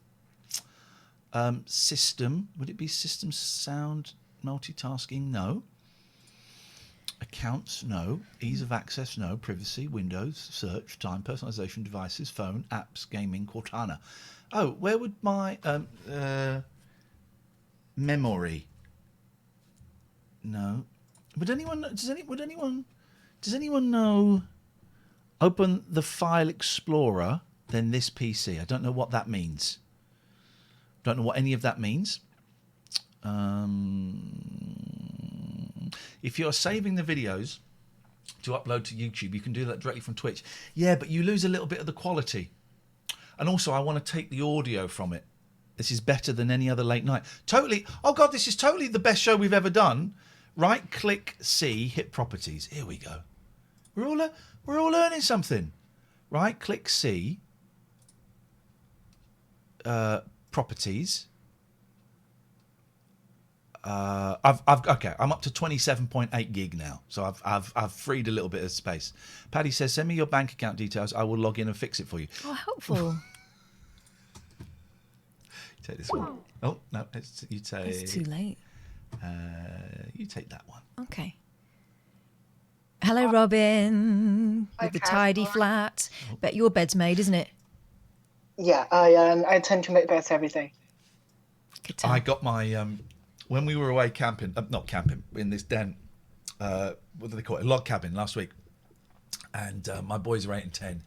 System. Would it be system sound multitasking? No. Accounts? No. Ease of access? No. Privacy? Windows? Search? Time? Personalization? Devices? Phone? Apps? Gaming? Cortana? Oh, where would my memory? No. Does anyone know? Open the File Explorer, then this PC. I don't know what that means. Don't know what any of that means. If you're saving the videos to upload to YouTube, you can do that directly from Twitch. Yeah, but you lose a little bit of the quality. And also, I want to take the audio from it. This is better than any other late night. Totally. Oh, God, this is totally the best show we've ever done. Right-click C, hit properties. Here we go. We're all learning something. Right-click C. Properties. I'm up to 27.8 gig now, so I've freed a little bit of space. Paddy says, send me your bank account details. I will log in and fix it for you. Oh, helpful. Take this one. Oh no, you take. It's too late. You take that one. Okay. Hello, Robin, with the tidy flat. Bet your bed's made, isn't it? Yeah, I tend to make beds every day. I got my when we were away camping, not camping, in this den. What do they call it? A log cabin last week. And my boys are 8 and 10.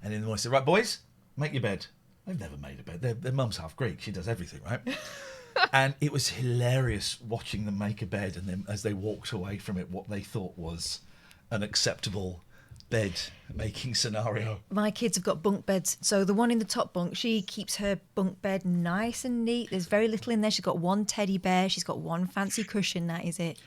And in the morning, I said, right, boys, make your bed. They've never made a bed. Their mum's half Greek. She does everything, right? And it was hilarious watching them make a bed, and then as they walked away from it, what they thought was an acceptable bed making scenario. My kids have got bunk beds. So the one in the top bunk, she keeps her bunk bed nice and neat. There's very little in there. She's got one teddy bear. She's got one fancy cushion. That is it.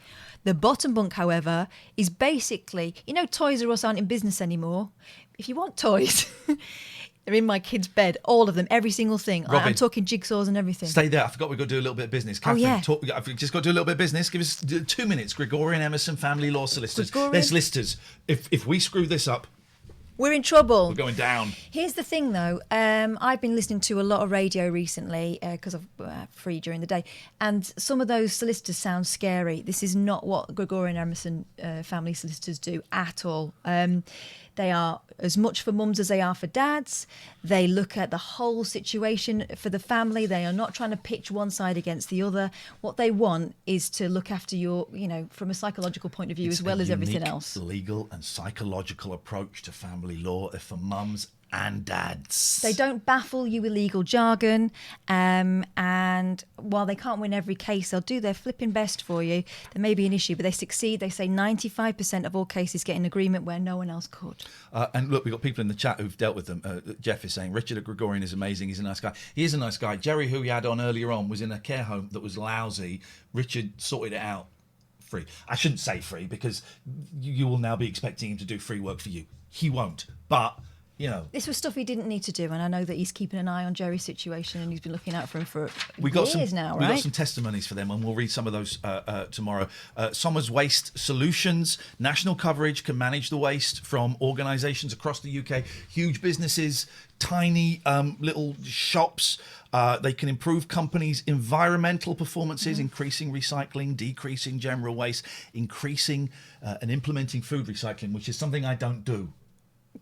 The bottom bunk, however, is basically, Toys R Us aren't in business anymore. If you want toys, they're in my kids' bed, all of them, every single thing. Robin, I'm talking jigsaws and everything. Stay there. I forgot we've got to do a little bit of business. Catherine, I've just got to do a little bit of business. Give us 2 minutes. Gregorian Emerson Family Law Solicitors. There's listers. If we screw this up, we're in trouble. We're going down. Here's the thing, though. I've been listening to a lot of radio recently because I'm free during the day, and some of those solicitors sound scary. This is not what Gregorian Emerson family solicitors do at all. They are as much for mums as they are for dads. They look at the whole situation for the family. They are not trying to pitch one side against the other. What they want is to look after your, from a psychological point of view as well as everything else. Legal and psychological approach to family law for mums and dads. They don't baffle you with legal jargon, and while they can't win every case, they'll do their flipping best for you. There may be an issue, but they succeed. They say 95% of all cases get an agreement where no one else could. And look, we've got people in the chat who've dealt with them. Jeff is saying, Richard Gregorian is amazing. He's a nice guy. He is a nice guy. Jerry, who we had on earlier on, was in a care home that was lousy. Richard sorted it out free. I shouldn't say free, because you will now be expecting him to do free work for you. He won't, but... This was stuff he didn't need to do, and I know that he's keeping an eye on Jerry's situation, and he's been looking out for him for years now, right? We got some testimonies for them, and we'll read some of those tomorrow. Somers Waste Solutions, national coverage, can manage the waste from organisations across the UK, huge businesses, tiny little shops. They can improve companies' environmental performances, increasing recycling, decreasing general waste, increasing and implementing food recycling, which is something I don't do.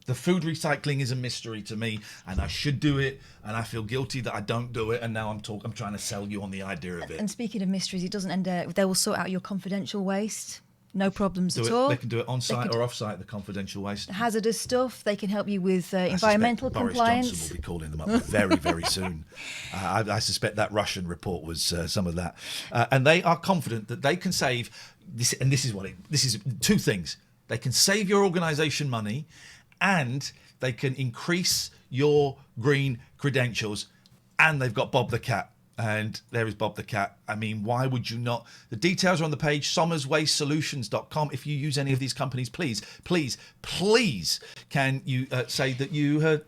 The food recycling is a mystery to me, and I should do it, and I feel guilty that I don't do it, and now I'm trying to sell you on the idea of it. And speaking of mysteries, it doesn't end there. They will sort out your confidential waste. No problems at all. They can do it on-site or off-site, the confidential waste. Hazardous stuff. They can help you with environmental compliance. Boris Johnson will be calling them up very, very soon. I suspect that Russian report was some of that. And they are confident that they can save, this is two things. They can save your organisation money, and they can increase your green credentials, and they've got Bob the Cat. And there is Bob the Cat. I mean, why would you not? The details are on the page, somerswastesolutions.com. If you use any of these companies, please, can you say that you heard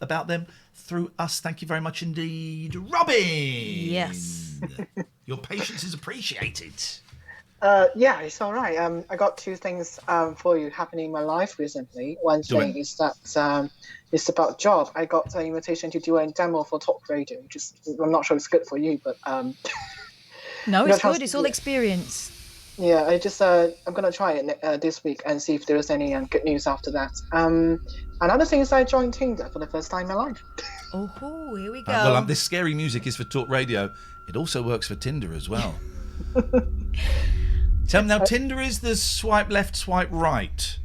about them through us? Thank you very much indeed. Robin! Yes. Your patience is appreciated. Yeah, it's all right. I got two things for you happening in my life recently. One thing is that it's about job. I got an invitation to do a demo for Talk Radio, which is, I'm not sure it's good for you, but no, it's good. It's all experience. Yeah, I'm gonna try it this week and see if there is any good news after that. Another thing is I joined Tinder for the first time in my life. Oh, here we go. Well, this scary music is for Talk Radio. It also works for Tinder as well. Tell me now, Tinder is the swipe left, swipe right.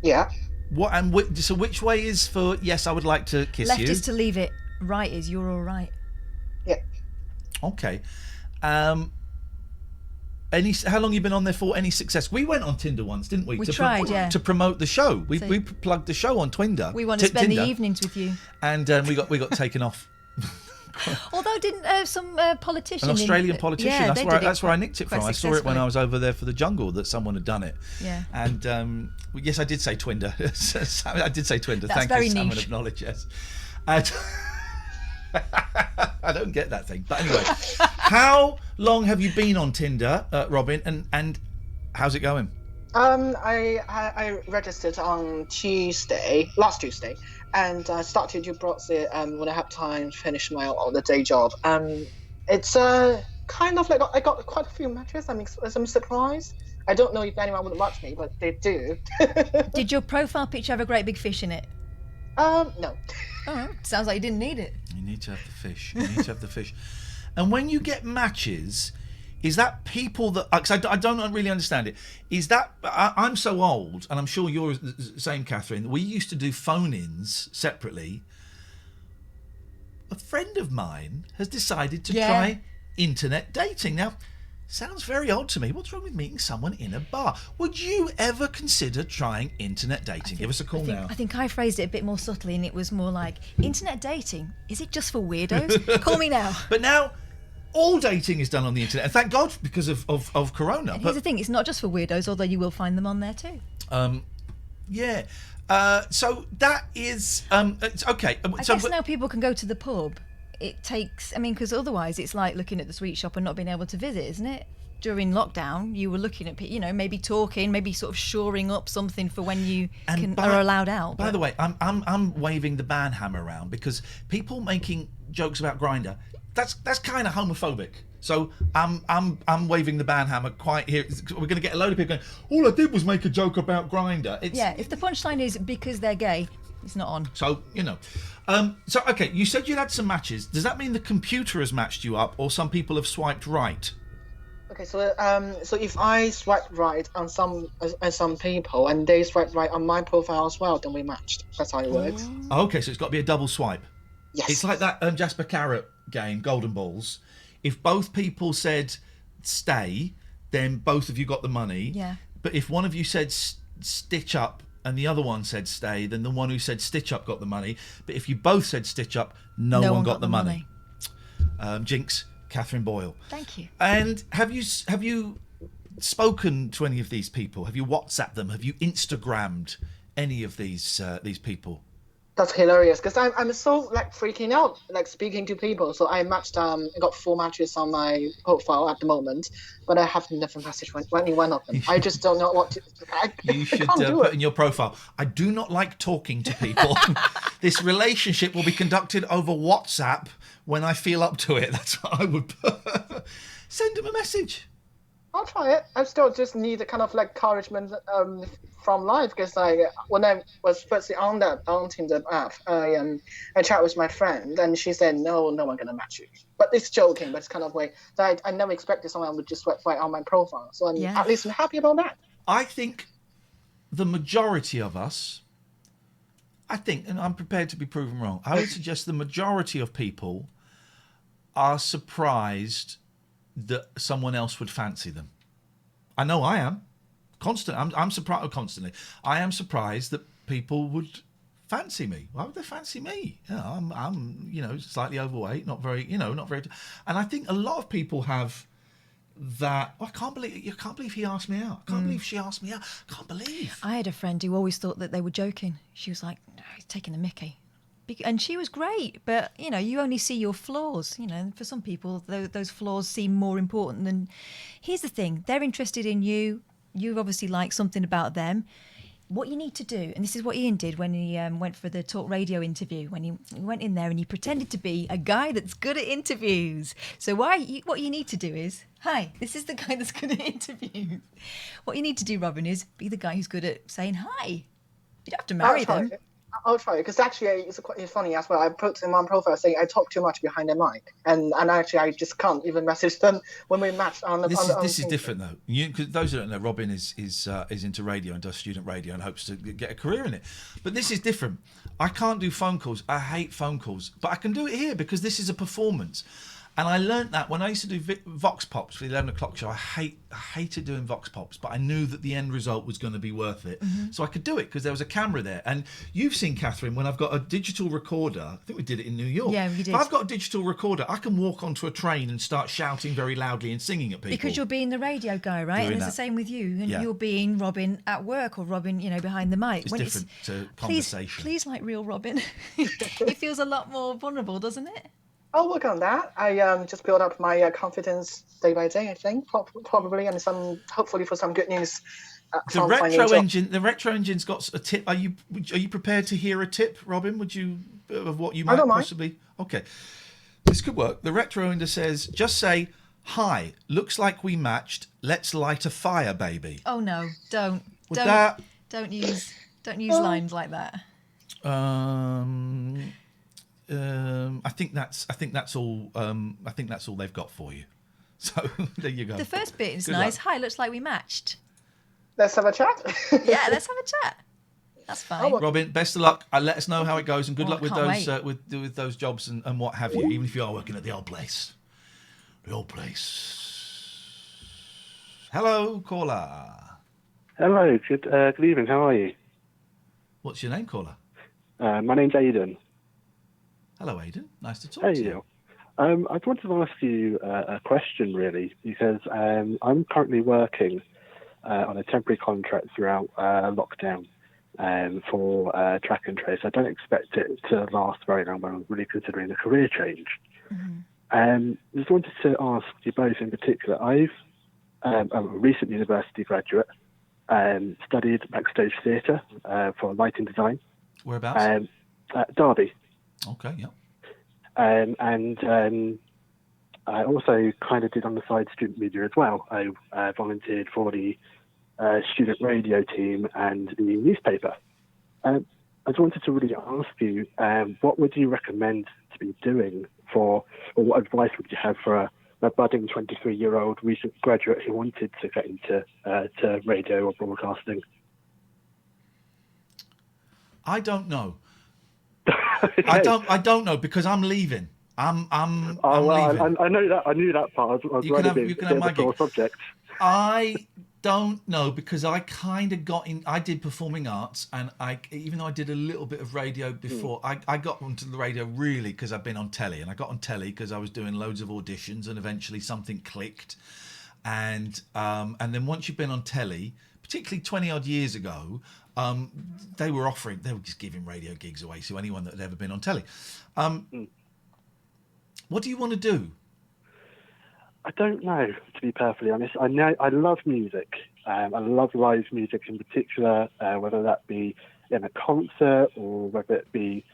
Yeah. What and so which way is for yes, I would like to kiss left you? Left is to leave it. Right is you're all right. Yeah. Okay. How long you been on there for? Any success? We went on Tinder once, didn't we? We tried, yeah. To promote the show. We plugged the show on Tinder. We want to spend the evenings with you. And we got taken off. Although didn't some politician, an Australian politician, yeah, that's where I nicked it from. I saw it when I was over there for the jungle that someone had done it. Yeah. And yes, I did say Twinder. I did say Twinder. That's Thank very you, someone niche. acknowledged, yes. I don't get that thing. But anyway, how long have you been on Tinder, Robin, and how's it going? I registered on last Tuesday, and I started to browse it when I had time to finish my other day job. It's kind of like I got quite a few matches. I'm surprised. I don't know if anyone would match me, but they do. Did your profile picture have a great big fish in it? No. Oh, sounds like you didn't need it. You need to have the fish. You need to have the fish. And when you get matches, is that people that... Because I don't really understand it. Is that... I'm so old, and I'm sure you're the same, Catherine. We used to do phone-ins separately. A friend of mine has decided to try internet dating. Now, sounds very odd to me. What's wrong with meeting someone in a bar? Would you ever consider trying internet dating? Give us a call now. I think I phrased it a bit more subtly, and it was more like, internet dating? Is it just for weirdos? Call me now. But now... all dating is done on the internet, and thank God because of Corona. And here's the thing, it's not just for weirdos, although you will find them on there too. So that is it's okay. I guess now people can go to the pub. It takes, because otherwise it's like looking at the sweet shop and not being able to visit, isn't it? During lockdown, you were looking at, maybe talking, maybe sort of shoring up something for when you are allowed out. By the way, I'm waving the ban hammer around because people making jokes about Grindr, that's kind of homophobic. So I'm waving the ban hammer quite here. We're going to get a load of people going, all I did was make a joke about Grindr. If the punchline is because they're gay, it's not on. So, so, okay, you said you had some matches. Does that mean the computer has matched you up or some people have swiped right? Okay, so if I swipe right on some people and they swipe right on my profile as well, then we matched. That's how it works. Okay, so it's got to be a double swipe. Yes. It's like that Jasper Carrot game, Golden Balls. If both people said stay, then both of you got the money. Yeah. But if one of you said stitch up and the other one said stay, then the one who said stitch up got the money. But if you both said stitch up, no one got the money. Jinx, Katherine Boyle. Thank you. And have you spoken to any of these people? Have you WhatsApped them? Have you Instagrammed any of these people? That's hilarious because I'm so freaking out speaking to people. So I matched I got 4 matches on my profile at the moment, but I have never messaged any one of them. I just don't know what to. You should put in your profile, I do not like talking to people. This relationship will be conducted over WhatsApp when I feel up to it. That's what I would put. Send them a message. I'll try it. I still just need a kind of encouragement from life because when I was first on Tinder app, I chat with my friend and she said no one gonna match you. But it's joking, but it's kind of way that I never expected someone would just swipe right on my profile. So at least I'm happy about that. I think the majority of us, and I'm prepared to be proven wrong, I would suggest the majority of people are surprised that someone else would fancy them. I know I am. I'm surprised constantly. I am surprised that people would fancy me. Why would they fancy me? I'm slightly overweight, not very. And I think a lot of people have that. I can't believe he asked me out. I can't believe she asked me out. I can't believe. I had a friend who always thought that they were joking. She was like, no, he's taking the mickey. And she was great, but you only see your flaws. For some people, those flaws seem more important than. Here's the thing: they're interested in you. You obviously like something about them. What you need to do, and this is what Iain did when he went for the talk radio interview. When he went in there and he pretended to be a guy that's good at interviews. So what you need to do is, hi, this is the guy that's good at interviews. What you need to do, Robin, is be the guy who's good at saying hi. You don't have to marry them. I'll try it because actually it's funny as well. I put in my profile saying I talk too much behind the mic, and actually I just can't even message them when we match on the. This is different though. Because those who don't know, Robin is into radio and does student radio and hopes to get a career in it. But this is different. I can't do phone calls. I hate phone calls, but I can do it here because this is a performance. And I learnt that when I used to do Vox Pops for the 11 o'clock show. I hated doing Vox Pops, but I knew that the end result was going to be worth it. Mm-hmm. So I could do it because there was a camera there. And you've seen, Catherine, when I've got a digital recorder, I think we did it in New York. Yeah, we did. If I've got a digital recorder, I can walk onto a train and start shouting very loudly and singing at people. Because you're being the radio guy, right? And it's the same with you. And you're being Robin at work or Robin, behind the mic. It's different to conversation. Please like real Robin. It feels a lot more vulnerable, doesn't it? I'll work on that. I just build up my confidence day by day. I think probably, and hopefully for some good news. The retro engine's got a tip. Are you prepared to hear a tip, Robin? Would you of what you might possibly? Okay, this could work. The retro engine says, just say, "Hi, looks like we matched. Let's light a fire, baby." Oh no! Don't use lines like that. I think that's all. I think that's all they've got for you. So there you go. The first bit is Good nice. luck. Hi, looks like we matched. Let's have a chat. Yeah, let's have a chat. That's fine. Robin, best of luck. Let us know how it goes, and good luck with can't those with those jobs and what have you. Even if you are working at the old place. The old place. Hello, caller. Hello, good evening. How are you? What's your name, caller? My name's Aidan. Hello, Aidan. Nice to talk to you. I wanted to ask you a question, really, because I'm currently working on a temporary contract throughout lockdown for track and trace. I don't expect it to last very long, but I'm really considering a career change. Just wanted to ask you both in particular. I'm a recent university graduate, studied backstage theatre for lighting design. Whereabouts? At Derby. Okay, yeah. And I also kind of did on the side student media as well. I volunteered for the student radio team and the newspaper. I just wanted to really ask you, what would you recommend to be doing or what advice would you have for a budding 23-year-old recent graduate who wanted to get into to radio or broadcasting? I don't know. Okay. I don't know because I'm leaving. I'm leaving. I know that. I knew that part. I was you can have my gig. Subject. I don't know because I kind of got in. I did performing arts, and even though I did a little bit of radio before, I got onto the radio really because I've been on telly, and I got on telly because I was doing loads of auditions, and eventually something clicked, and then once you've been on telly, particularly 20 odd years ago. They were just giving radio gigs away to anyone that had ever been on telly. What do you want to do? I don't know, to be perfectly honest. I know I love music. I love live music in particular, whether that be in a concert or whether it be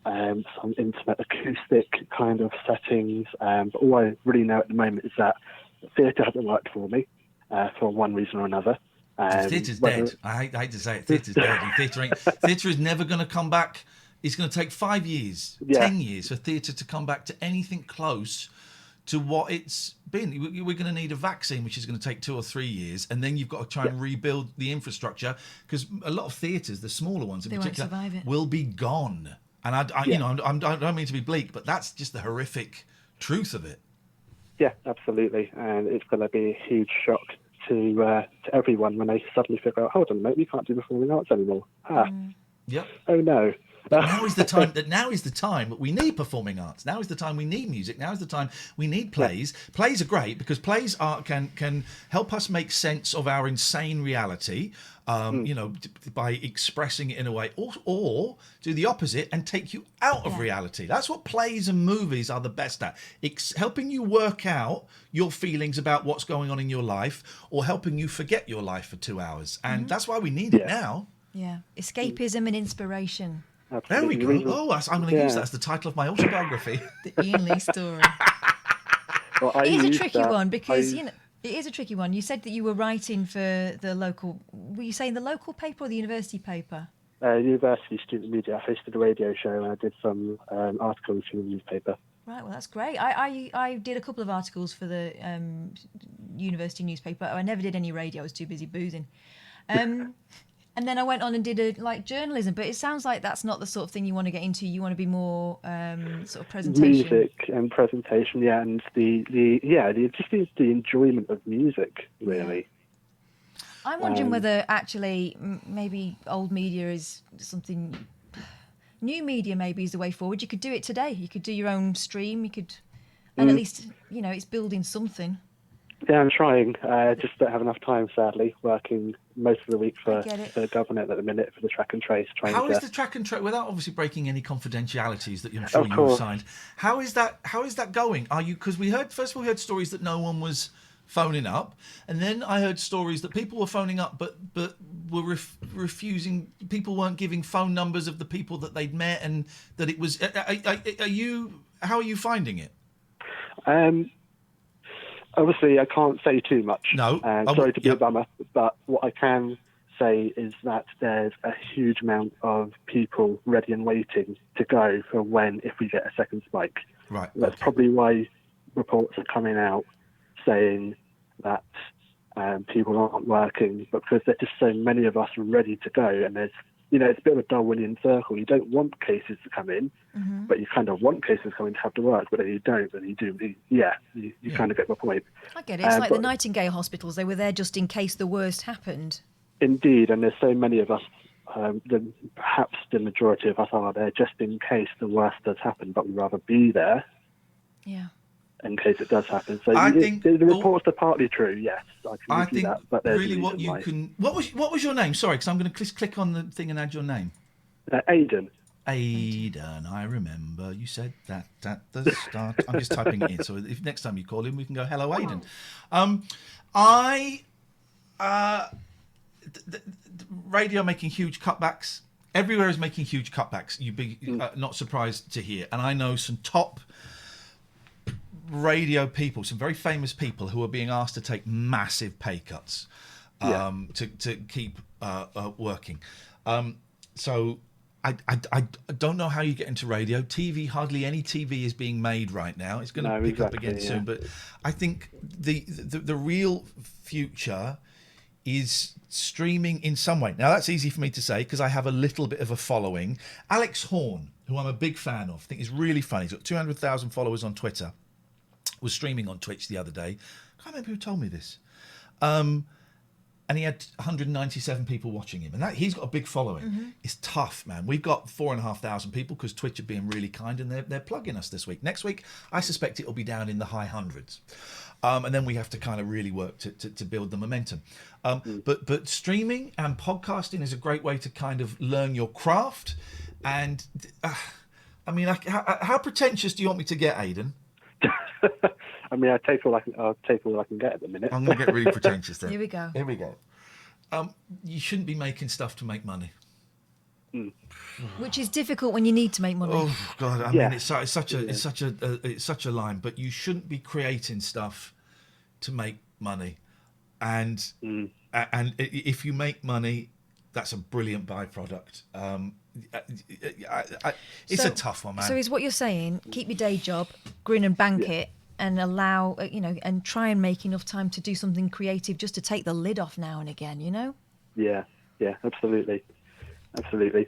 some intimate acoustic kind of settings. But all I really know at the moment is that theatre hasn't worked for me for one reason or another. Theatre's dead. I hate to say it. Theatre's dead. Theatre is never going to come back. It's going to take 5 years, 10 years for theatre to come back to anything close to what it's been. We're going to need a vaccine, which is going to take 2 or 3 years, and then you've got to try and rebuild the infrastructure because a lot of theatres, the smaller ones in particular, will be gone. And I don't mean to be bleak, but that's just the horrific truth of it. Yeah, absolutely, and it's going to be a huge shock to everyone when they suddenly figure out, hold on a minute, we can't do performing arts anymore. Yep. Oh no. But now is the time that we need performing arts. Now is the time we need music. Now is the time we need plays. Plays are great because plays can help us make sense of our insane reality. By expressing it in a way, or do the opposite and take you out of reality. That's what plays and movies are the best at. Helping you work out your feelings about what's going on in your life, or helping you forget your life for 2 hours. And that's why we need it now. Yeah, escapism and inspiration. Absolutely. There we go. Oh, I'm going to use that as the title of my autobiography. The Iain Lee story. It is a tricky one because it is a tricky one. You said that you were writing for the local. Were you saying the local paper or the university paper? University student media. I hosted a radio show and I did some articles for the newspaper. Right, well that's great. I did a couple of articles for the university newspaper. I never did any radio. I was too busy boozing. And then I went on and did journalism, but it sounds like that's not the sort of thing you want to get into. You want to be more sort of presentation. Music and presentation, yeah, and the enjoyment of music, really. I'm wondering whether actually maybe old media is something. New media maybe is the way forward. You could do it today. You could do your own stream. You could, and at least it's building something. Yeah, I'm trying. Just don't have enough time, sadly. Working most of the week for the government at the minute for the track and trace. How is the track and trace, without obviously breaking any confidentialities that I'm sure you have signed? How is that going? Are you, because we heard stories that no one was phoning up, and then I heard stories that people were phoning up, but were refusing. People weren't giving phone numbers of the people that they'd met, and that it was. How are you finding it? Obviously, I can't say too much. No. Sorry to be a bummer, but what I can say is that there's a huge amount of people ready and waiting to go for if we get a second spike. Right. That's probably why reports are coming out saying that people aren't working, because there's just so many of us ready to go, and there's, it's a bit of a Darwinian circle. You don't want cases to come in, but you kind of want cases coming to have to work, but then you don't, and you do. You kind of get my point. I get it. It's like the Nightingale hospitals. They were there just in case the worst happened. Indeed, and there's so many of us, perhaps the majority of us are there just in case the worst does happen, but we'd rather be there. Yeah. In case it does happen. So I think the reports are partly true, yes. I can give you that, but there's really what you can... What was your name? Sorry, because I'm going to just click on the thing and add your name. Aidan. Aidan, I remember you said that at the start. I'm just typing it in, so if next time you call in, we can go, hello, Aidan. Radio making huge cutbacks. Everywhere is making huge cutbacks. You'd be not surprised to hear. And I know some top radio people, some very famous people who are being asked to take massive pay cuts to keep working. So I don't know how you get into radio. TV, hardly any TV is being made right now. It's going to pick up again soon. But I think the real future is streaming in some way. Now, that's easy for me to say because I have a little bit of a following. Alex Horn, who I'm a big fan of, I think is really funny. He's got 200,000 followers on Twitter. Was streaming on Twitch the other day. I can't remember who told me this. And he had 197 people watching him. And he's got a big following. Mm-hmm. It's tough, man. We've got 4,500 people because Twitch are being really kind and they're plugging us this week. Next week, I suspect it'll be down in the high hundreds. And then we have to kind of really work to build the momentum. But streaming and podcasting is a great way to kind of learn your craft. And, I mean, how pretentious do you want me to get, Aidan? I mean, I'll take all I can get at the minute. I'm going to get really pretentious then. Here we go. You shouldn't be making stuff to make money. Which is difficult when you need to make money. Oh God! I mean, it's such a line. But you shouldn't be creating stuff to make money, and if you make money, that's a brilliant byproduct. It's a tough one, man. So is what you're saying, keep your day job, grin and bank it, and allow, and try and make enough time to do something creative just to take the lid off now and again, Yeah, absolutely.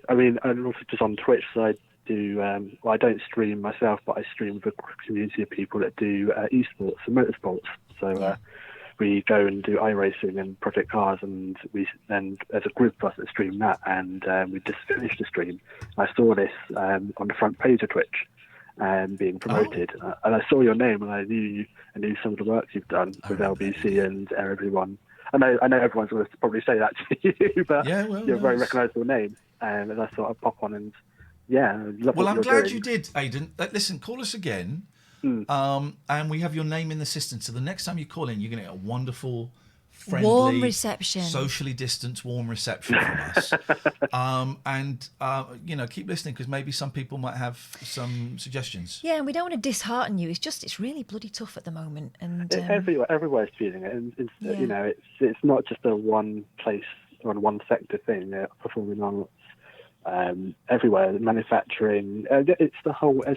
I mean, and also just on Twitch, so I do, I don't stream myself, but I stream with a community of people that do esports and motorsports. So we go and do iRacing and Project Cars, and there's a group of us that stream that, and we just finished the stream. I saw this on the front page of Twitch being promoted, and I saw your name, and I knew some of the work you've done with LBC and everyone. I know everyone's going to probably say that to you, but you're a very recognisable name, and I thought I'd pop on and love what I'm you're glad doing. you did, Aidan. Listen, call us again. And we have your name in the system, so the next time you call in, you're going to get a wonderful, friendly, warm reception, socially distanced, warm reception from us. Keep listening because maybe some people might have some suggestions. Yeah, and we don't want to dishearten you. It's really bloody tough at the moment, and everywhere's feeling it, and it's not just a one place or one sector thing. Performing arts. Everywhere, manufacturing, it's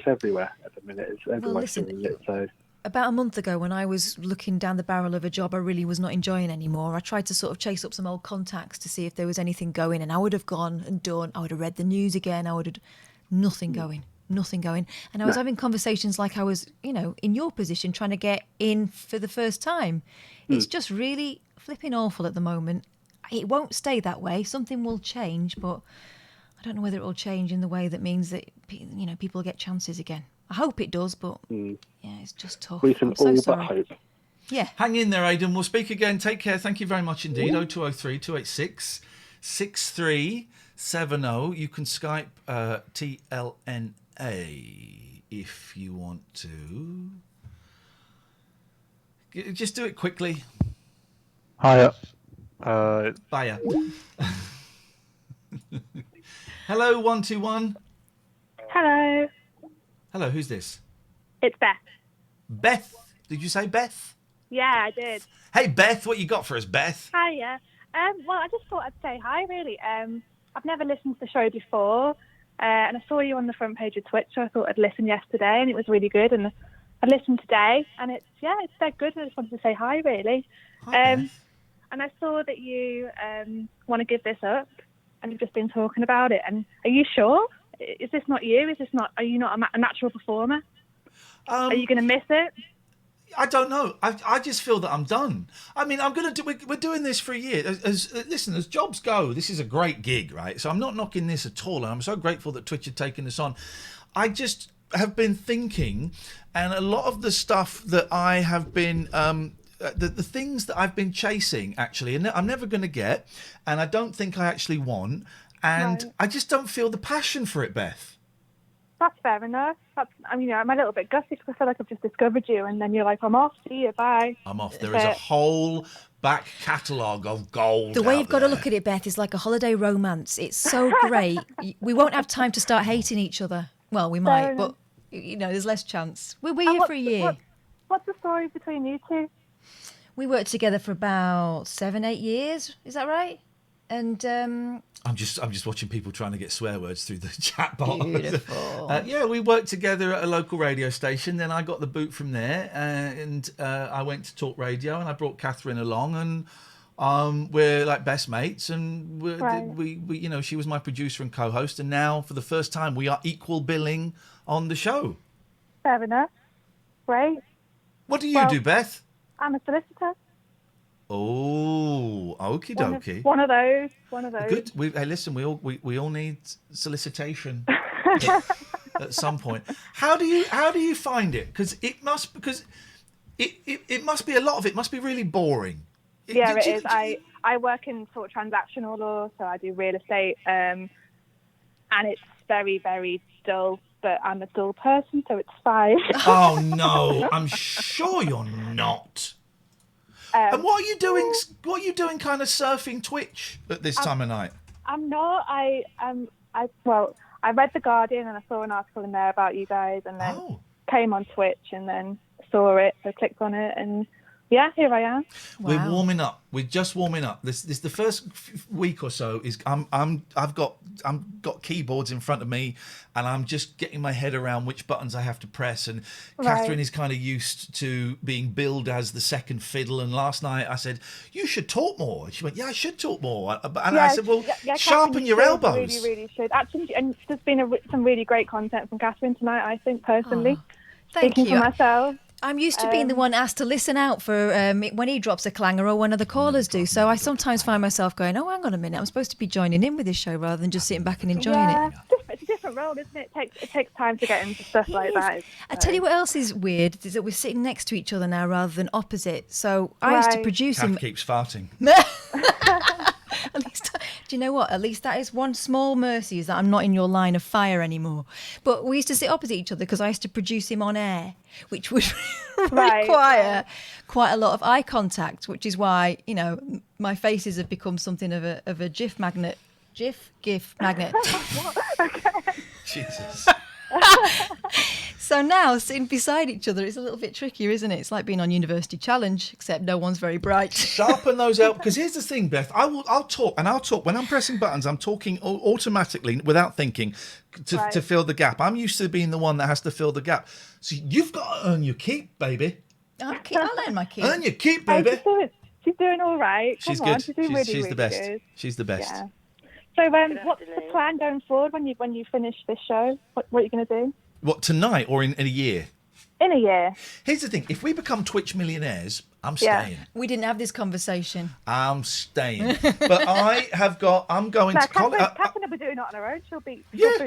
everywhere at the minute. It's everywhere. Well, listen, about a month ago when I was looking down the barrel of a job I really was not enjoying anymore, I tried to sort of chase up some old contacts to see if there was anything going, and I would have gone and done, I would have read the news again, I would have nothing going. And I was having conversations like I was, in your position, trying to get in for the first time. It's just really flipping awful at the moment. It won't stay that way. Something will change, but I don't know whether it will change in the way that means that people get chances again. I hope it does, but it's just tough. We can I'm so all sorry. but hope. Yeah. Hang in there, Aidan. We'll speak again. Take care. Thank you very much indeed. 0203 286 6370. You can Skype TLNA if you want to. Just do it quickly. Hiya. Hiya. Hello, 121. Hello. Hello, who's this? It's Beth. Beth. Did you say Beth? Yeah, I did. Hey, Beth, what you got for us, Beth? Hiya. Well, I just thought I'd say hi, really. I've never listened to the show before, and I saw you on the front page of Twitch, so I thought I'd listen yesterday, and it was really good, and I listened today, and it's dead good. I just wanted to say hi, really. And I saw that you want to give this up, and you've just been talking about it. And are you sure? Is this not you? Are you not a natural performer? Are you going to miss it? I don't know. I just feel that I'm done. I mean, we're doing this for a year. Listen, as jobs go, this is a great gig, right? So I'm not knocking this at all, and I'm so grateful that Twitch had taken this on. I just have been thinking, and a lot of the stuff that I have been the things that I've been chasing, actually, and I'm never going to get, and I don't think I actually want, and Right. I just don't feel the passion for it, Beth. That's fair enough. I'm a little bit gutted because I feel like I've just discovered you, and then you're like, I'm off. See you. Bye. I'm off. There is a whole back catalogue of gold. The way out you've got to there. look at it, Beth, is like a holiday romance. It's so great. We won't have time to start hating each other. Well, we might, but there's less chance. We're here for a year. What's the story between you two? We worked together for about 7-8 years. Is that right? And I'm just watching people trying to get swear words through the chat box. Beautiful. We worked together at a local radio station. Then I got the boot from there, and I went to Talk Radio, and I brought Katherine along, and we're like best mates. And we she was my producer and co-host, and now for the first time we are equal billing on the show. Fair enough. Great. What do you do, Beth? I'm a solicitor. Oh, okie dokie. One of those. Good. Hey, listen, we all need solicitation at some point. How do you find it? Because it must be a lot of it must be really boring. Yeah, it is. I work in sort of transactional law, so I do real estate, and it's very, very dull. But I'm a dull person, so it's fine. Oh no, I'm sure you're not. And what are you doing? What are you doing? Kind of surfing Twitch at this time of night? I'm not. I read The Guardian and I saw an article in there about you guys, and then came on Twitch and then saw it, so clicked on it, and here I am. We're warming up. We're just warming up. This the first week or so is I've got keyboards in front of me, and I'm just getting my head around which buttons I have to press. And Katherine is kind of used to being billed as the second fiddle. And last night I said, "You should talk more." And she went, "Yeah, I should talk more." And I said, "Well, sharpen your elbows." You really should. Actually, and there's been some really great content from Katherine tonight, I think, personally. Thank Speaking you. for myself. I'm used to being the one asked to listen out for when he drops a clanger or one of the callers do. So I sometimes find myself going, "Oh, hang on a minute, I'm supposed to be joining in with this show rather than just sitting back and enjoying it." It's a different role, isn't it? It takes time to get into stuff like that. I tell you what else is weird is that we're sitting next to each other now rather than opposite. So I used to produce him. Kath keeps farting. At least, do you know what? At least that is one small mercy, is that I'm not in your line of fire anymore. But we used to sit opposite each other because I used to produce him on air, which would require quite a lot of eye contact, which is why, my faces have become something of a GIF magnet. GIF magnet. Jesus. So now, sitting beside each other, it's a little bit trickier, isn't it? It's like being on University Challenge, except no one's very bright. Sharpen those elbows. Because here's the thing, Beth. I'll talk. When I'm pressing buttons, I'm talking automatically without thinking to fill the gap. I'm used to being the one that has to fill the gap. So you've got to earn your keep, baby. I'll earn my keep. Earn your keep, baby. She's doing all right. She's Come good. on, she's doing really, she's really the best. good. She's the best. Yeah. So, what's the plan going forward when you finish this show? What are you going to do? What, tonight or in a year? In a year. Here's the thing: if we become Twitch millionaires, I'm Yeah. staying. We didn't have this conversation. I'm staying. But I'm going to college. Catherine will be doing it on her own. She'll boot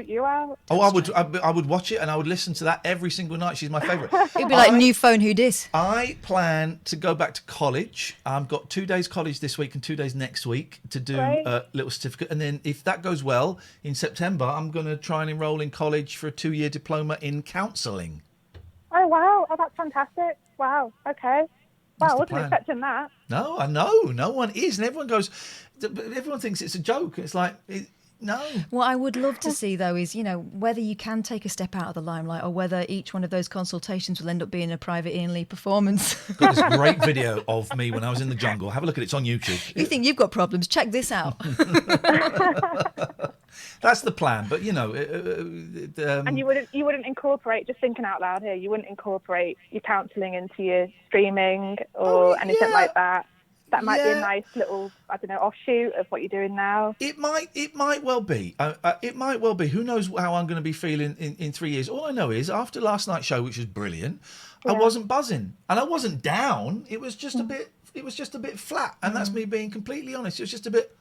you out. Oh, I would watch it and I would listen to that every single night. She's my favourite. It'd be like new phone, who dis? I plan to go back to college. I've got 2 days college this week and 2 days next week to do a little certificate. And then if that goes well, in September, I'm going to try and enrol in college for a 2-year diploma in counselling. Oh, wow. Oh, that's fantastic. Wow. Okay. Wow, I wasn't plan. expecting that. No, I know. No one is. And everyone thinks it's a joke. It's like, no. What I would love to see, though, is, whether you can take a step out of the limelight or whether each one of those consultations will end up being a private Iain Lee performance. Got this great video of me when I was in the jungle. Have a look at it. It's on YouTube. You think you've got problems? Check this out. That's the plan. But, and you wouldn't incorporate, just thinking out loud here, you wouldn't incorporate your counselling into your streaming or anything like that. That might be a nice little, I don't know, offshoot of what you're doing now. It might well be. It might well be. Who knows how I'm going to be feeling in 3 years? All I know is after last night's show, which was brilliant, I wasn't buzzing and I wasn't down. It was just a bit. It was just a bit flat, and that's me being completely honest. It was just a bit.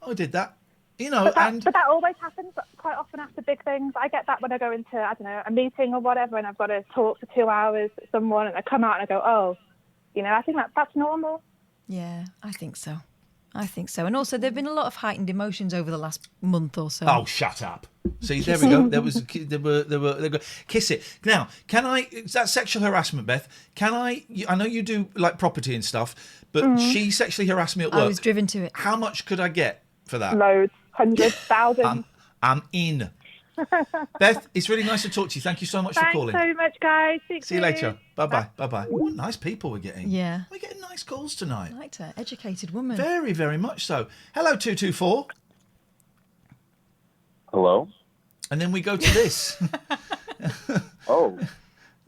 I did that, But that always happens quite often after big things. I get that when I go into, I don't know, a meeting or whatever, and I've got to talk for 2 hours to someone, and I come out and I go, oh, I think that's normal. Yeah, I think so. And also, there have been a lot of heightened emotions over the last month or so. Oh, shut up. See, there we go. There were kiss it. Now, can I, is that sexual harassment, Beth? Can I know you do like property and stuff, but she sexually harassed me at work. I was driven to it. How much could I get for that? Loads, hundreds, thousands. I'm in. Beth, it's really nice to talk to you. Thank you so much for calling. Thanks so much, guys. See you later. Bye-bye. Bye-bye. What nice people we're getting. Yeah. We're getting nice calls tonight. I liked her. Educated woman. Very, very much so. Hello, 224. Hello. And then we go to this. Oh,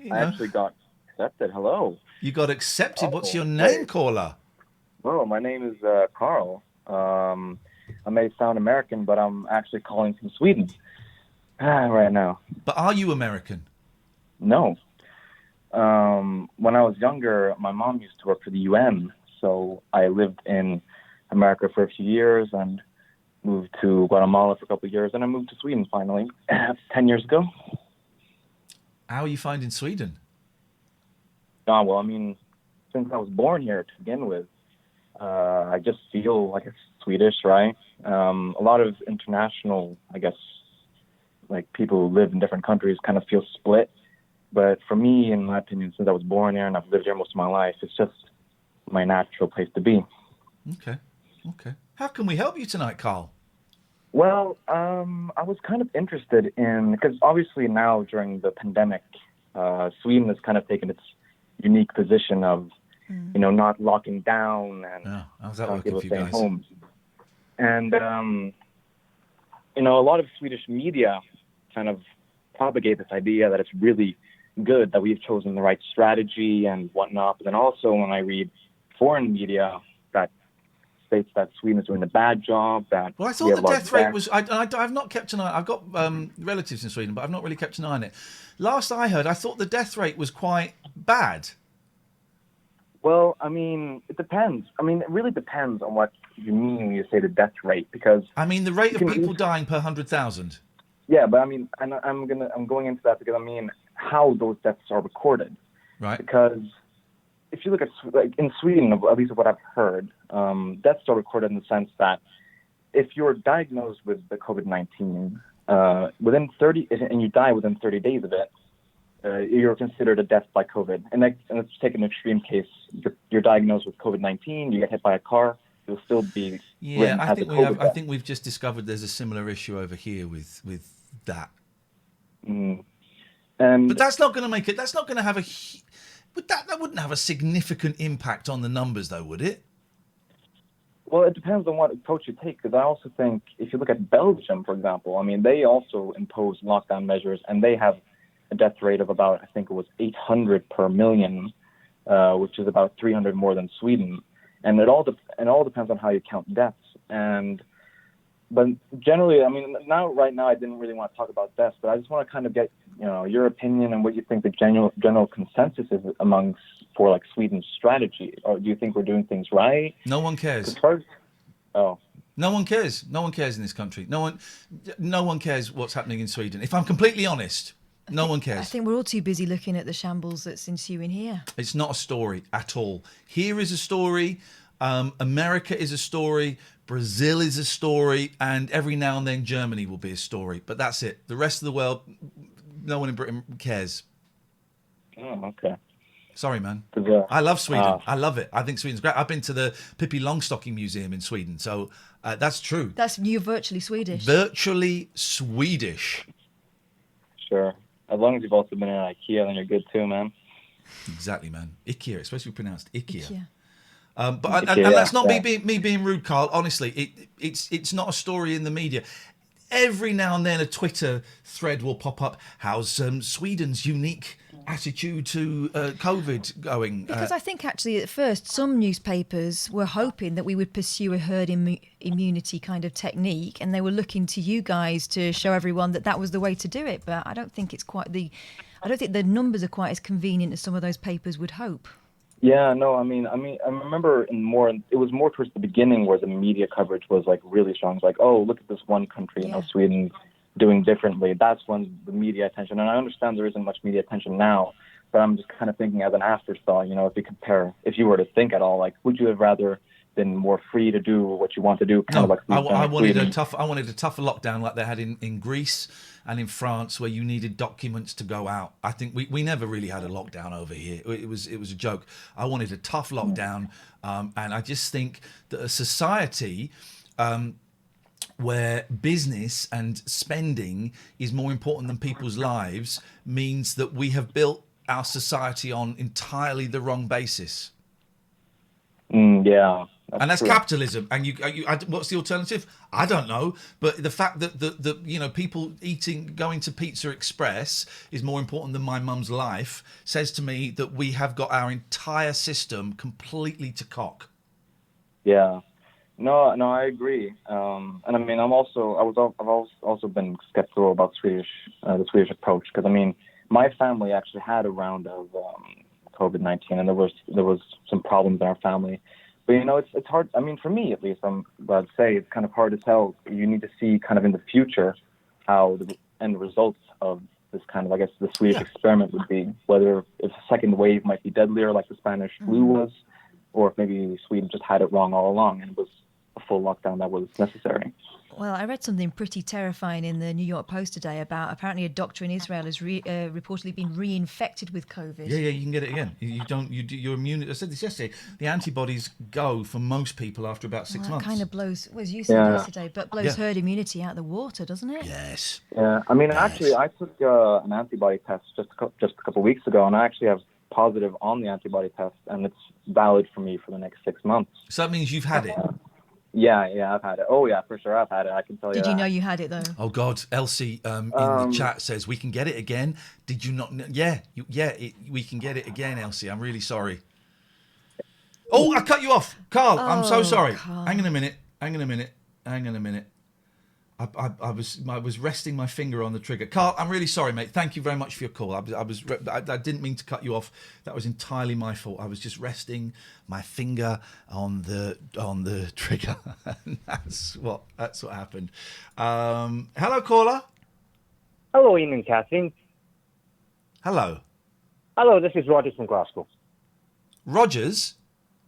I actually got accepted. Hello. You got accepted. What's your name, caller? Well, my name is Carl. I may sound American, but I'm actually calling from Sweden right now. But are you American? No. When I was younger, my mom used to work for the UN, so I lived in America for a few years and moved to Guatemala for a couple of years, and I moved to Sweden finally 10 years ago. How are you finding Sweden? Oh, well, I mean, since I was born here to begin with, I just feel like it's Swedish, right? A lot of international, I guess, like people who live in different countries kind of feel split. But for me, in my opinion, since I was born here and I've lived here most of my life, it's just my natural place to be. Okay. How can we help you tonight, Carl? Well, I was kind of interested in, because obviously now during the pandemic, Sweden has kind of taken its unique position of, not locking down and how's that working people for you staying guys? home. And, a lot of Swedish media kind of propagate this idea that it's really good that we've chosen the right strategy and whatnot. But then also when I read foreign media that states that Sweden is doing a bad job, that Well, I thought the death rate was... I've not kept an eye... I've got relatives in Sweden, but I've not really kept an eye on it. Last I heard, I thought the death rate was quite bad. Well, I mean, it depends. I mean, it really depends on what you mean when you say the death rate, because... I mean, the rate of people dying per 100,000. Yeah, but I mean, and I'm going into that because I mean how those deaths are recorded. Right. Because if you look at, like, in Sweden, at least what I've heard, deaths are recorded in the sense that if you're diagnosed with the COVID-19 within 30, and you die within 30 days of it, you're considered a death by COVID. And let's take an extreme case. You're diagnosed with COVID-19, you get hit by a car, you'll still be written as a COVID death. I think we've just discovered there's a similar issue over here with that. But that's not going to make it. That's not going to have a. But that wouldn't have a significant impact on the numbers, though, would it? Well, it depends on what approach you take. Because I also think if you look at Belgium, for example, I mean, they also impose lockdown measures, and they have a death rate of about, I think it was 800 per million, which is about 300 more than Sweden. And it all depends on how you count deaths. But generally, I mean, right now, I didn't really want to talk about deaths, but I just want to kind of get your opinion and what you think the general consensus is for like Sweden's strategy? Or do you think we're doing things right? No one cares. Oh. No one cares. No one cares in this country. No one cares what's happening in Sweden. If I'm completely honest, no one cares. I think we're all too busy looking at the shambles that's ensuing here. It's not a story at all. Here is a story. America is a story. Brazil is a story. And every now and then Germany will be a story. But that's it. The rest of the world, no one in Britain cares. Oh, okay. Sorry, man. I love Sweden. I love it. I think Sweden's great. I've been to the Pippi Longstocking Museum in Sweden. So that's true. You're virtually Swedish. Virtually Swedish. Sure. As long as you've also been in IKEA, then you're good too, man. Exactly, man. IKEA. It's supposed to be pronounced IKEA. IKEA. But that's not me being rude, Carl. Honestly, it's not a story in the media. Every now and then a Twitter thread will pop up. How's Sweden's unique attitude to COVID going? Because I think actually at first some newspapers were hoping that we would pursue a herd immunity kind of technique, and they were looking to you guys to show everyone that was the way to do it. But I don't think it's quite I don't think the numbers are quite as convenient as some of those papers would hope. Yeah, no, I mean, I remember it was more towards the beginning where the media coverage was like really strong. It's like, oh, look at this one country, Sweden doing differently. That's when the media attention, and I understand there isn't much media attention now, but I'm just kind of thinking as an afterthought, if you were to think at all, like, would you have rather been more free to do what you want to do? I wanted a tougher lockdown like they had in Greece and in France, where you needed documents to go out. I think we never really had a lockdown over here. It was a joke. I wanted a tough lockdown, and I just think that a society where business and spending is more important than people's lives means that we have built our society on entirely the wrong basis. Yeah. That's capitalism. And what's the alternative? I don't know. But the fact that people going to Pizza Express is more important than my mum's life says to me that we have got our entire system completely to cock. Yeah. No, I agree. And I mean, I've also been skeptical about the Swedish approach, because I mean, my family actually had a round of COVID-19, and there was some problems in our family. But it's hard. I mean, for me at least, I'd say it's kind of hard to tell. You need to see kind of in the future how the end results of this kind of, I guess, the Swedish experiment would be. Whether if a second wave might be deadlier, like the Spanish flu was, or if maybe Sweden just had it wrong all along and it was a full lockdown that was necessary. Well, I read something pretty terrifying in the New York Post today about apparently a doctor in Israel has reportedly been reinfected with COVID. Yeah, you can get it again. You're immune. I said this yesterday. The antibodies go for most people after about 6 months. That kind of blows, as you said yesterday, but blows herd immunity out of the water, doesn't it? Yes. Yeah, I mean, actually, I took an antibody test just a couple of weeks ago, and I actually have positive on the antibody test, and it's valid for me for the next 6 months. So that means you've had it? Yeah, I've had it. Oh, yeah, for sure, I've had it. I can tell you Did that. you know you had it, though? Oh, God. Elsie in the chat says, we can get it again. Did you not know? Yeah, we can get it again, Elsie. I'm really sorry. Oh, I cut you off. Carl, I'm so sorry. Carl. Hang on a minute. I was resting my finger on the trigger. Carl, I'm really sorry, mate. Thank you very much for your call. I didn't mean to cut you off. That was entirely my fault. I was just resting my finger on the trigger. That's what happened. Hello, caller. Hello, Iain and Katherine. Hello. Hello, this is Roddy from Glasgow. Rogers?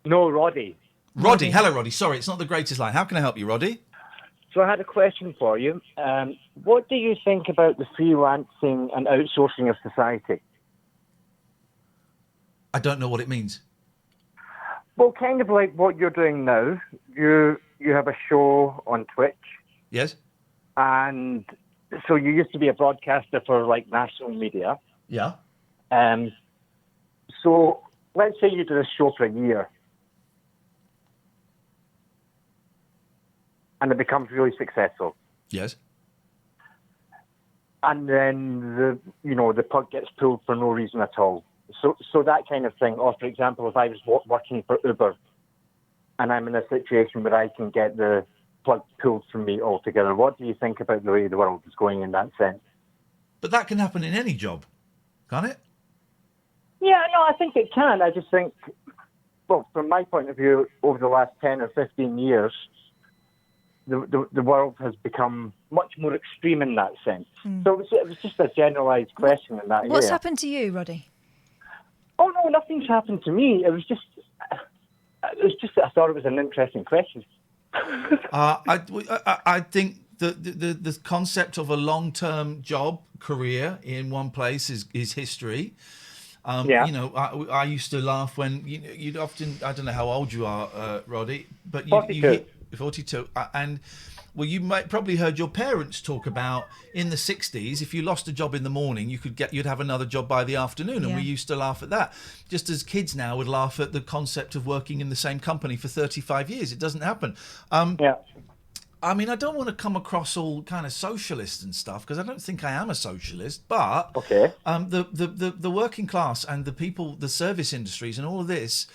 No, Roddy. Roddy. Hello, Roddy. Sorry, it's not the greatest line. How can I help you, Roddy? So I had a question for you. What do you think about the freelancing and outsourcing of society? I don't know what it means. Well, kind of like what you're doing now. You have a show on Twitch. Yes. And so you used to be a broadcaster for like national media. Yeah. So let's say you do a show for a year. And it becomes really successful. Yes. And then the plug gets pulled for no reason at all. So that kind of thing. Or for example, if I was working for Uber, and I'm in a situation where I can get the plug pulled from me altogether, what do you think about the way the world is going in that sense? But that can happen in any job, can't it? Yeah, no, I think it can. I just think, well, from my point of view, over the last 10 or 15 years, the world has become much more extreme in that sense. So it was just a generalised question in that What's area. happened to you, Roddy? Oh, no, nothing's happened to me. It was just I thought it was an interesting question. I think the concept of a long-term job career in one place is history. Yeah. You know, I used to laugh when you'd often, I don't know how old you are, Roddy, but 42. 42, and well, you might probably heard your parents talk about in the 60s, if you lost a job in the morning, you'd have another job by the afternoon, and Yeah. we used to laugh at that. Just as kids now would laugh at the concept of working in the same company for 35 years. It doesn't happen. Yeah. I mean, I don't want to come across all kind of socialist and stuff, because I don't think I am a socialist. But the working class and the people, the service industries, and all of this,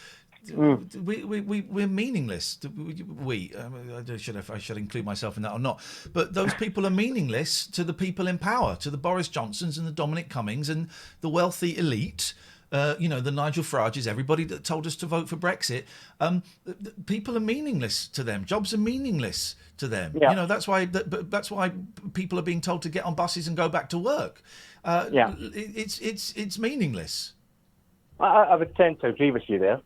we're meaningless. I should include myself in that or not. But those people are meaningless to the people in power, to the Boris Johnsons and the Dominic Cummings and the wealthy elite. The Nigel Farages, everybody that told us to vote for Brexit. People are meaningless to them. Jobs are meaningless to them. Yeah. That's why people are being told to get on buses and go back to work. It's meaningless. I would tend to agree with you there,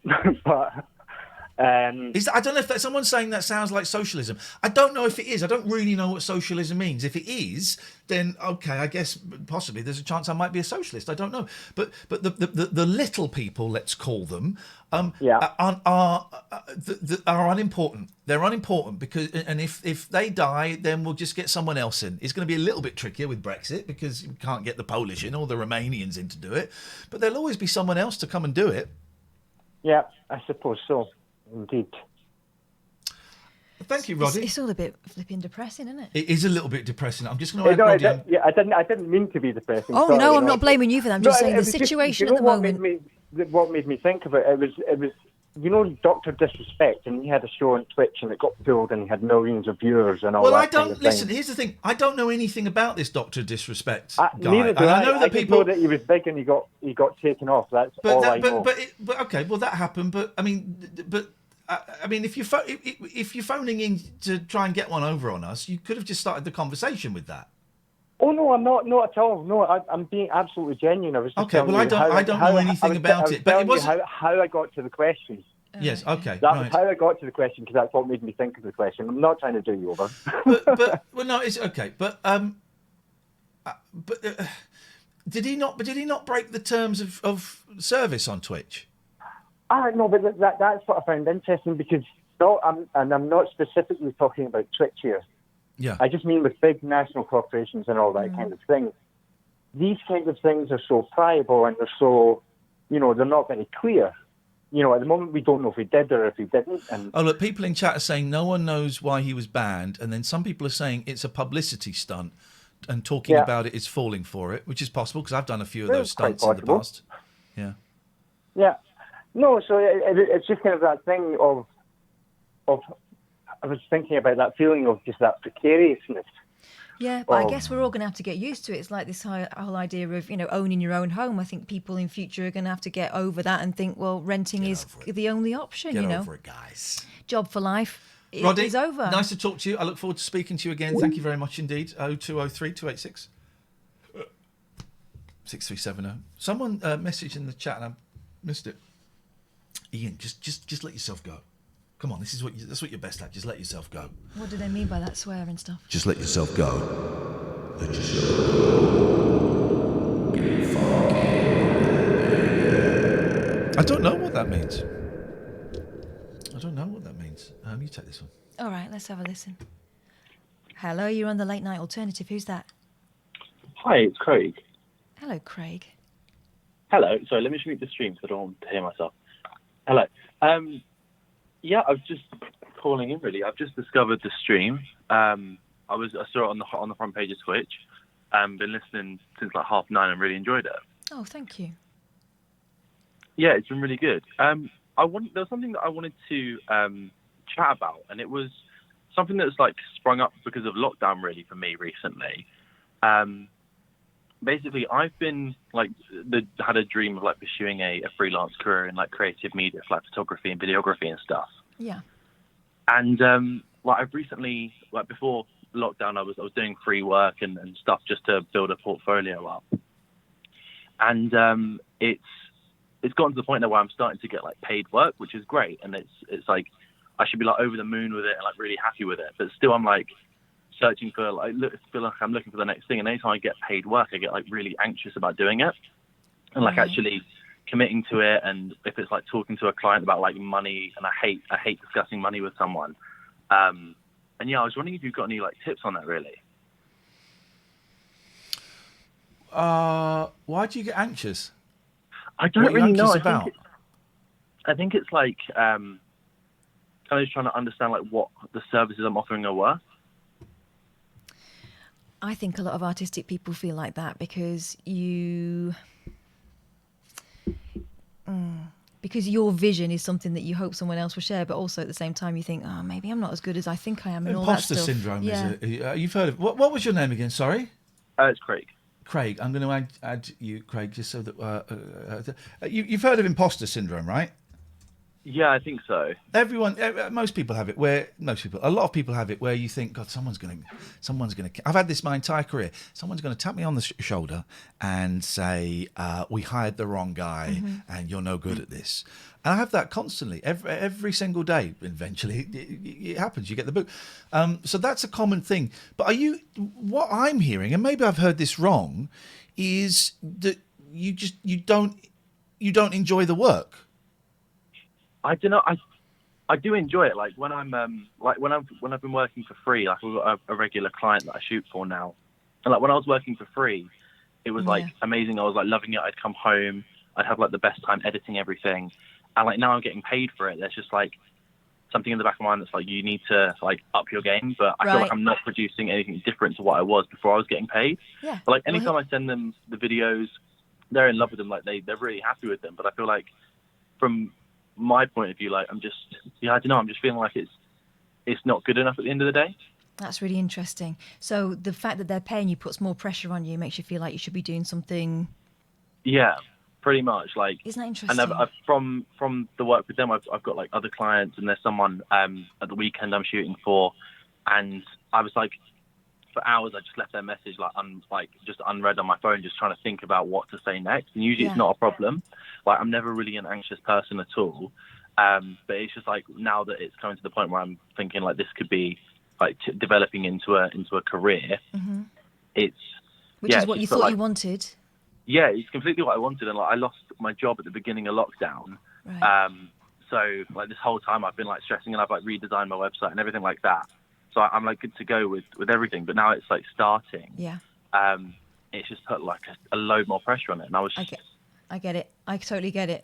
but I don't know if someone's saying that sounds like socialism. I don't know if it is. I don't really know what socialism means. If it is, then okay, I guess possibly there's a chance I might be a socialist. I don't know. But the little people, let's call them, are unimportant. They're unimportant because, and if they die, then we'll just get someone else in. It's going to be a little bit trickier with Brexit because you can't get the Polish in or the Romanians in to do it. But there'll always be someone else to come and do it. Yeah, I suppose so. Indeed. Thank you, Roddy. It's all a bit flipping depressing, isn't it? It is a little bit depressing. I'm just going to add No, Roddy. I didn't mean to be depressing. Oh, Sorry, no, I'm not blaming you for that. I'm just saying the situation at the moment. What made me think of it, it was Dr. Disrespect, and he had a show on Twitch, and it got pulled, and he had millions of viewers and all that. Well, I don't kind of listen. thing. Here's the thing. I don't know anything about this Dr. Disrespect guy. Neither do and I. I know that just know that he was big and he got taken off. That's all I know. But okay, well that happened. But I mean, if you're phoning in to try and get one over on us, you could have just started the conversation with that. Oh no, I'm not at all. No, I'm being absolutely genuine. I was just okay. Well, I don't know anything about it. But it was how I got to the question. Yes. Okay. That was how I got to the question because that's what made me think of the question. I'm not trying to do you over. but well, no, it's okay. But did he not? But did he not break the terms of service on Twitch? No, but that's what I found interesting because I'm not specifically talking about Twitch here. Yeah. I just mean with big national corporations and all that kind of thing. These kinds of things are so pliable and they're so, they're not very clear. At the moment we don't know if he did or if he didn't. And oh, look, people in chat are saying no one knows why he was banned, and then some people are saying it's a publicity stunt, and talking about it is falling for it, which is possible because I've done a few of those stunts in the past. Yeah. Yeah. No, so it's just kind of that thing of I was thinking about that feeling of just that precariousness. Yeah, but I guess we're all going to have to get used to it. It's like this whole idea of, owning your own home. I think people in future are going to have to get over that and think, well, renting is the only option, Get over it, guys. Job for life Roddy, is over. Nice to talk to you. I look forward to speaking to you again. Thank you very much indeed. 0203 286 6370. Someone messaged in the chat and I missed it. Iain, just let yourself go. Come on, that's what you're best at. Just let yourself go. What do they mean by that swear and stuff? Just let yourself go. Let yourself go. Get funky. I don't know what that means. You take this one. All right, let's have a listen. Hello, you're on the Late Night Alternative. Who's that? Hi, it's Craig. Hello, Craig. Hello. Sorry, let me just mute the stream because I don't want to hear myself. Hello. Yeah, I was just calling in really. I've just discovered the stream. I saw it on the front page of Twitch. Been listening since like 9:30 and really enjoyed it. Oh, thank you. Yeah, it's been really good. There was something that I wanted to chat about, and it was something that's like sprung up because of lockdown really for me recently. basically I've been like had a dream of like pursuing a freelance career in like creative media, like photography and videography and stuff. Yeah. And like I've recently, like before lockdown, I was doing free work and stuff just to build a portfolio up. And it's gotten to the point now where I'm starting to get like paid work, which is great. And it's like I should be like over the moon with it and like really happy with it. But still, I'm like searching for feel like I'm looking for the next thing. And anytime I get paid work, I get like really anxious about doing it and like actually committing to it. And if it's like talking to a client about like money, and I hate discussing money with someone. And yeah, I was wondering if you've got any like tips on that, really. Why do you get anxious? I don't what are you really know. anxious about? I think it's like kind of just trying to understand like what the services I'm offering are worth. I think a lot of artistic people feel like that because because your vision is something that you hope someone else will share, but also at the same time you think, oh, maybe I'm not as good as I think I am, and Imposter all that stuff. syndrome Yeah. is you've heard of what was your name again? Sorry. It's Craig. Craig, I'm going to add you, Craig, just so that you've heard of imposter syndrome, right? Yeah, I think so. Most people have it. A lot of people have it where you think, God, someone's going to. I've had this my entire career. Someone's going to tap me on the shoulder and say, "We hired the wrong guy, and you're no good at this." And I have that constantly, every single day. Eventually, it happens. You get the book. So that's a common thing. But what I'm hearing, and maybe I've heard this wrong, is that you don't enjoy the work. I don't know. I do enjoy it. Like when I'm when I've been working for free, like I've got a regular client that I shoot for now, and like when I was working for free, it was like amazing. I was like loving it. I'd come home, I'd have like the best time editing everything, and like now I'm getting paid for it. There's just like something in the back of my mind that's like you need to like up your game, but I feel like I'm not producing anything different to what I was before I was getting paid. Yeah. But like anytime I send them the videos, they're in love with them. Like they're really happy with them. But I feel like from my point of view, like I don't know, I'm just feeling like it's not good enough at the end of the day. That's really interesting. So the fact that they're paying you puts more pressure on you, makes you feel like you should be doing something. Yeah, pretty much. Like, isn't that interesting? And I've from the work with them, I've got like other clients, and there's someone at the weekend I'm shooting for, and I was like, for hours I just left their message just unread on my phone, just trying to think about what to say next. And usually it's not a problem. Like I'm never really an anxious person at all. But it's just like now that it's coming to the point where I'm thinking like this could be like developing into a career. Mm-hmm. Which is what you thought you wanted. Yeah, it's completely what I wanted, and like I lost my job at the beginning of lockdown. Right. So like this whole time I've been like stressing, and I've like redesigned my website and everything like that. So I'm like good to go with everything, but now it's like starting. Yeah. It's just put like a load more pressure on it, and I was. I get it. I totally get it.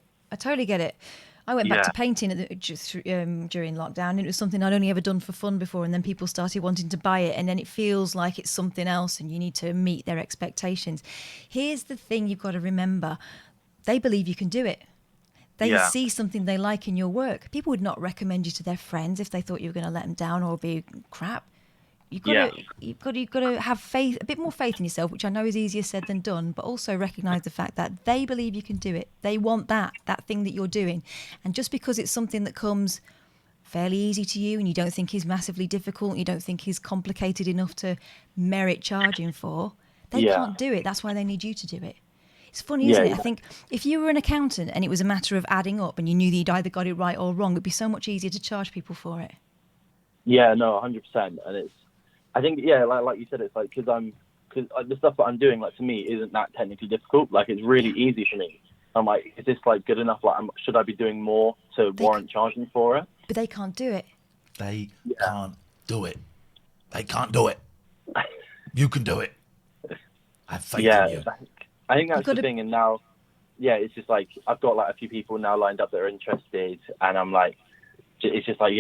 I went back to painting during lockdown, and it was something I'd only ever done for fun before, and then people started wanting to buy it, and then it feels like it's something else, and you need to meet their expectations. Here's the thing you've got to remember: they believe you can do it. They see something they like in your work. People would not recommend you to their friends if they thought you were going to let them down or be crap. You've got to have faith, a bit more faith in yourself, which I know is easier said than done, but also recognise the fact that they believe you can do it. They want that thing that you're doing. And just because it's something that comes fairly easy to you and you don't think is massively difficult, and you don't think is complicated enough to merit charging for, they can't do it. That's why they need you to do it. It's funny, isn't it? I think if you were an accountant and it was a matter of adding up and you knew that you'd either got it right or wrong, it'd be so much easier to charge people for it. Yeah, no, 100%. And I think, like you said, it's like, because the stuff that I'm doing, like to me, isn't that technically difficult. Like it's really easy for me. I'm like, is this like good enough? Like, should I be doing more to warrant charging for it? But they can't do it. They can't do it. They can't do it. You can do it. I have faith in you. I think that's the thing. And now, it's just like I've got like a few people now lined up that are interested, and I'm like, it's just like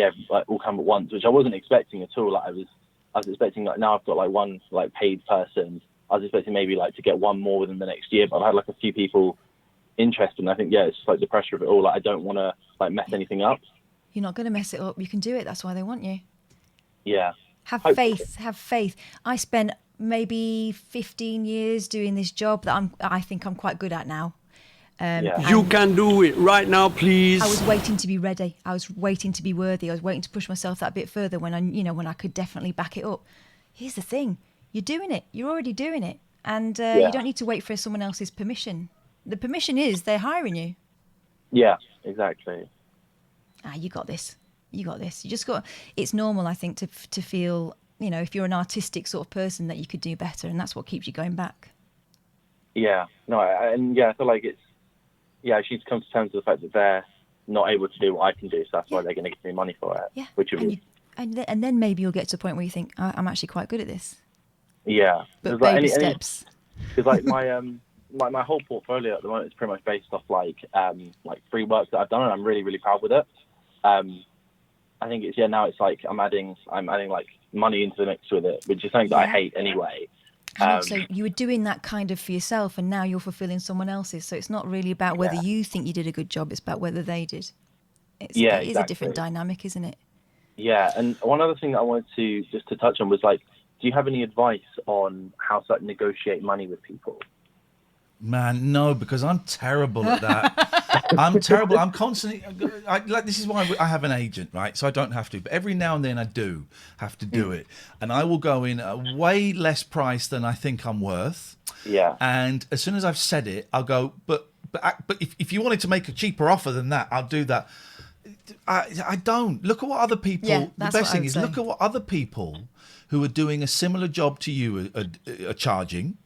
all come at once, which I wasn't expecting at all. Like I was expecting like now I've got like one like paid person. I was expecting maybe like to get one more within the next year, but I've had like a few people interested, and I think it's just like the pressure of it all. Like I don't want to like mess anything up. You're not going to mess it up. You can do it. That's why they want you. Yeah. Have faith. I spent maybe 15 years doing this job that I think I'm quite good at now. You can do it right now, please. I was waiting to be ready. I was waiting to be worthy. I was waiting to push myself that bit further when I could definitely back it up. Here's the thing: you're doing it. You're already doing it, and you don't need to wait for someone else's permission. The permission is they're hiring you. Yeah, exactly. You got this. You got this. You just got. It's normal, I think, to feel, if you're an artistic sort of person, that you could do better, and that's what keeps you going back. Yeah. No, I feel like it's. Yeah, she's come to terms with the fact that they're not able to do what I can do, so that's why they're going to give me money for it. Yeah. Which would be. And then maybe you'll get to a point where you think, I'm actually quite good at this. Yeah. But baby steps. Because my whole portfolio at the moment is pretty much based off like free work that I've done, and I'm really, really proud with it. I think now it's like I'm adding like money into the mix with it, which is something that I hate anyway. And also, you were doing that kind of for yourself, and now you're fulfilling someone else's. So it's not really about whether you think you did a good job; it's about whether they did. It is a different dynamic, isn't it? Yeah, and one other thing that I wanted to touch on was like, do you have any advice on how to negotiate money with people? Man, no, because I'm terrible at that. I'm terrible. I'm constantly this is why I have an agent, right? So I don't have to, but every now and then I do have to do it, and I will go in at way less price than I think I'm worth. Yeah. And as soon as I've said it, I'll go, but if you wanted to make a cheaper offer than that, I'll do that. I don't. Look at what other people. Yeah, the best thing is look at what other people who are doing a similar job to you are charging.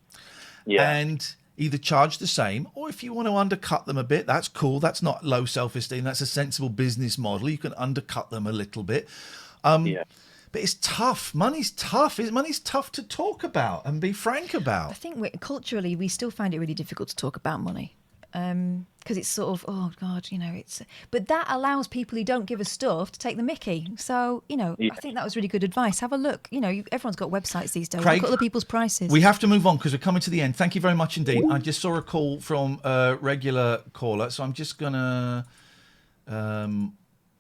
Yeah. And either charge the same, or if you want to undercut them a bit, that's cool. That's not low self-esteem. That's a sensible business model. You can undercut them a little bit. But it's tough. Money's tough. Money's tough to talk about and be frank about. I think culturally, we still find it really difficult to talk about money. Because it's sort of, oh God, it's. But that allows people who don't give a stuff to take the mickey. So, I think that was really good advice. Have a look. Everyone's got websites these days. Craig, look at other people's prices. We have to move on because we're coming to the end. Thank you very much indeed. I just saw a call from a regular caller, so I'm just gonna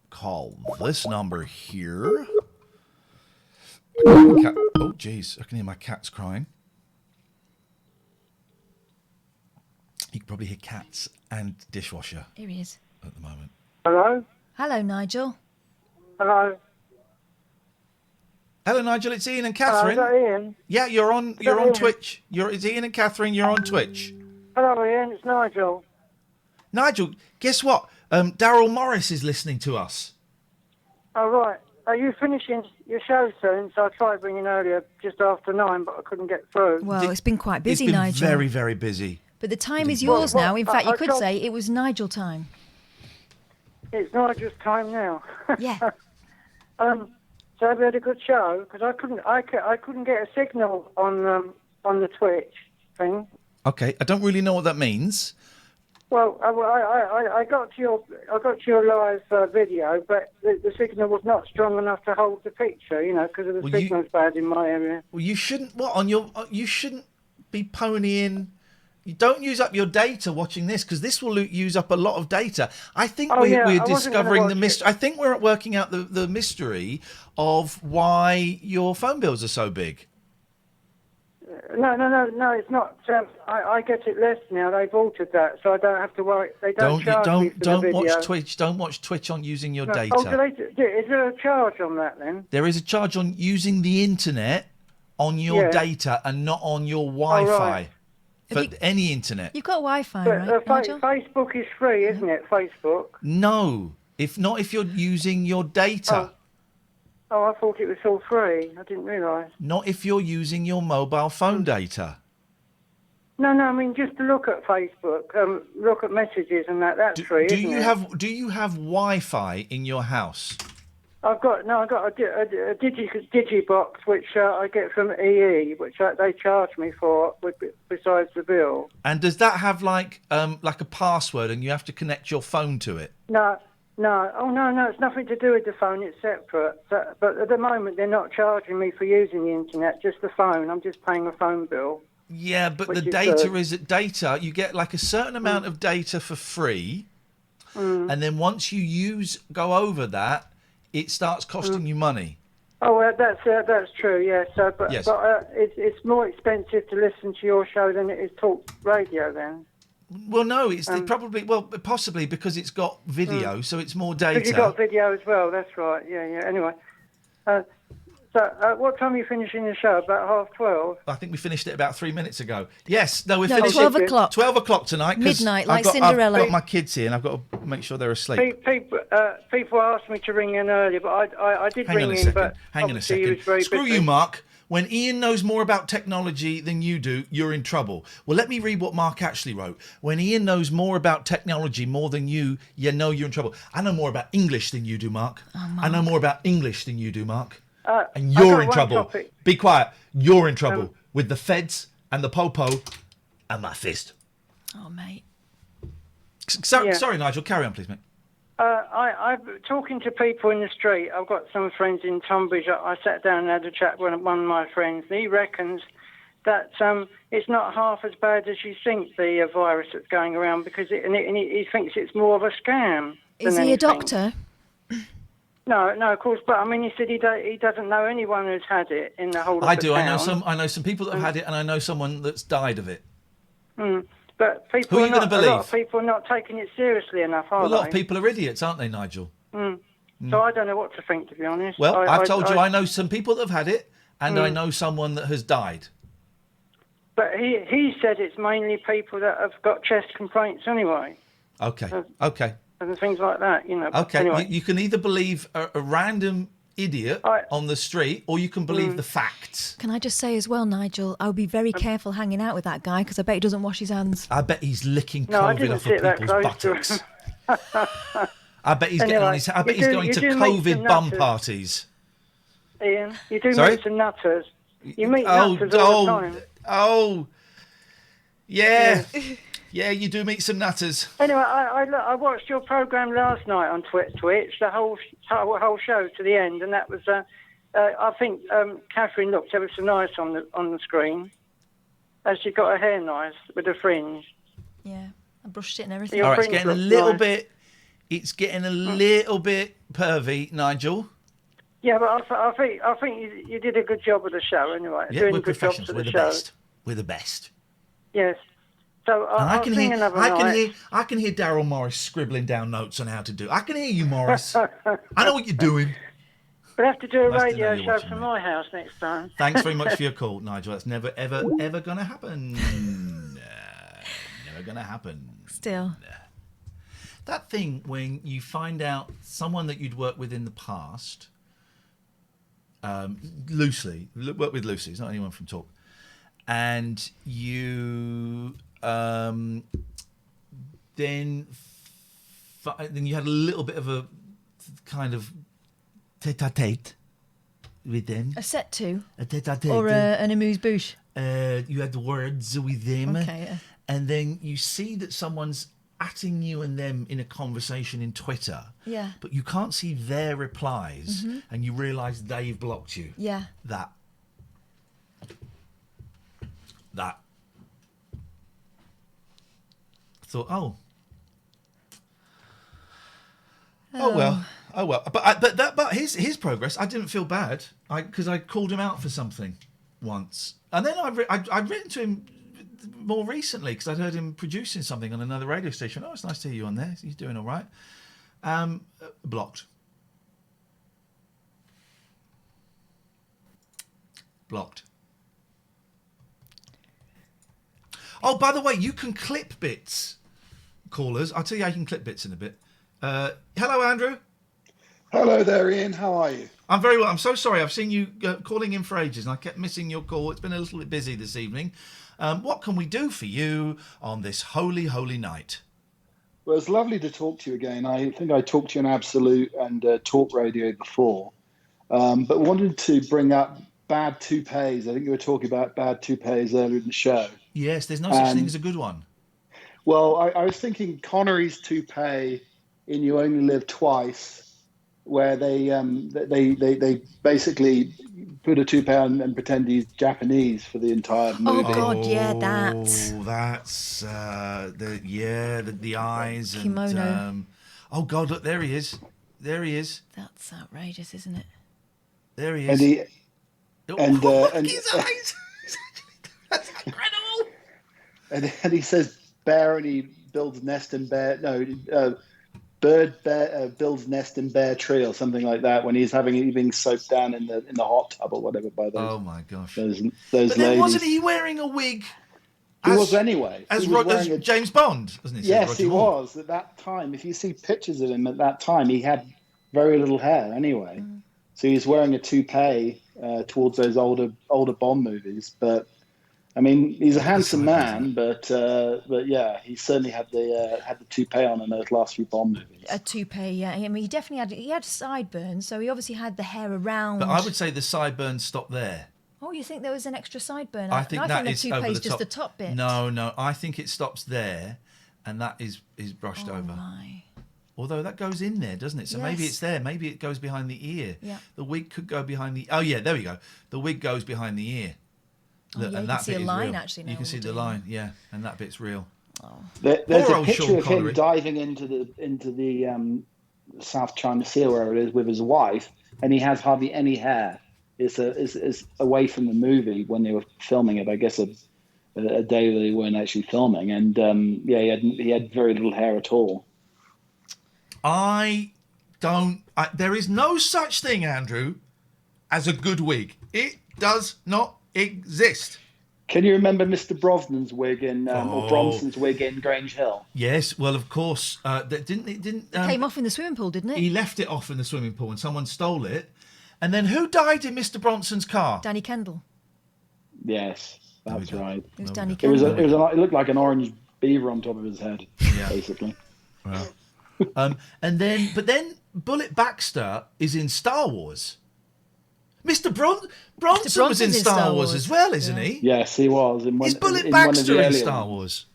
call this number here. Oh, geez, I can hear my cat's crying. You can probably hear cats and dishwasher. Here he is. At the moment. Hello? Hello, Nigel. Hello? Hello, Nigel. It's Iain and Katherine. Hello, is that Iain? Yeah, you're on Twitch. It's Iain and Katherine. You're on Twitch. Hello, Iain. It's Nigel. Nigel, guess what? Daryl Morris is listening to us. Oh, right. Are you finishing your show soon? So I tried ringing earlier just after 9, but I couldn't get through. Well, it's been quite busy, it's been Nigel. Very, very busy. But the time is yours now. In fact, you could say it was Nigel time. It's Nigel's time now. Yeah. So have you had a good show? Because I couldn't get a signal on the Twitch thing. Okay, I don't really know what that means. Well, I got to your live video, but the signal was not strong enough to hold the picture. Because of the signal's bad in my area. Well, you shouldn't. You shouldn't be ponying. You don't use up your data watching this, because this will use up a lot of data. I think we're discovering the mystery. I think we're working out the mystery of why your phone bills are so big. No, it's not. I get it less now. They've altered that, so I don't have to worry. They don't charge me for the video. Watch Twitch. Don't watch Twitch on using your data. Oh, is there a charge on that then? There is a charge on using the internet on your data and not on your Wi-Fi. Oh, right. For any internet. You've got Wi-Fi, but, right, Nigel? Facebook is free, isn't it? Facebook. No, if you're using your data. Oh, I thought it was all free. I didn't realise. Not if you're using your mobile phone data. No, I mean just to look at Facebook, look at messages and that. That's free. Do you have Wi-Fi in your house? I've got a Digibox which I get from EE, which they charge me for besides the bill. And does that have like a password and you have to connect your phone to it? No. Oh no, it's nothing to do with the phone. It's separate. But at the moment they're not charging me for using the internet, just the phone. I'm just paying a phone bill. Yeah, but the data is data. You get like a certain amount of data for free, and then once you go over that, it starts costing you money. Oh, well, that's true. Yeah. So, but Yes. it's more expensive to listen to your show than it is talk radio. Then. Well, no, it's possibly because it's got video, so it's more data. Because you've got video as well. That's right. Yeah. Anyway. What time are you finishing the show? About 12:30? I think we finished it about 3 minutes ago. Yes, no, we're No, finished 12 o'clock. 12 o'clock tonight. 'Cause Midnight, like I've Cinderella. got my kids here, and I've got to make sure they're asleep. People asked me to ring in earlier, but I did Hang ring on a in. second. But Hang on a obviously he second. was very Screw busy. you, Mark. When Iain knows more about technology than you do, you're in trouble. Well, let me read what Mark actually wrote. When Iain knows more about technology more than you know you're in trouble. I know more about English than you do, Mark. I know more about English than you do, Mark. And you're in trouble. Topic. Be quiet. You're in trouble with the feds and the popo and my fist. Oh, mate. Sorry, Nigel. Carry on, please, mate. I'm talking to people in the street. I've got some friends in Tunbridge. I sat down and had a chat with one of my friends. And he reckons that it's not half as bad as you think, the virus that's going around, because he thinks it's more of a scam. Is he a doctor? No, of course. But I mean, he said he doesn't know anyone who's had it in the whole of I the do. town. I know some people that have had it, and I know someone that's died of it. But people Who are you going to believe? A lot of people are not taking it seriously enough, are A lot they? of people are idiots, aren't they, Nigel? So I don't know what to think, to be honest. Well, I've told you I know some people that have had it, and I know someone that has died. But he said it's mainly people that have got chest complaints anyway. Okay. And things like that, you know. Okay. Anyway. You can either believe a random idiot on the street, or you can believe the facts. Can I just say as well, Nigel, I would be very careful hanging out with that guy because I bet he doesn't wash his hands. I bet he's licking I COVID didn't off sit of that people's close to buttocks. him. I bet he's getting on his. I bet he's going to meet COVID some bum nutters. parties. Iain, you do Sorry? meet some nutters. You meet nutters all the time. Yeah. Yeah, you do meet some nutters. Anyway, I watched your program last night on Twitch, the whole show to the end, and that was. I think Katherine looked ever so nice on the screen, and she got her hair nice with a fringe. Yeah, I brushed it and everything. All right, it's getting a little bit. It's getting a little bit pervy, Nigel. Yeah, but I think you did a good job of the show anyway. Yeah, doing we're good jobs professionals. of We're the show. best. We're the best. Yes. So And I can hear. night. I can hear Daryl Morris scribbling down notes on how to do. I can hear you, Morris. I know what you're doing. We'll have to do a Nice to know radio you're show watching, from mate. my house next time. Thanks very much for your call, Nigel. That's never, ever, ever going to happen. Never going to happen. Still. That thing when you find out someone that you'd worked with in the past, loosely, work with loosely, it's not anyone from Talk, and you then you had a little bit of a kind of tete-a-tete with them. A set to? A tete-a-tete. Or an amuse-bouche? You had the words with them. Okay, yeah. And then you see that someone's atting you and them in a conversation in Twitter. Yeah. But you can't see their replies, Mhm. and you realise they've blocked you. Yeah. That. I thought, oh well. But his progress, I didn't feel bad, because I called him out for something once, and then I'd written to him more recently because I'd heard him producing something on another radio station. Oh, it's nice to hear you on there. He's doing all right. Blocked. Oh, by the way, you can clip bits, callers. I'll tell you how you can clip bits in a bit. Hello, Andrew. Hello there, Iain. How are you? I'm very well. I'm so sorry. I've seen you calling in for ages, and I kept missing your call. It's been a little bit busy this evening. What can we do for you on this holy, holy night? Well, it's lovely to talk to you again. I think I talked to you on Absolute and Talk Radio before, but wanted to bring up bad toupees. I think you were talking about bad toupees earlier in the show. Yes, there's no such thing as a good one. Well, I was thinking Connery's toupee in You Only Live Twice, where they basically put a toupee on and pretend he's Japanese for the entire movie. Oh God, yeah, that. Oh, that's the eyes and Kimono. oh God, look, there he is. There he is. That's outrageous, isn't it? There he is. And he and Look at his eyes. That's incredible. And he says bear, and he builds nest in bear. No, bird bear builds nest in bear tree or something like that. When he's being soaked down in the hot tub or whatever by those. Oh my gosh. Those But then ladies. wasn't he wearing a wig? He was anyway. As He was wearing James Bond, wasn't he? Yes, he was at that time. If you see pictures of him at that time, he had very little hair anyway. So he was wearing a toupee towards those older Bond movies. But I mean, he's a handsome man. But yeah, he certainly had the toupee on in those last few Bond movies. A toupee, yeah. I mean, he definitely had sideburns, so he obviously had the hair around. But I would say the sideburns stopped there. Oh, you think there was an extra sideburn? I think that is the over toupee's the just top. the top bit. No, I think it stops there, and that is brushed over. My. Although that goes in there, doesn't it? So maybe Yes. it's there. Maybe it goes behind the ear. Yeah. The wig could go behind the. Oh yeah, there we go. The wig goes behind the ear. Oh, yeah, you can see a bit is line real. actually. Now You can see the line, yeah, and that bit's real. There's Poor a old picture Sean of him Connery. diving into the South China Sea, or wherever it is, with his wife, and he has hardly any hair. It's away from the movie when they were filming it. I guess a day they weren't actually filming, and he had very little hair at all. There is no such thing, Andrew, as a good wig. It does not exist. Can you remember Mr. Brosnan's wig or Bronson's wig in Grange Hill? Yes, well, of course. Didn't Came off in the swimming pool, didn't it? He left it off in the swimming pool, and someone stole it. And then who died in Mr. Bronson's car? Danny Kendall. Yes, that's right. It was Danny It was. Kendall. It looked like an orange beaver on top of his head, basically. Wow. But then Bullet Baxter is in Star Wars. Mr. Bronson was in Star Wars as well, isn't he? Yes, he was. Is Bullet Baxter in Star Wars?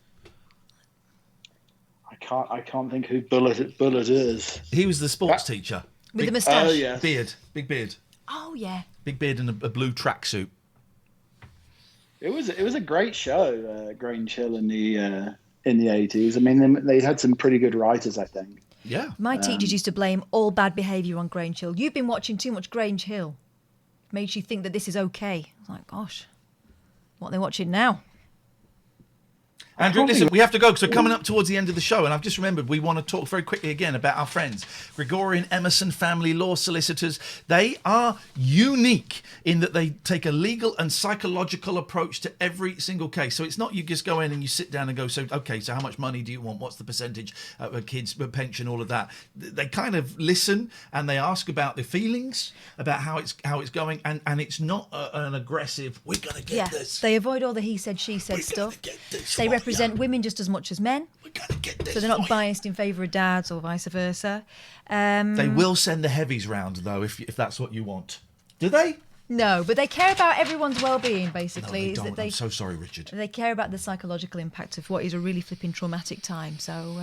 I can't think who Bullet is. He was the sports teacher with the moustache. Oh yes, big beard. Oh yeah, big beard and a blue tracksuit. It was a great show, Grange Hill in the 80s. I mean, they had some pretty good writers, I think. Yeah. My teachers used to blame all bad behaviour on Grange Hill. You've been watching too much Grange Hill. Makes you think that this is okay. I was like, gosh, what are they watching now? Andrew, listen, we have to go because we're coming up towards the end of the show, and I've just remembered we want to talk very quickly again about our friends, Gregorian Emerson Family Law Solicitors. They are unique in that they take a legal and psychological approach to every single case. So it's not you just go in and you sit down and go, so how much money do you want? What's the percentage of a kid's pension? All of that. They kind of listen and they ask about the feelings, about how it's going, and it's not an aggressive, we're going to get this. They avoid all the he said, she said stuff. They represent women just as much as men. So they're not biased in favour of dads or vice versa. They will send the heavies round, though, if that's what you want. Do they? No, but they care about everyone's well-being, basically. No, they don't. I'm so sorry, Richard. They care about the psychological impact of what is a really flipping traumatic time. So...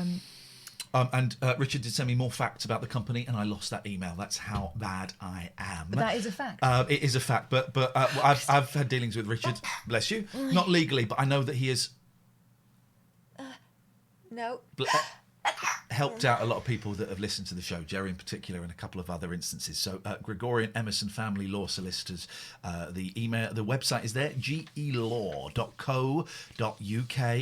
and Richard did send me more facts about the company, and I lost that email. That's how bad I am. But that is a fact. It is a fact. But I've had dealings with Richard. Bless you. Not legally, but I know that he has no helped out a lot of people that have listened to the show, Jerry in particular, and a couple of other instances. So Gregorian Emerson Family Law Solicitors, the website is there, gelaw.co.uk,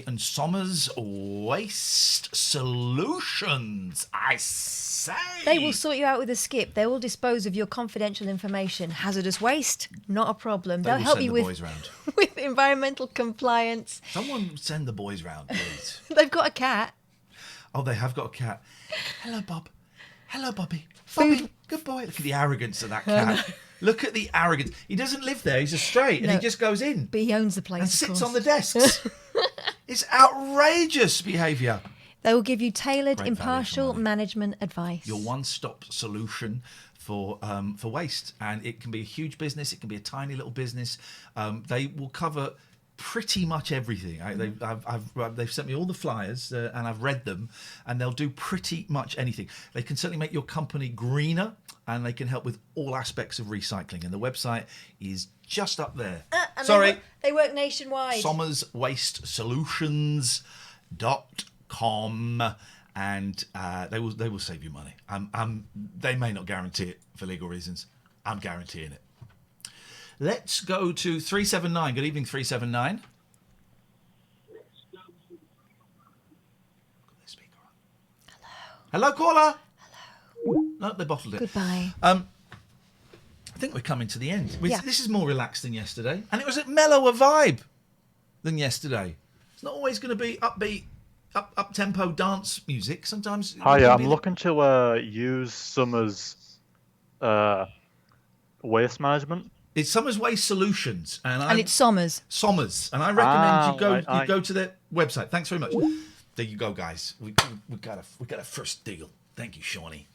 and Somers Waste Solutions, I say. They will sort you out with a skip. They will dispose of your confidential information. Hazardous waste, not a problem. They'll help you with environmental compliance. Someone send the boys round, please. They've got a cat. Oh, they have got a cat. Hello, Bob. Hello, Bobby. Bobby, good boy. Look at the arrogance of that cat. Look at the arrogance. He doesn't live there. He's a stray, and he just goes in. But he owns the place, and of sits course. on the desks. It's outrageous behaviour. They will give you tailored, impartial management advice. Your one-stop solution for waste, and it can be a huge business. It can be a tiny little business. They will cover pretty much everything. They've sent me all the flyers and I've read them, and they'll do pretty much anything. They can certainly make your company greener, and they can help with all aspects of recycling. And the website is just up there. Sorry. They work nationwide. SommersWasteSolutions.com, and they will save you money. They may not guarantee it for legal reasons. I'm guaranteeing it. Let's go to 379. Good evening, 379. Hello, caller. Hello. No, they bottled it. Goodbye. I think we're coming to the end. Yeah. This is more relaxed than yesterday, and it was a mellower vibe than yesterday. It's not always going to be upbeat, up-tempo dance music. Sometimes. Hi, I'm looking to use Summer's waste management. It's Summers Waste Solutions, and it's Sommers. Sommers, and I recommend you right, go to their website. Thanks very much. There you go, guys. We got a first deal. Thank you, Shawnee.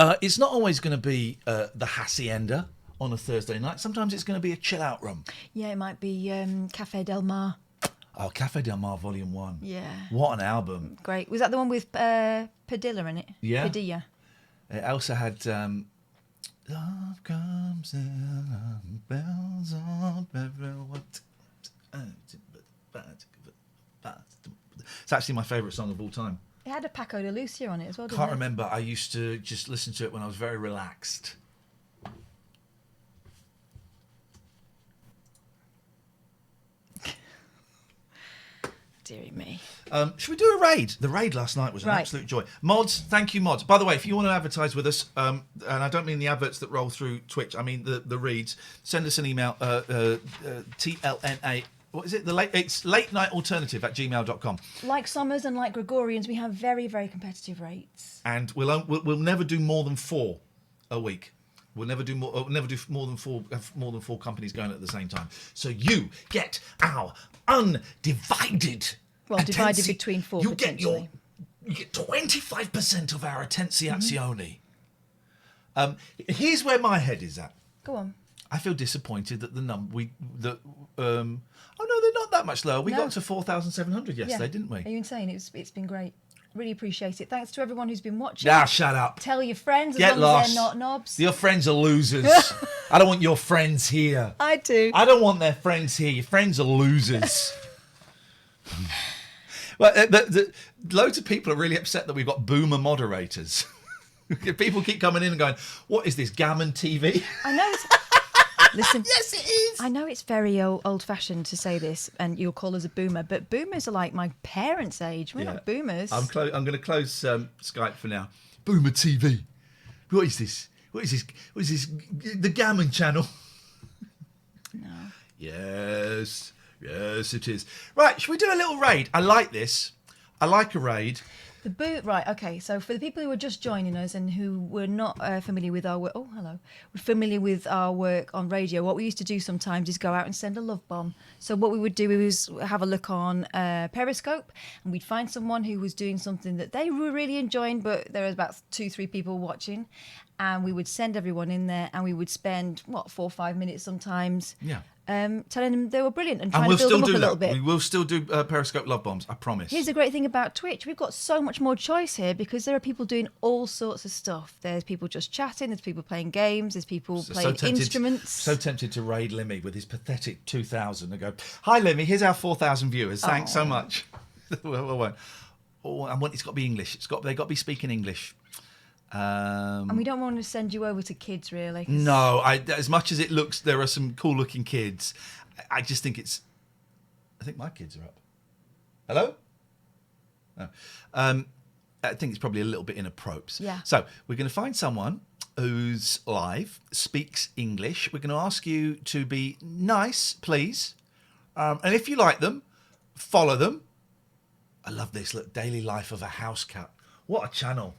It's not always going to be the hacienda on a Thursday night. Sometimes it's going to be a chill out room. Yeah, it might be Cafe Del Mar. Oh, Cafe Del Mar Volume 1. Yeah. What an album. Great. Was that the one with Padilla in it? Yeah. Padilla. It also had Love Comes in bells on everyone. It's actually my favourite song of all time. It had a Paco de Lucia on it as well, didn't Can't it? remember. I used to just listen to it when I was very relaxed. Deary me. Should we do a raid? The raid last night was an absolute joy. Mods, thank you, Mods. By the way, if you want to advertise with us, and I don't mean the adverts that roll through Twitch, I mean the reads, send us an email, TLNA. What is it? It's late night alternative at gmail.com. Like Sommers and like Gregorians, we have very, very competitive rates. And we'll never do more than 4 a week. We'll never do more than 4. Have more than 4 companies going at the same time. So you get our undivided. Well, divided between 4 you potentially. You get 25% of our attenzione. Here's where my head is at. Go on. I feel disappointed that oh no, they're not that much lower. We got to 4,700 yesterday, didn't we? Are you insane? It's been great. Really appreciate it. Thanks to everyone who's been watching. Ah, shut up. Tell your friends as Get long lost. as they're not knobs. Your friends are losers. I don't want your friends here. I do. I don't want their friends here. Your friends are losers. Well, loads of people are really upset that we've got boomer moderators. People keep coming in and going, "What is this, gammon TV?" I know. Listen. Yes, it is. I know it's very old-fashioned to say this, and you'll call us a boomer, but boomers are like my parents' age. We're not boomers. I'm going to close Skype for now. Boomer TV. What is this? What is this? The Gammon channel? No. Yes, it is. Right, should we do a little raid? I like this. I like a raid. Right, okay, so for the people who are just joining us and who were not familiar with our work, familiar with our work on radio, what we used to do sometimes is go out and send a love bomb. So what we would do is have a look on Periscope, and we'd find someone who was doing something that they were really enjoying, but there was about 2-3 people watching, and we would send everyone in there, and we would spend 4 or 5 minutes sometimes. Yeah. Telling them they were brilliant and trying to build them up a little bit. We will still do Periscope love bombs, I promise. Here's the great thing about Twitch. We've got so much more choice here because there are people doing all sorts of stuff. There's people just chatting, there's people playing games, there's people playing instruments. So tempted to raid Limmy with his pathetic 2,000 and go, "Hi Limmy, here's our 4,000 viewers. Thanks so much." And it's got to be English. They've got to be speaking English. And we don't want to send you over to kids, really. No, as much as it looks, there are some cool-looking kids. I just think I think my kids are up. Hello? No. I think it's probably a little bit inappropriate. Yeah. So we're going to find someone who's live, speaks English. We're going to ask you to be nice, please. And if you like them, follow them. I love this. Look, daily life of a house cat. What a channel.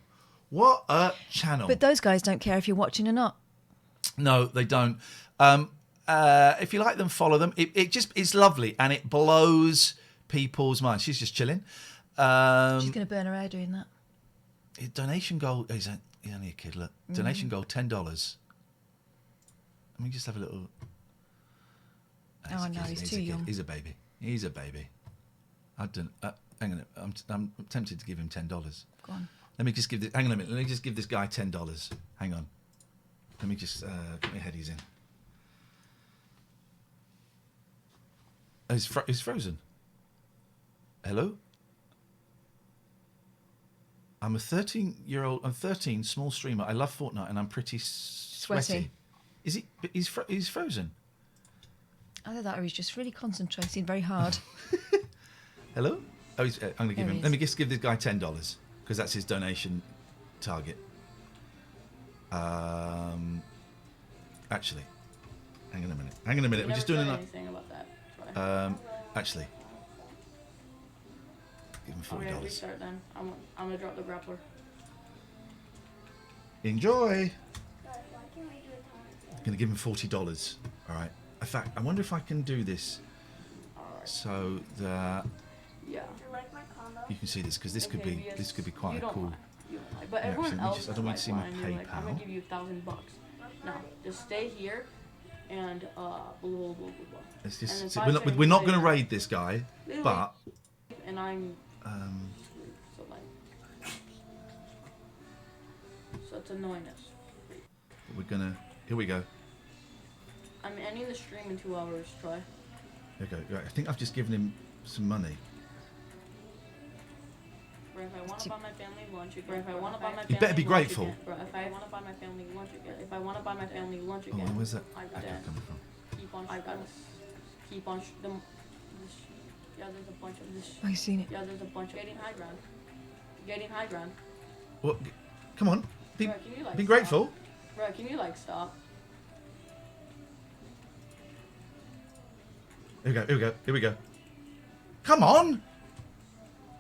What a channel. But those guys don't care if you're watching or not. No, they don't. If you like them, follow them. It's lovely and it blows people's minds. She's just chilling. She's going to burn her hair doing that. Donation goal. He's only a kid. Look, donation goal $10. Let me just have a little. Oh no, he's too young. He's a baby. I don't. Hang on. I'm tempted to give him $10. Go on. Let me just give this. Hang on a minute. Let me just give this guy $10. Hang on. Let me just get my headies in. Oh, he's frozen. Hello. I'm a 13-year-old. I'm 13, small streamer. I love Fortnite, and I'm pretty sweaty. Is he? He's frozen. Either that or he's just really concentrating very hard. Hello? Oh, I'm going to give There him. he Let me is. just give this guy $10 because that's his donation target. Actually, hang on a minute. We're just doing anything about that. Troy. Actually, give him I'm gonna $40. restart then. I'm gonna drop the grappler. Enjoy. I'm going to give him $40. All right. In fact, I wonder if I can do this so that Yeah. you can see this because this could be quite you a don't cool. lie. You don't lie. But Yeah, everyone actually, else I don't want to see my and you're like, I'm gonna PayPal. give you $1,000. No, just stay here and blah blah blah blah blah. It's And just, then see, 5 we're seconds not going to later, raid this guy, literally, but and I'm um, so like so it's annoying us. we're gonna. Here we go. I'm ending the stream in 2 hours. Troy. Here we go. Right, I think I've just given him some money. Bro, if I want to buy my family lunch again. Bro, if I want to buy my You better be family lunch grateful. again. Bro, if I want to buy my family lunch again. If I want to buy my family lunch Oh, again. where's that I echo then coming from? keep on. I gotta keep on. Yeah, there's a bunch of this. I've seen it. Yeah, there's a bunch of getting high ground. Getting high ground. Well, come on, be Bro, can you, like, be stop? grateful. Bro, can you like stop? Here we go. Here we go. Here we go. Come on!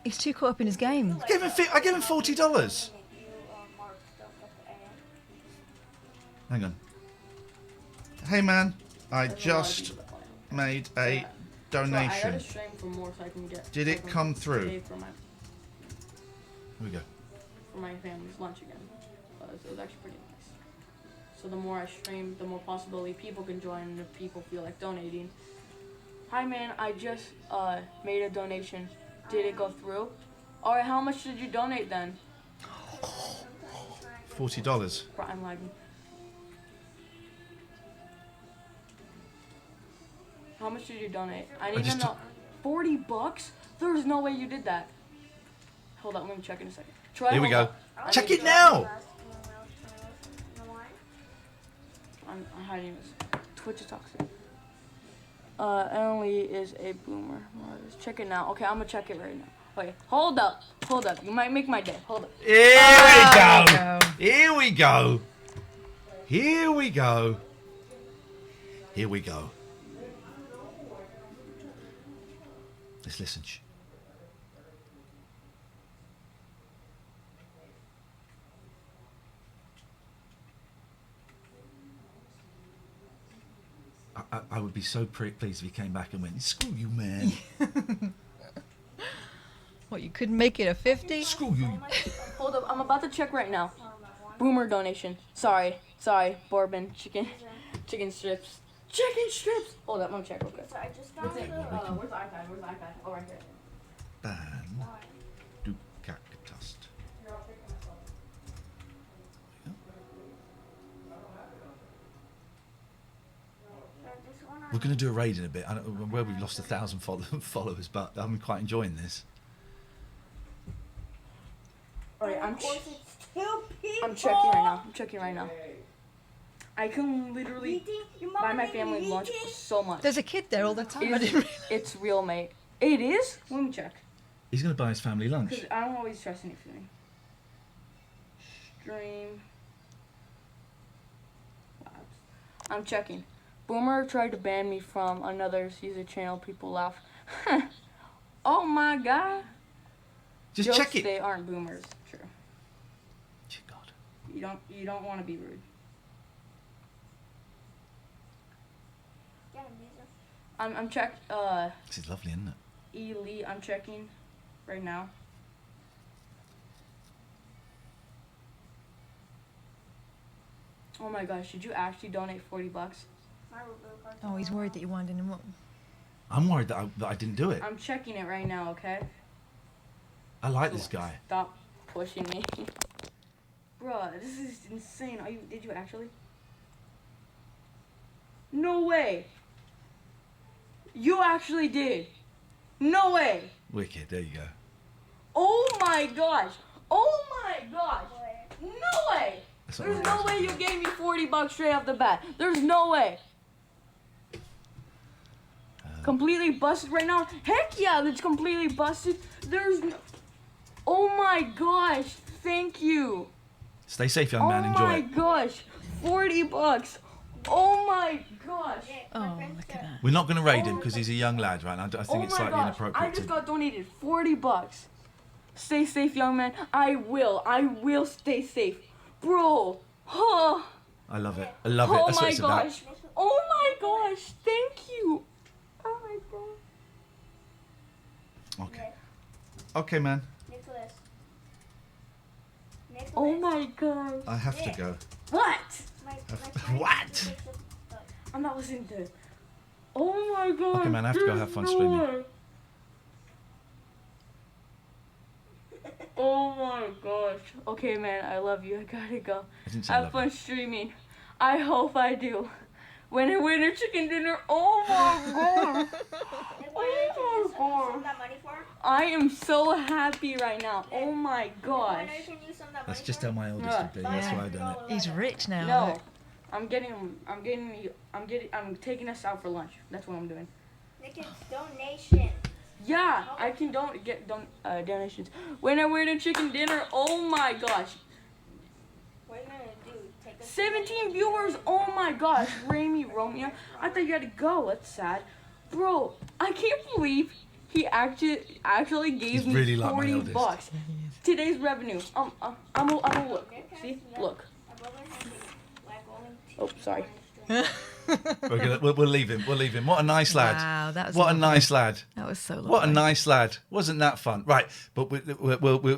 He's too caught up in his game. I gave him $40. Hang on. Hey man, I just made a So I donation. gotta stream for more so I can get. Did so I it can come through? pay for my Here we go. family's lunch again. So it was actually pretty nice. So the more I stream, the more possibility people can join, and if people feel like donating. Hi man, I just made a donation. Did it go through? All right, how much did you donate then? $40. Bro, I'm lagging. How much did you donate? I need to just know. $40? There's no way you did that. Hold on, let me check in a second. Try. Here we hold go. on. I Check need it to- now. I'm hiding this. Twitch is toxic. Emily is a boomer. Check it now. Okay, I'm gonna check it right now. Okay, hold up. You might make my day. Hold up. Here we go. Here we go. Here we go. Here we go. Let's listen. Shh. I would be so pleased if he came back and went, screw you, man. What, you couldn't make it a 50? Screw you. Hold up, I'm about to check right now. Boomer donation. Sorry, bourbon, chicken strips. Hold up, I'm gonna check real quick. So I just Where's found the iPad? Where's the iPad? Oh, right here. Ban du Cactus. We're going to do a raid in a bit. I don't know where we've lost 1,000 followers, but I'm quite enjoying this. Alright, I'm Of course it's two people. I'm checking right now. I can literally buy my family lunch for so much. There's a kid there all the time. I didn't realize. It's real, mate. It is? Let me check. He's going to buy his family lunch. Because I don't always trust anything. Stream. Labs. I'm checking. Boomer tried to ban me from another user channel. People laugh. Oh my god. Just Jokes, check it. They aren't boomers. True. God. You don't want to be rude. I'm check. This is lovely, isn't it? Elite. I'm checking right now. Oh my gosh! Did you actually donate $40? Oh, he's worried that you're winding him up. I'm worried that I didn't do it. I'm checking it right now. Okay. I like this guy. Stop pushing me. Bruh, this is insane. Did you actually? No way. You actually did. No way. Wicked, there you go. Oh my gosh. Oh my gosh. No way. That's not There's what no way you gave me $40 straight off the bat. There's no way. Completely busted right now? Heck yeah, it's completely busted. There's no... Oh my gosh, thank you. Stay safe, young man. Enjoy Oh my it. gosh, $40. Oh my gosh. Oh, look at that. We're not going to raid him because he's a young lad, right? I think it's slightly inappropriate. I just got donated $40. Stay safe, young man. I will stay safe. Bro. Oh. I love it. I love it. That's what it's about. Oh my gosh. Thank you. Oh my god. Okay. Okay, man. Nicholas. Oh my god. I have to go. What? What? I'm not listening to it. Oh my god. Okay, man. I have to go have fun streaming. Oh my gosh. Okay, man. I love you. I gotta go. I didn't say Have love fun streaming. I hope I do. When I win a chicken dinner. Oh my god. Oh my god. I am so happy right now. Oh my gosh. That's just how my eldest would be. That's why I done it. He's rich now. No. Look. I'm taking us out for lunch. That's what I'm doing. Nick, it's donation. Yeah, I can get donations. When I win a chicken dinner, oh my gosh. What are you gonna do? Take us 17 viewers, oh my gosh. Romeo, I thought you had to go. That's sad. Bro, I can't believe he actually gave me really like my $40. eldest. Today's revenue. I'm gonna look. See? Look. Oh, sorry. We'll leave him. We'll leave him. What a nice lad. Wow, that was what lovely. a nice lad. That was so lovely. What a nice lad. Wasn't that fun? Right, but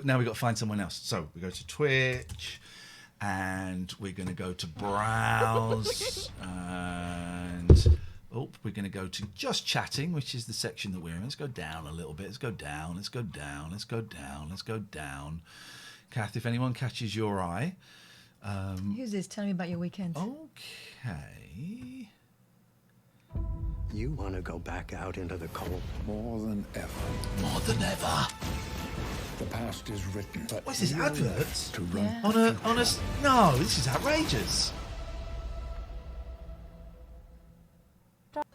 now we've got to find someone else. So we go to Twitch, and we're going to go to browse, and we're going to go to just chatting, which is the section that we're in. Let's go down a little bit. Let's go down. Let's go down. Let's go down. Let's go down. Kath, if anyone catches your eye. Who's this? Tell me about your weekend. Okay. You want to go back out into the cold? More than ever. More than ever. The past is written. But What's this, you adverts? To run Yeah. On a no, this is outrageous.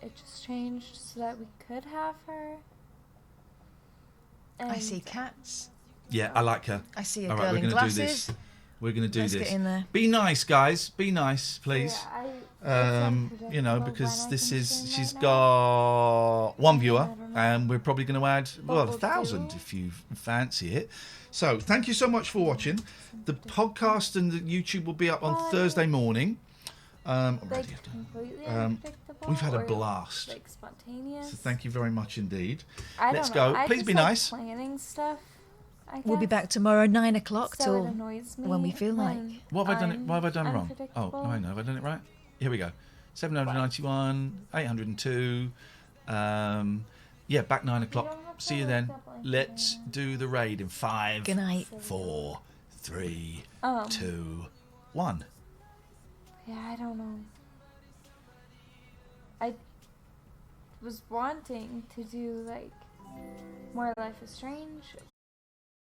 It just changed so that we could have her. I see cats. Yeah, I like her. I see a All girl right, we're in gonna do glasses. this. We're going to do Let's this. get in there. Be nice, guys. Be nice, please. Yeah, You know, because this is she's got one viewer, and we're probably going to add 1,000 if you fancy it. So thank you so much for watching. The podcast and the YouTube will be up on Thursday morning. Already, we've had a blast. Like spontaneous. So thank you very much indeed. Let's go. Please be nice. Planning stuff. We'll be back tomorrow 9 o'clock So till it annoys me when we feel like. What have I done? What have I done wrong? unpredictable. Oh, I know. Have I done it right? Here we go. 791, 802. Yeah, back 9 o'clock. See you then. Let's do the raid in 5, Good night. 4, 3, Um. 2, 1. Yeah, I don't know. I was wanting to do like more Life is Strange,